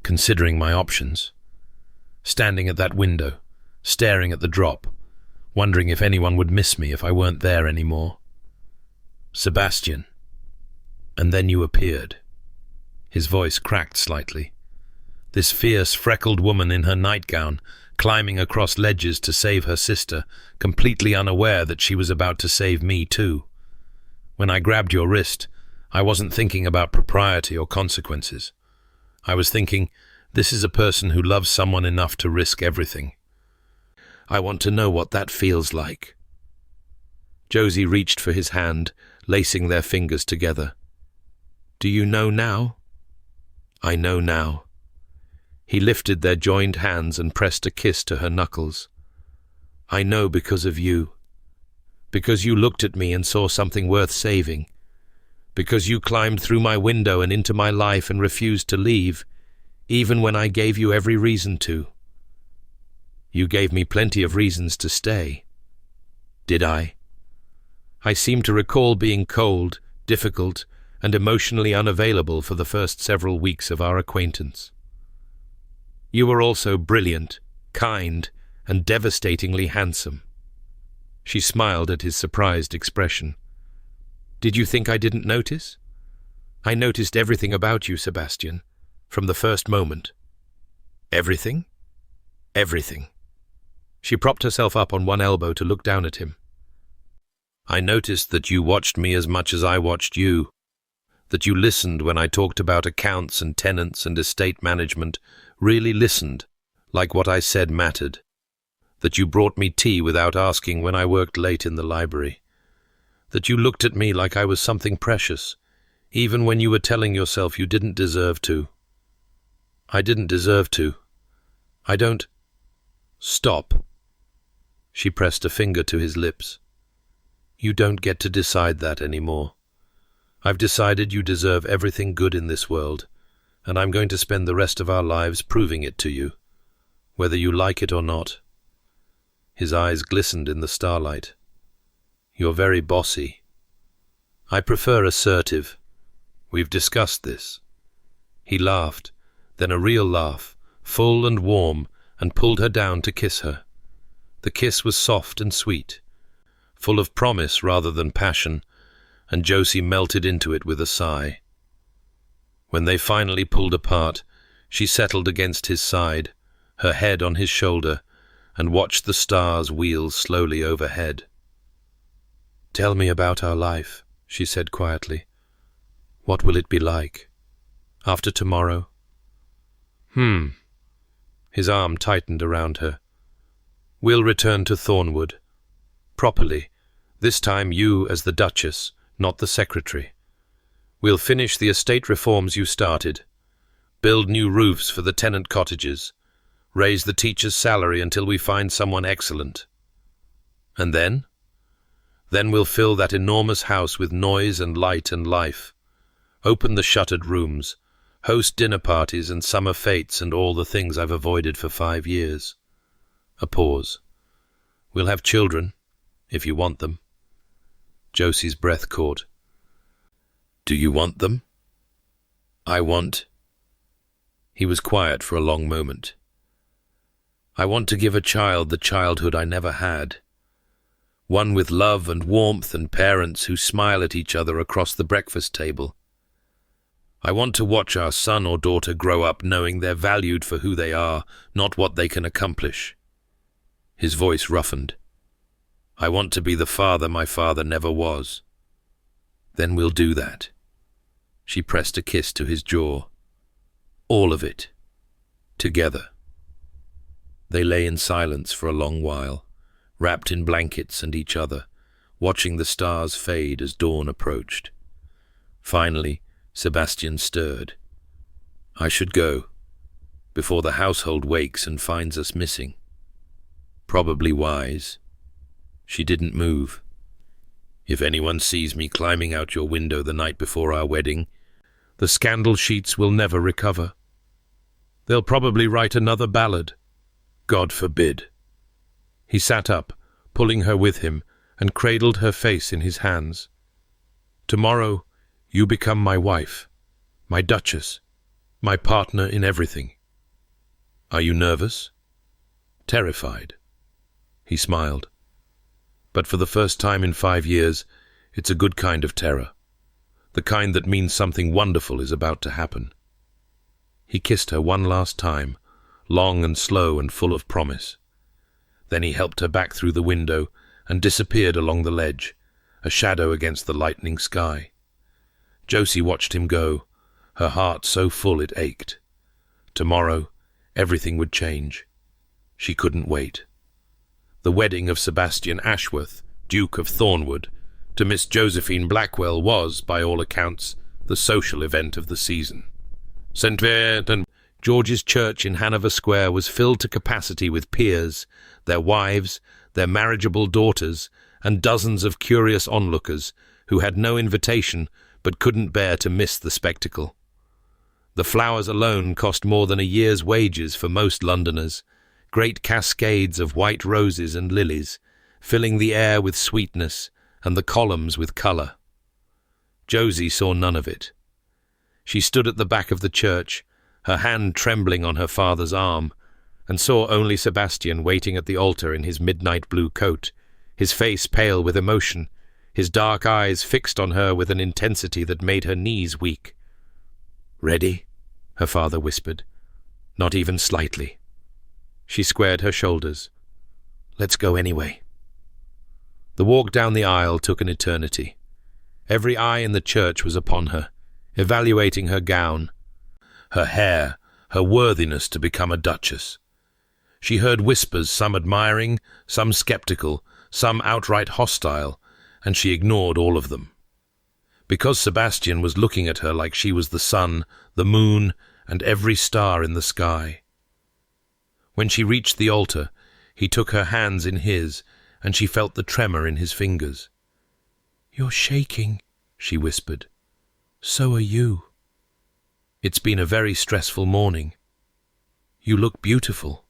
considering my options. Standing at that window, staring at the drop, wondering if anyone would miss me if I weren't there anymore. "Sebastian." And then you appeared. His voice cracked slightly. This fierce, freckled woman in her nightgown, climbing across ledges to save her sister, completely unaware that she was about to save me too. When I grabbed your wrist, I wasn't thinking about propriety or consequences. I was thinking, this is a person who loves someone enough to risk everything. I want to know what that feels like. Josie reached for his hand, lacing their fingers together. "Do you know now?" "I know now." He lifted their joined hands and pressed a kiss to her knuckles. "I know because of you. Because you looked at me and saw something worth saving. Because you climbed through my window and into my life and refused to leave, even when I gave you every reason to. You gave me plenty of reasons to stay. Did I? I seem to recall being cold, difficult, and emotionally unavailable for the first several weeks of our acquaintance. You were also brilliant, kind, and devastatingly handsome." She smiled at his surprised expression. "Did you think I didn't notice? I noticed everything about you, Sebastian, from the first moment." "Everything?" "Everything." She propped herself up on one elbow to look down at him. "I noticed that you watched me as much as I watched you. That you listened when I talked about accounts and tenants and estate management, really listened, like what I said mattered. That you brought me tea without asking when I worked late in the library. That you looked at me like I was something precious, even when you were telling yourself you didn't deserve to. I didn't deserve to. I don't... Stop. She pressed a finger to his lips. You don't get to decide that anymore. I've decided you deserve everything good in this world, and I'm going to spend the rest of our lives proving it to you, whether you like it or not. His eyes glistened in the starlight. You're very bossy. I prefer assertive. We've discussed this. He laughed, then a real laugh, full and warm, and pulled her down to kiss her. The kiss was soft and sweet, full of promise rather than passion, and Josie melted into it with a sigh. When they finally pulled apart, she settled against his side, her head on his shoulder, and watched the stars wheel slowly overhead. Tell me about our life, she said quietly. What will it be like? After tomorrow? His arm tightened around her. We'll return to Thornwood. Properly. This time you as the Duchess, not the secretary. We'll finish the estate reforms you started. Build new roofs for the tenant cottages. Raise the teacher's salary until we find someone excellent. And then? Then we'll fill that enormous house with noise and light and life. Open the shuttered rooms. Host dinner parties and summer fetes and all the things I've avoided for 5 years. A pause. We'll have children, if you want them. Josie's breath caught. Do you want them? I want... He was quiet for a long moment. I want to give a child the childhood I never had. One with love and warmth and parents who smile at each other across the breakfast table. I want to watch our son or daughter grow up knowing they're valued for who they are, not what they can accomplish. His voice roughened. I want to be the father my father never was. Then we'll do that. She pressed a kiss to his jaw. All of it. Together. They lay in silence for a long while, wrapped in blankets and each other, watching the stars fade as dawn approached. Finally, Sebastian stirred. I should go, before the household wakes and finds us missing. Probably wise. She didn't move. If anyone sees me climbing out your window the night before our wedding, the scandal sheets will never recover. They'll probably write another ballad. God forbid. He sat up, pulling her with him, and cradled her face in his hands. Tomorrow, you become my wife, my Duchess, my partner in everything. Are you nervous? Terrified? He smiled. But for the first time in 5 years, it's a good kind of terror. The kind that means something wonderful is about to happen. He kissed her one last time, long and slow and full of promise. Then he helped her back through the window and disappeared along the ledge, a shadow against the lightening sky. Josie watched him go, her heart so full it ached. Tomorrow, everything would change. She couldn't wait. The wedding of Sebastian Ashworth, Duke of Thornwood, to Miss Josephine Blackwell was, by all accounts, the social event of the season. St. George's Church in Hanover Square was filled to capacity with peers, their wives, their marriageable daughters, and dozens of curious onlookers who had no invitation but couldn't bear to miss the spectacle. The flowers alone cost more than a year's wages for most Londoners, great cascades of white roses and lilies, filling the air with sweetness and the columns with colour. Josie saw none of it. She stood at the back of the church, her hand trembling on her father's arm, and saw only Sebastian waiting at the altar in his midnight blue coat, his face pale with emotion, his dark eyes fixed on her with an intensity that made her knees weak. "Ready?" her father whispered. "Not even slightly." She squared her shoulders. "Let's go anyway." The walk down the aisle took an eternity. Every eye in the church was upon her, evaluating her gown, her hair, her worthiness to become a duchess. She heard whispers, some admiring, some skeptical, some outright hostile, and she ignored all of them. Because Sebastian was looking at her like she was the sun, the moon, and every star in the sky. When she reached the altar, he took her hands in his, and she felt the tremor in his fingers. "You're shaking," she whispered. "So are you." "It's been a very stressful morning. You look beautiful."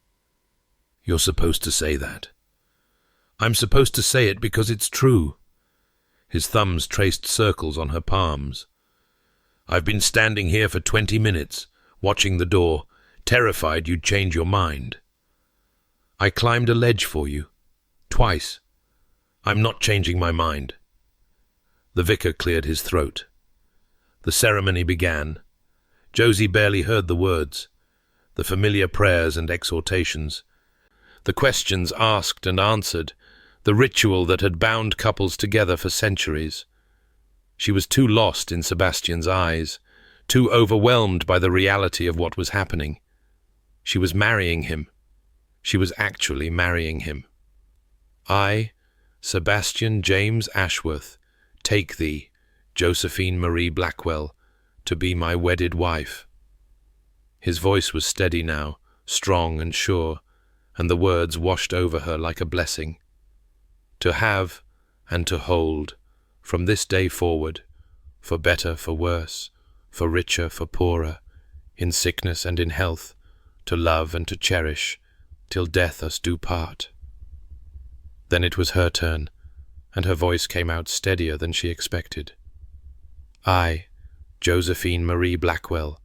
"You're supposed to say that." "I'm supposed to say it because it's true." His thumbs traced circles on her palms. "I've been standing here for 20 minutes, watching the door, terrified you'd change your mind. I climbed a ledge for you. Twice. I'm not changing my mind." The vicar cleared his throat. The ceremony began. Josie barely heard the words, the familiar prayers and exhortations, the questions asked and answered, the ritual that had bound couples together for centuries. She was too lost in Sebastian's eyes, too overwhelmed by the reality of what was happening. She was marrying him. She was actually marrying him. "I, Sebastian James Ashworth, take thee, Josephine Marie Blackwell, to be my wedded wife." His voice was steady now, strong and sure, and the words washed over her like a blessing. "To have and to hold, from this day forward, for better, for worse, for richer, for poorer, in sickness and in health, to love and to cherish, till death us do part." Then it was her turn, and her voice came out steadier than she expected. "I, Josephine Marie Blackwell,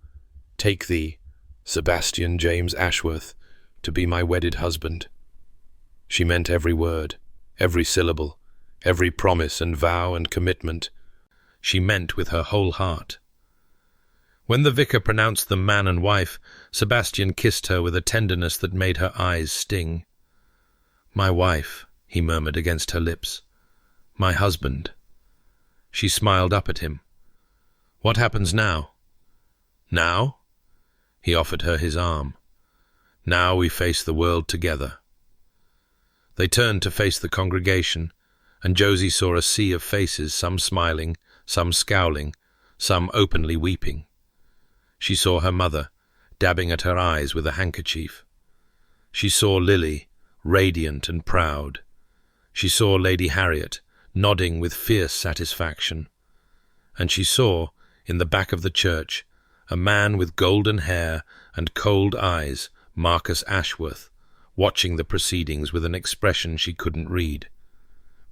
take thee, Sebastian James Ashworth, to be my wedded husband." She meant every word, every syllable, every promise and vow and commitment. She meant with her whole heart. When the vicar pronounced them man and wife, Sebastian kissed her with a tenderness that made her eyes sting. "My wife," he murmured against her lips. "My husband." She smiled up at him. "What happens now?" "Now?" He offered her his arm. "Now we face the world together." They turned to face the congregation, and Josie saw a sea of faces, some smiling, some scowling, some openly weeping. She saw her mother, dabbing at her eyes with a handkerchief. She saw Lily, radiant and proud. She saw Lady Harriet, nodding with fierce satisfaction. And she saw, in the back of the church, a man with golden hair and cold eyes, Marcus Ashworth, watching the proceedings with an expression she couldn't read.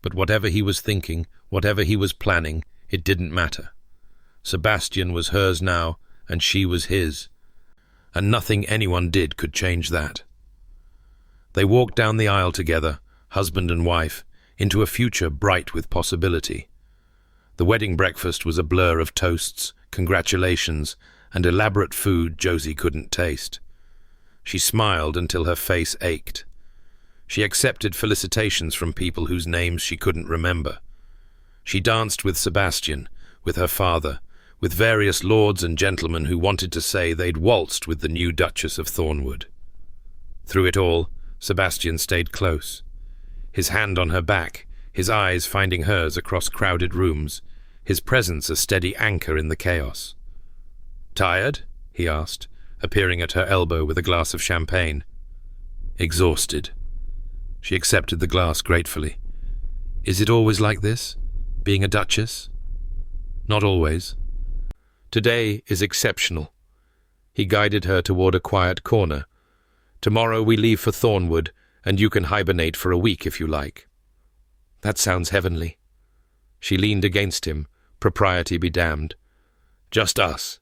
But whatever he was thinking, whatever he was planning, it didn't matter. Sebastian was hers now, and she was his, and nothing anyone did could change that. They walked down the aisle together, husband and wife, into a future bright with possibility. The wedding breakfast was a blur of toasts, congratulations, and elaborate food Josie couldn't taste. She smiled until her face ached. She accepted felicitations from people whose names she couldn't remember. She danced with Sebastian, with her father, with various lords and gentlemen who wanted to say they'd waltzed with the new Duchess of Thornwood. Through it all, Sebastian stayed close, his hand on her back, his eyes finding hers across crowded rooms, his presence a steady anchor in the chaos. "Tired?" he asked, appearing at her elbow with a glass of champagne. "Exhausted." She accepted the glass gratefully. "Is it always like this, being a duchess?" "Not always. Today is exceptional." He guided her toward a quiet corner. "Tomorrow we leave for Thornwood, and you can hibernate for a week if you like." "That sounds heavenly." She leaned against him, propriety be damned. "Just us,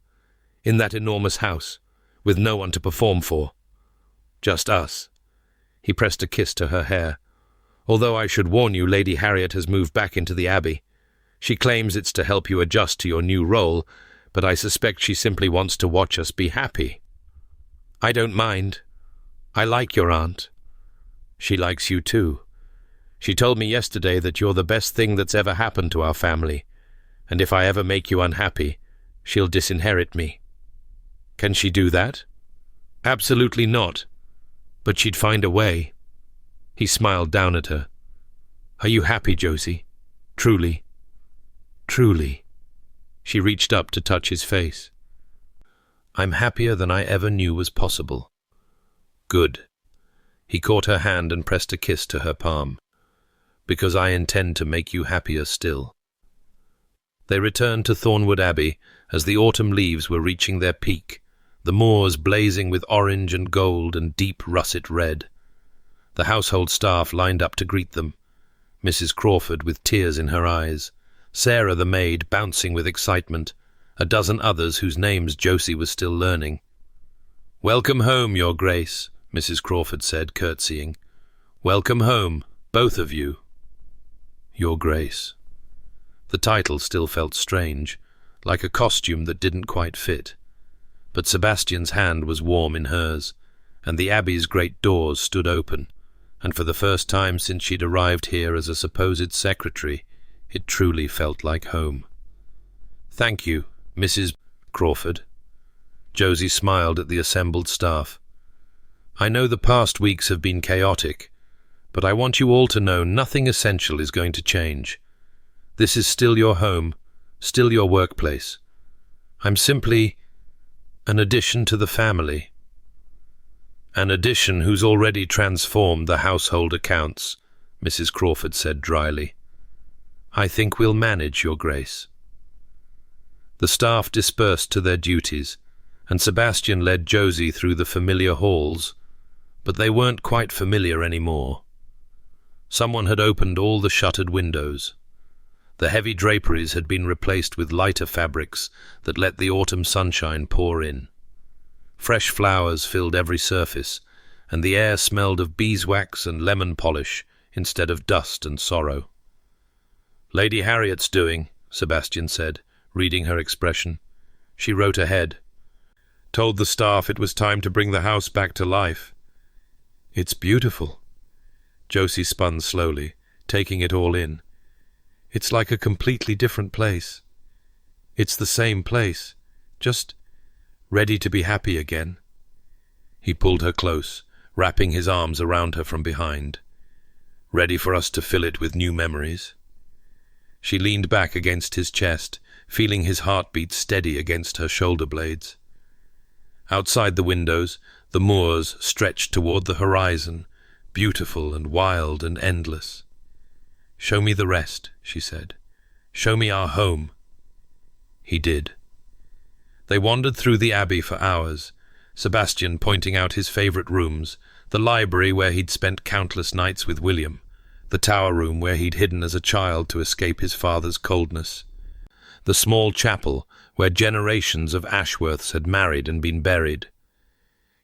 in that enormous house, with no one to perform for. Just us." He pressed a kiss to her hair. "Although I should warn you, Lady Harriet has moved back into the Abbey. She claims it's to help you adjust to your new role, but I suspect she simply wants to watch us be happy." "I don't mind. I like your aunt." "She likes you too. She told me yesterday that you're the best thing that's ever happened to our family, and if I ever make you unhappy, She'll disinherit me. Can she do that? Absolutely not. But she'd find a way. He smiled down at her. Are you happy, Josie? Truly? Truly? She reached up to touch his face. I'm happier than I ever knew was possible. Good. He caught her hand and pressed a kiss to her palm. Because I intend to make you happier still. They returned to Thornwood Abbey as the autumn leaves were reaching their peak, the moors blazing with orange and gold and deep russet red. The household staff lined up to greet them, Mrs. Crawford with tears in her eyes, Sarah the maid bouncing with excitement, a dozen others whose names Josie was still learning. Welcome home, Your Grace, Mrs. Crawford said, curtsying. Welcome home, both of you. Your Grace. The title still felt strange, like a costume that didn't quite fit. But Sebastian's hand was warm in hers, and the Abbey's great doors stood open, and for the first time since she'd arrived here as a supposed secretary, it truly felt like home. Thank you, Mrs. Crawford. Josie smiled at the assembled staff. I know the past weeks have been chaotic, but I want you all to know nothing essential is going to change. This is still your home, still your workplace. I'm simply an addition to the family. An addition who's already transformed the household accounts, Mrs. Crawford said dryly. I think we'll manage, Your Grace. The staff dispersed to their duties, and Sebastian led Josie through the familiar halls, but they weren't quite familiar anymore. Someone had opened all the shuttered windows. The heavy draperies had been replaced with lighter fabrics that let the autumn sunshine pour in. Fresh flowers filled every surface, and the air smelled of beeswax and lemon polish instead of dust and sorrow. Lady Harriet's doing, Sebastian said, reading her expression. She wrote ahead. Told the staff it was time to bring the house back to life. It's beautiful. Josie spun slowly, taking it all in. It's like a completely different place. It's the same place, just ready to be happy again. He pulled her close, wrapping his arms around her from behind. Ready for us to fill it with new memories? She leaned back against his chest, feeling his heartbeat steady against her shoulder blades. Outside the windows, the moors stretched toward the horizon, beautiful and wild and endless. Show me the rest, she said. Show me our home. He did. They wandered through the Abbey for hours, Sebastian pointing out his favourite rooms, the library where he'd spent countless nights with William, the tower room where he'd hidden as a child to escape his father's coldness, the small chapel where generations of Ashworths had married and been buried.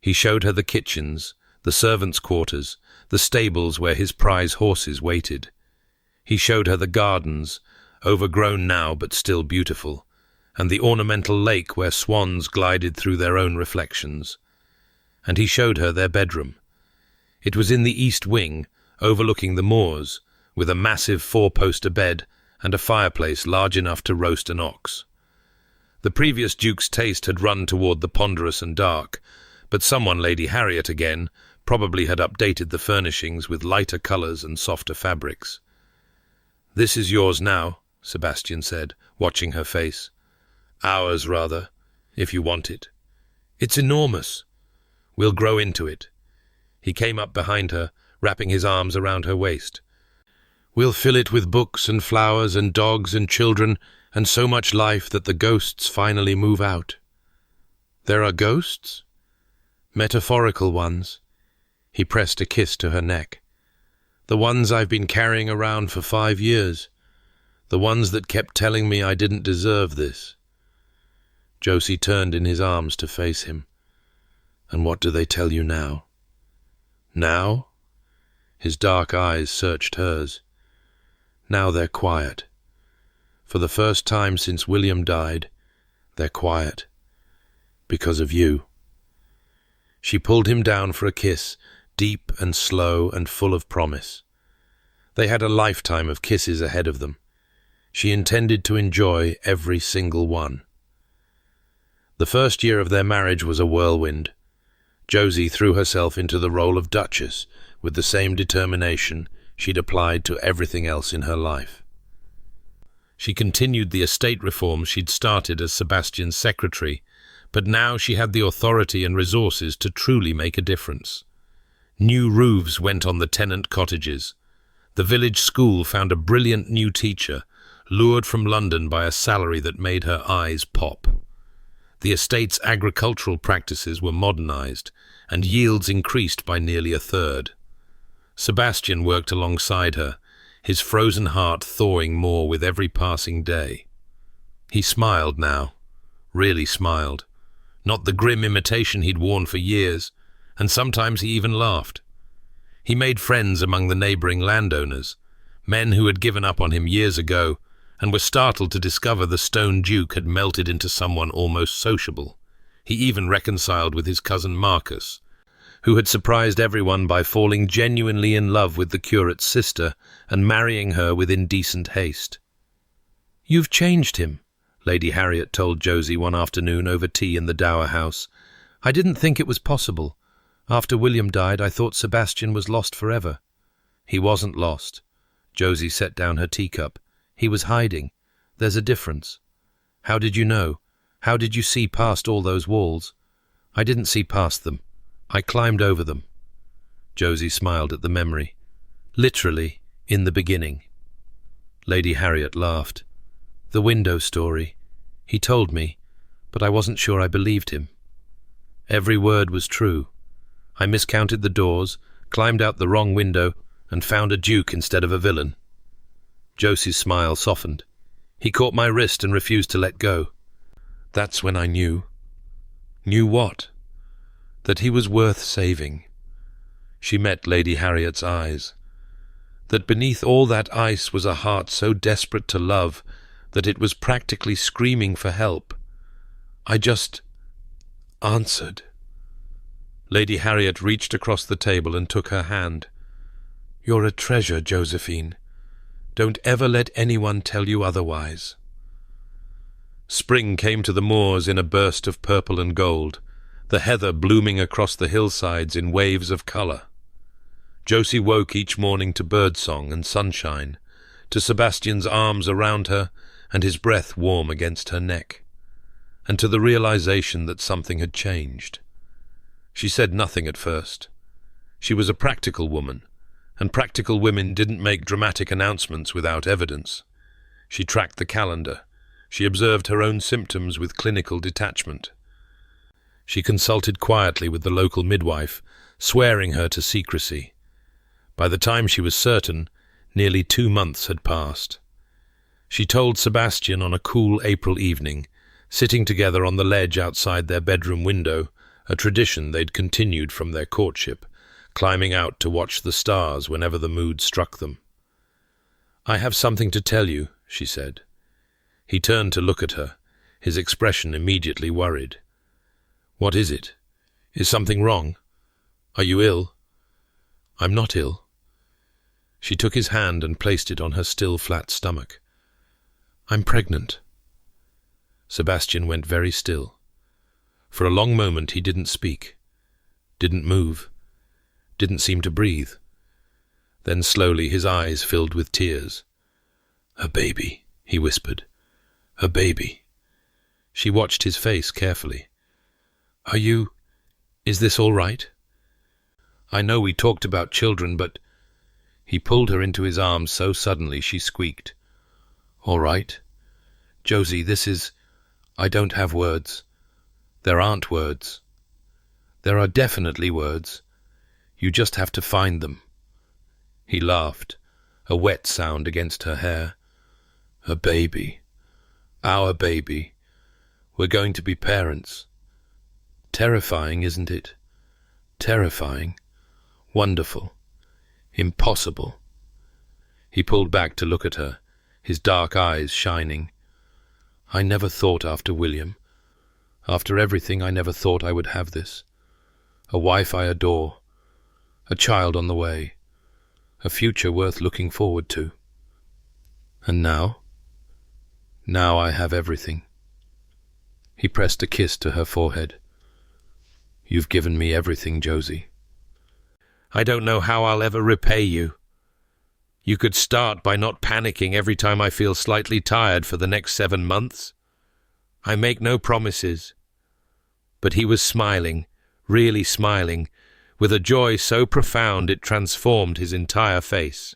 He showed her the kitchens, the servants' quarters, the stables where his prize horses waited. He showed her the gardens, overgrown now but still beautiful, and the ornamental lake where swans glided through their own reflections. And he showed her their bedroom. It was in the east wing, overlooking the moors, with a massive four-poster bed and a fireplace large enough to roast an ox. The previous Duke's taste had run toward the ponderous and dark, but someone, Lady Harriet again, probably had updated the furnishings with lighter colours and softer fabrics. This is yours now, Sebastian said, watching her face. Ours, rather, if you want it. It's enormous. We'll grow into it. He came up behind her, wrapping his arms around her waist. We'll fill it with books and flowers and dogs and children and so much life that the ghosts finally move out. There are ghosts? Metaphorical ones. He pressed a kiss to her neck. The ones I've been carrying around for 5 years. The ones that kept telling me I didn't deserve this. Josie turned in his arms to face him. And what do they tell you now? Now? His dark eyes searched hers. Now they're quiet. For the first time since William died, they're quiet. Because of you. She pulled him down for a kiss, deep and slow and full of promise. They had a lifetime of kisses ahead of them. She intended to enjoy every single one. The first year of their marriage was a whirlwind. Josie threw herself into the role of Duchess with the same determination she'd applied to everything else in her life. She continued the estate reforms she'd started as Sebastian's secretary, but now she had the authority and resources to truly make a difference. New roofs went on the tenant cottages. The village school found a brilliant new teacher, lured from London by a salary that made her eyes pop. The estate's agricultural practices were modernized, and yields increased by nearly a third. Sebastian worked alongside her, his frozen heart thawing more with every passing day. He smiled now, really smiled, not the grim imitation he'd worn for years, and sometimes he even laughed. He made friends among the neighboring landowners, men who had given up on him years ago, and were startled to discover the Stone Duke had melted into someone almost sociable. He even reconciled with his cousin Marcus, who had surprised everyone by falling genuinely in love with the curate's sister and marrying her with indecent haste. "You've changed him," Lady Harriet told Josie one afternoon over tea in the Dower House. "I didn't think it was possible. After William died, I thought Sebastian was lost forever." "He wasn't lost." Josie set down her teacup. "He was hiding. There's a difference." "How did you know? How did you see past all those walls?" "I didn't see past them. I climbed over them." Josie smiled at the memory. "Literally, in the beginning." Lady Harriet laughed. "The window story. He told me, but I wasn't sure I believed him. Every word was true. I miscounted the doors, climbed out the wrong window, and found a duke instead of a villain." Josie's smile softened. "He caught my wrist and refused to let go. That's when I knew." "Knew what?" "That he was worth saving." She met Lady Harriet's eyes. That beneath all that ice was a heart so desperate to love that it was practically screaming for help. "I just answered." Lady Harriet reached across the table and took her hand. "You're a treasure, Josephine. Don't ever let anyone tell you otherwise." Spring came to the moors in a burst of purple and gold, the heather blooming across the hillsides in waves of colour. Josie woke each morning to birdsong and sunshine, to Sebastian's arms around her and his breath warm against her neck, and to the realization that something had changed. She said nothing at first. She was a practical woman, and practical women didn't make dramatic announcements without evidence. She tracked the calendar. She observed her own symptoms with clinical detachment. She consulted quietly with the local midwife, swearing her to secrecy. By the time she was certain, nearly 2 months had passed. She told Sebastian on a cool April evening, sitting together on the ledge outside their bedroom window, a tradition they'd continued from their courtship, climbing out to watch the stars whenever the mood struck them. "I have something to tell you," she said. He turned to look at her, his expression immediately worried. "What is it? Is something wrong? Are you ill?" "I'm not ill." She took his hand and placed it on her still flat stomach. "I'm pregnant." Sebastian went very still. For a long moment he didn't speak, didn't move, didn't seem to breathe. Then slowly his eyes filled with tears. "A baby," he whispered. "A baby." She watched his face carefully. Is this all right? I know we talked about children, but..." He pulled her into his arms so suddenly she squeaked. "All right. Josie, I don't have words. There aren't words. There are definitely words. You just have to find them." He laughed, a wet sound against her hair. "A baby. Our baby. We're going to be parents. Terrifying, isn't it? Terrifying. Wonderful. Impossible." He pulled back to look at her, his dark eyes shining. "I never thought after William. After everything, I never thought I would have this. A wife I adore. A child on the way. A future worth looking forward to. And now? Now I have everything." He pressed a kiss to her forehead. "You've given me everything, Josie. I don't know how I'll ever repay you. You could start by not panicking every time I feel slightly tired for the next 7 months. I make no promises." But he was smiling, really smiling, with a joy so profound it transformed his entire face.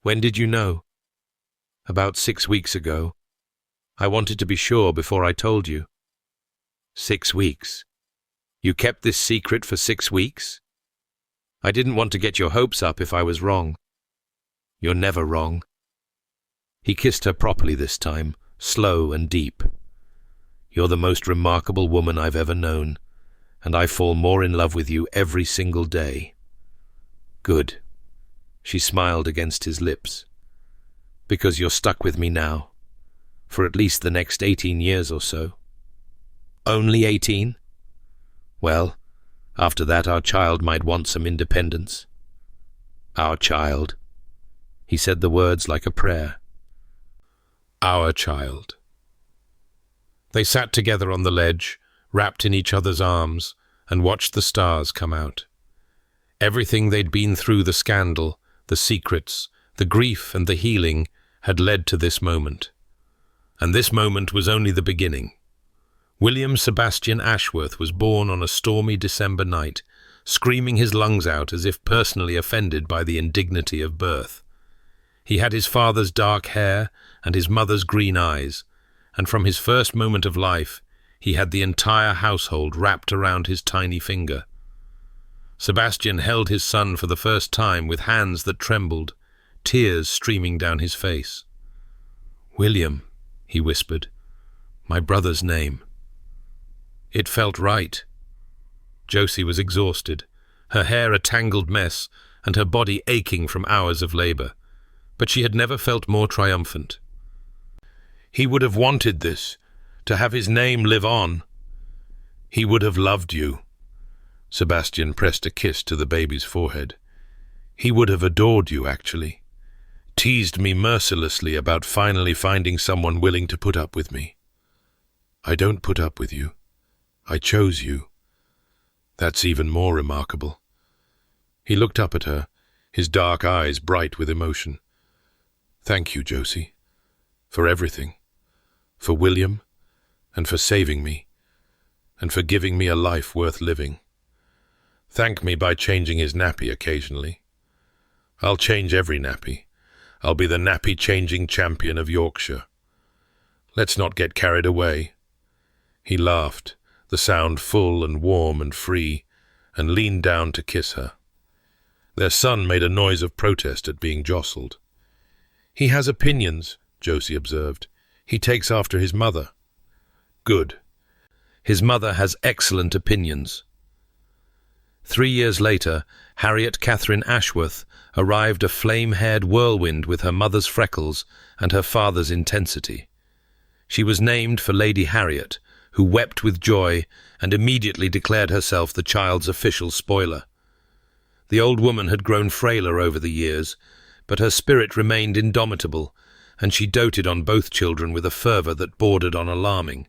"When did you know?" "About 6 weeks ago. I wanted to be sure before I told you." 6 weeks? You kept this secret for 6 weeks? I didn't want to get your hopes up if I was wrong." "You're never wrong." He kissed her properly this time, slow and deep. "You're the most remarkable woman I've ever known, and I fall more in love with you every single day." "Good." She smiled against his lips. "Because you're stuck with me now, for at least the next 18 years or so." "Only 18? Well, after that our child might want some independence." "Our child." He said the words like a prayer. "Our child." They sat together on the ledge, wrapped in each other's arms, and watched the stars come out. Everything they'd been through, the scandal, the secrets, the grief and the healing, had led to this moment. And this moment was only the beginning. William Sebastian Ashworth was born on a stormy December night, screaming his lungs out as if personally offended by the indignity of birth. He had his father's dark hair and his mother's green eyes, and from his first moment of life, he had the entire household wrapped around his tiny finger. Sebastian held his son for the first time with hands that trembled, tears streaming down his face. "William," he whispered, "my brother's name." It felt right. Josie was exhausted, her hair a tangled mess and her body aching from hours of labor, but she had never felt more triumphant. He would have wanted this, to have his name live on. He would have loved you. Sebastian pressed a kiss to the baby's forehead. He would have adored you, actually. Teased me mercilessly about finally finding someone willing to put up with me. I don't put up with you. I chose you. That's even more remarkable. He looked up at her, his dark eyes bright with emotion. Thank you, Josie, for everything. For William, and for saving me, and for giving me a life worth living. Thank me by changing his nappy occasionally. I'll change every nappy. I'll be the nappy-changing champion of Yorkshire. Let's not get carried away." He laughed, the sound full and warm and free, and leaned down to kiss her. Their son made a noise of protest at being jostled. "He has opinions," Josie observed. "He takes after his mother." "Good. His mother has excellent opinions." 3 years later, Harriet Catherine Ashworth arrived a flame-haired whirlwind with her mother's freckles and her father's intensity. She was named for Lady Harriet, who wept with joy and immediately declared herself the child's official spoiler. The old woman had grown frailer over the years, but her spirit remained indomitable, and she doted on both children with a fervour that bordered on alarming.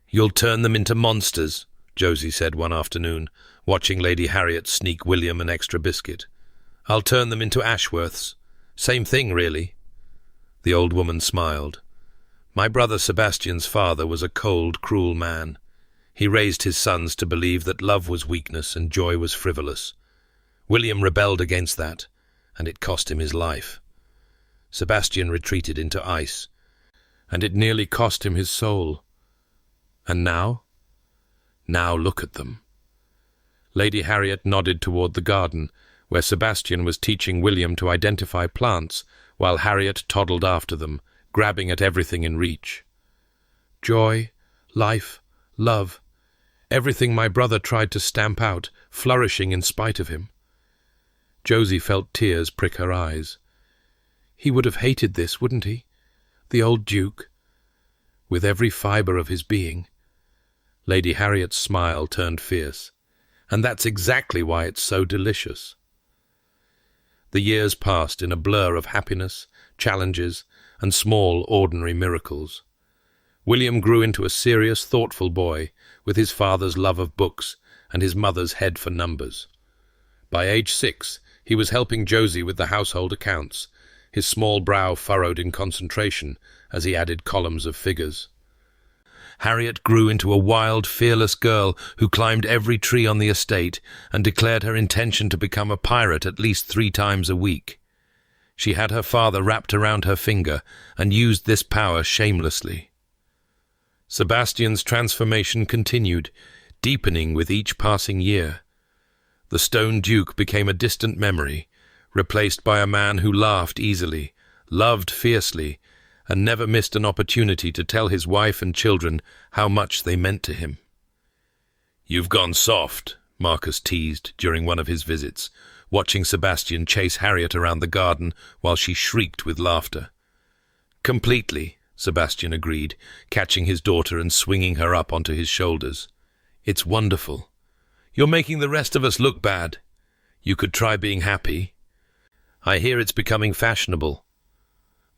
"You'll turn them into monsters," Josie said one afternoon, watching Lady Harriet sneak William an extra biscuit. "I'll turn them into Ashworths. Same thing, really." The old woman smiled. "My brother Sebastian's father was a cold, cruel man. He raised his sons to believe that love was weakness and joy was frivolous. William rebelled against that, and it cost him his life. Sebastian retreated into ice, and it nearly cost him his soul. And now? Now look at them." Lady Harriet nodded toward the garden, where Sebastian was teaching William to identify plants, while Harriet toddled after them, grabbing at everything in reach. "Joy, life, love, everything my brother tried to stamp out, flourishing in spite of him." Josie felt tears prick her eyes. "He would have hated this, wouldn't he? The old Duke." "With every fibre of his being." Lady Harriet's smile turned fierce. "And that's exactly why it's so delicious." The years passed in a blur of happiness, challenges, and small, ordinary miracles. William grew into a serious, thoughtful boy, with his father's love of books and his mother's head for numbers. By age 6, he was helping Josie with the household accounts, his small brow furrowed in concentration as he added columns of figures. Harriet grew into a wild, fearless girl who climbed every tree on the estate and declared her intention to become a pirate at least 3 times a week. She had her father wrapped around her finger and used this power shamelessly. Sebastian's transformation continued, deepening with each passing year. The Stone Duke became a distant memory, replaced by a man who laughed easily, loved fiercely, and never missed an opportunity to tell his wife and children how much they meant to him. "You've gone soft," Marcus teased during one of his visits, watching Sebastian chase Harriet around the garden while she shrieked with laughter. "Completely," Sebastian agreed, catching his daughter and swinging her up onto his shoulders. "It's wonderful. You're making the rest of us look bad. You could try being happy. I hear it's becoming fashionable."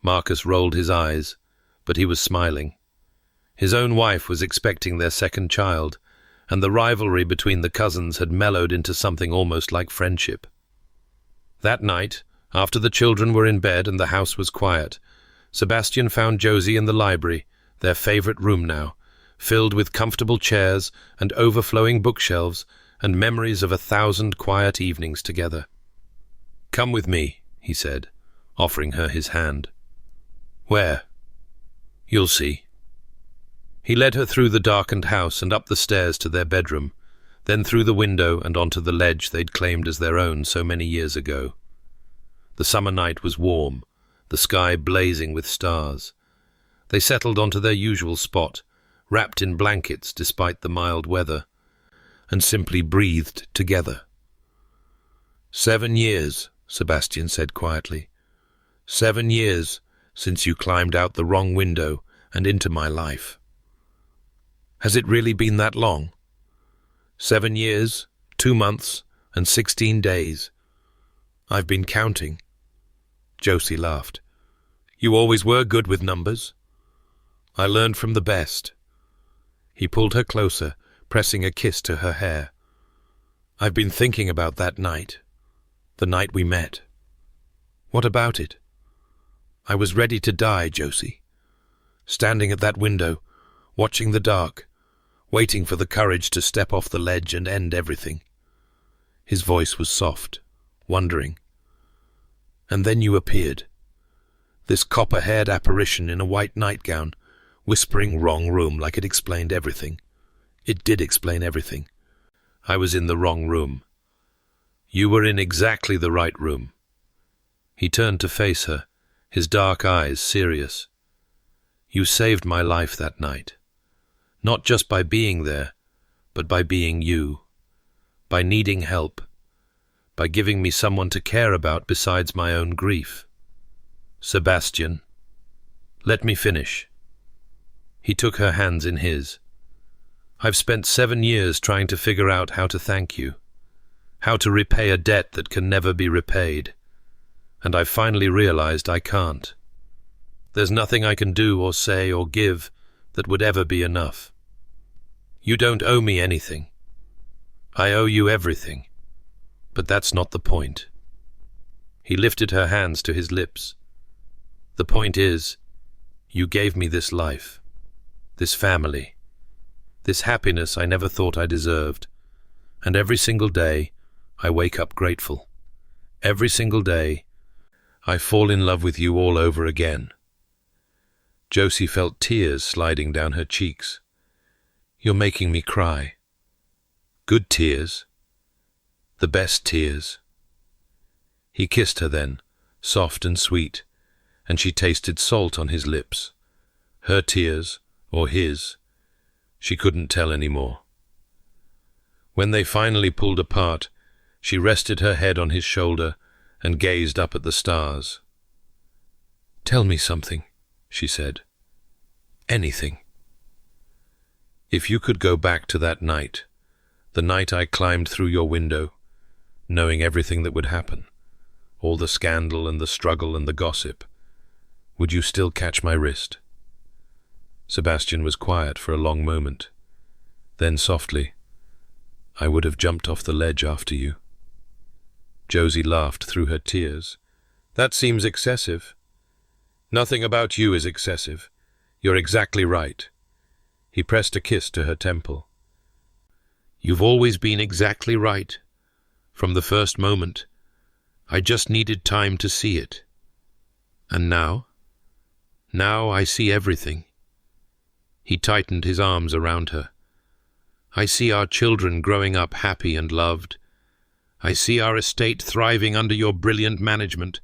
Marcus rolled his eyes, but he was smiling. His own wife was expecting their second child, and the rivalry between the cousins had mellowed into something almost like friendship. That night, after the children were in bed and the house was quiet, Sebastian found Josie in the library, their favorite room now, filled with comfortable chairs and overflowing bookshelves and memories of 1,000 quiet evenings together. "Come with me," he said, offering her his hand. "Where?" "You'll see." He led her through the darkened house and up the stairs to their bedroom, then through the window and onto the ledge they'd claimed as their own so many years ago. The summer night was warm, the sky blazing with stars. They settled onto their usual spot, wrapped in blankets despite the mild weather, and simply breathed together. 7 years, Sebastian said quietly. 7 years since you climbed out the wrong window and into my life. Has it really been that long? 7 years, 2 months, and 16 days. I've been counting. Josie laughed. You always were good with numbers. I learned from the best. He pulled her closer, pressing a kiss to her hair. I've been thinking about that night, the night we met. What about it? I was ready to die, Josie. Standing at that window, watching the dark, waiting for the courage to step off the ledge and end everything. His voice was soft, wondering. And then you appeared. This copper-haired apparition in a white nightgown, whispering wrong room like it explained everything. It did explain everything. I was in the wrong room. You were in exactly the right room. He turned to face her, his dark eyes serious. You saved my life that night. Not just by being there, but by being you. By needing help. By giving me someone to care about besides my own grief. Sebastian, let me finish. He took her hands in his. I've spent 7 years trying to figure out how to thank you, how to repay a debt that can never be repaid, and I've finally realized I can't. There's nothing I can do or say or give that would ever be enough. You don't owe me anything. I owe you everything, but that's not the point. He lifted her hands to his lips. The point is, you gave me this life, this family, this happiness I never thought I deserved, and every single day I wake up grateful. Every single day I fall in love with you all over again. Josie felt tears sliding down her cheeks. You're making me cry. Good tears. The best tears. He kissed her then, soft and sweet, and she tasted salt on his lips. Her tears, or his. She couldn't tell any more. When they finally pulled apart, she rested her head on his shoulder and gazed up at the stars. Tell me something, she said. Anything. If you could go back to that night, the night I climbed through your window, knowing everything that would happen, all the scandal and the struggle and the gossip, would you still catch my wrist? Sebastian was quiet for a long moment. Then softly, "I would have jumped off the ledge after you." Josie laughed through her tears. "That seems excessive." "Nothing about you is excessive. You're exactly right." He pressed a kiss to her temple. "You've always been exactly right. From the first moment. I just needed time to see it. And now? Now I see everything." He tightened his arms around her. "I see our children growing up happy and loved. I see our estate thriving under your brilliant management.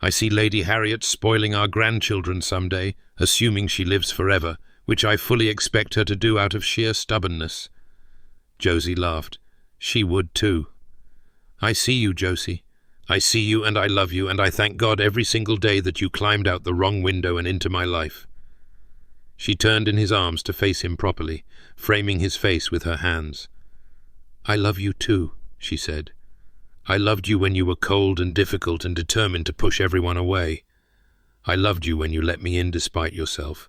I see Lady Harriet spoiling our grandchildren someday, assuming she lives forever, which I fully expect her to do out of sheer stubbornness." Josie laughed. "She would too. I see you, Josie. I see you and I love you, and I thank God every single day that you climbed out the wrong window and into my life." She turned in his arms to face him properly, framing his face with her hands. "I love you too," she said. "I loved you when you were cold and difficult and determined to push everyone away. I loved you when you let me in despite yourself.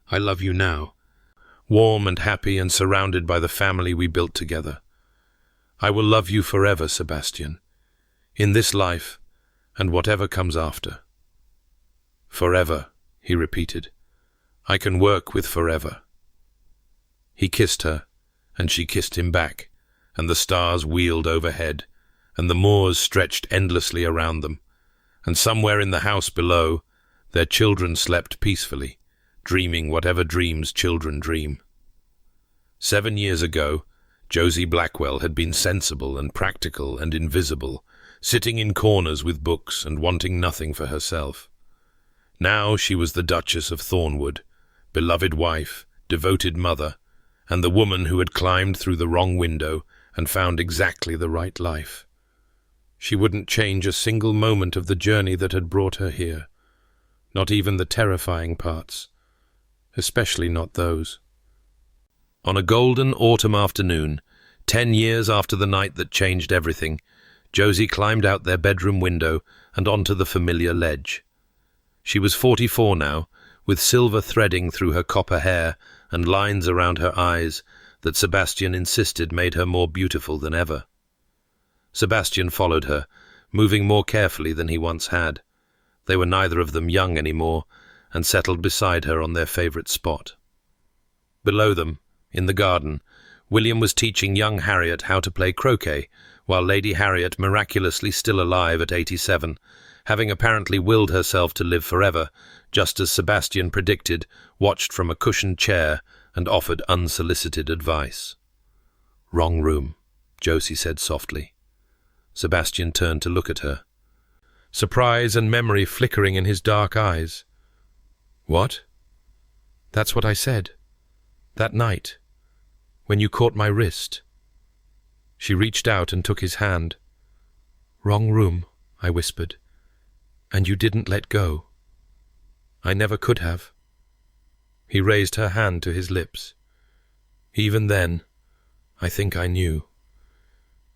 I love you now, warm and happy and surrounded by the family we built together. I will love you forever, Sebastian, in this life and whatever comes after." "Forever," he repeated. "I can work with forever." He kissed her, and she kissed him back, and the stars wheeled overhead, and the moors stretched endlessly around them, and somewhere in the house below, their children slept peacefully, dreaming whatever dreams children dream. 7 years ago, Josie Blackwell had been sensible and practical and invisible, sitting in corners with books and wanting nothing for herself. Now she was the Duchess of Thornwood, beloved wife, devoted mother, and the woman who had climbed through the wrong window and found exactly the right life. She wouldn't change a single moment of the journey that had brought her here, not even the terrifying parts, especially not those. On a golden autumn afternoon, 10 years after the night that changed everything, Josie climbed out their bedroom window and onto the familiar ledge. She was 44 now, with silver threading through her copper hair and lines around her eyes that Sebastian insisted made her more beautiful than ever. Sebastian followed her, moving more carefully than he once had. They were neither of them young anymore, and settled beside her on their favourite spot. Below them, in the garden, William was teaching young Harriet how to play croquet, while Lady Harriet, miraculously still alive at 87, having apparently willed herself to live forever, just as Sebastian predicted, watched from a cushioned chair and offered unsolicited advice. "Wrong room," Josie said softly. Sebastian turned to look at her, surprise and memory flickering in his dark eyes. "What?" "That's what I said. That night, when you caught my wrist." She reached out and took his hand. "Wrong room," I whispered, "and you didn't let go." "I never could have." He raised her hand to his lips. "Even then, I think I knew.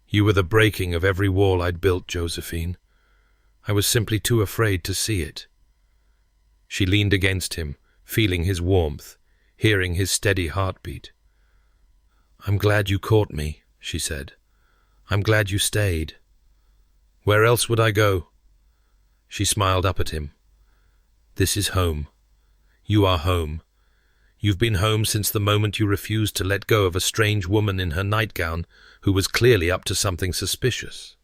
You were the breaking of every wall I'd built, Josephine. I was simply too afraid to see it." She leaned against him, feeling his warmth, hearing his steady heartbeat. "I'm glad you caught me," she said. "I'm glad you stayed." "Where else would I go?" She smiled up at him. "This is home. You are home. You've been home since the moment you refused to let go of a strange woman in her nightgown who was clearly up to something suspicious.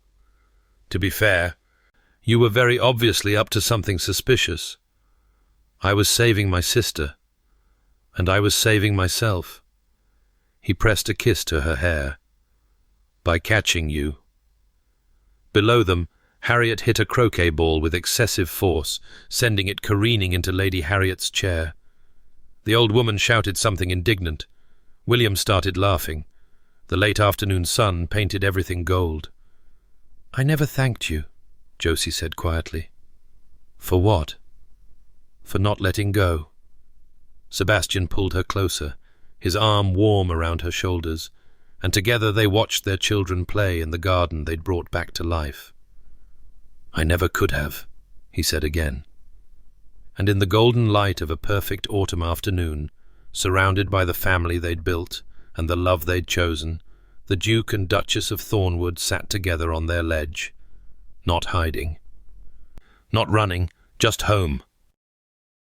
To be fair, you were very obviously up to something suspicious. I was saving my sister, and I was saving myself." He pressed a kiss to her hair. "By catching you." Below them, Harriet hit a croquet ball with excessive force, sending it careening into Lady Harriet's chair. The old woman shouted something indignant. William started laughing. The late afternoon sun painted everything gold. "I never thanked you," Josie said quietly. "For what?" "For not letting go." Sebastian pulled her closer, his arm warm around her shoulders, and together they watched their children play in the garden they'd brought back to life. "I never could have," he said again. And in the golden light of a perfect autumn afternoon, surrounded by the family they'd built and the love they'd chosen, the Duke and Duchess of Thornwood sat together on their ledge, not hiding, not running, just home,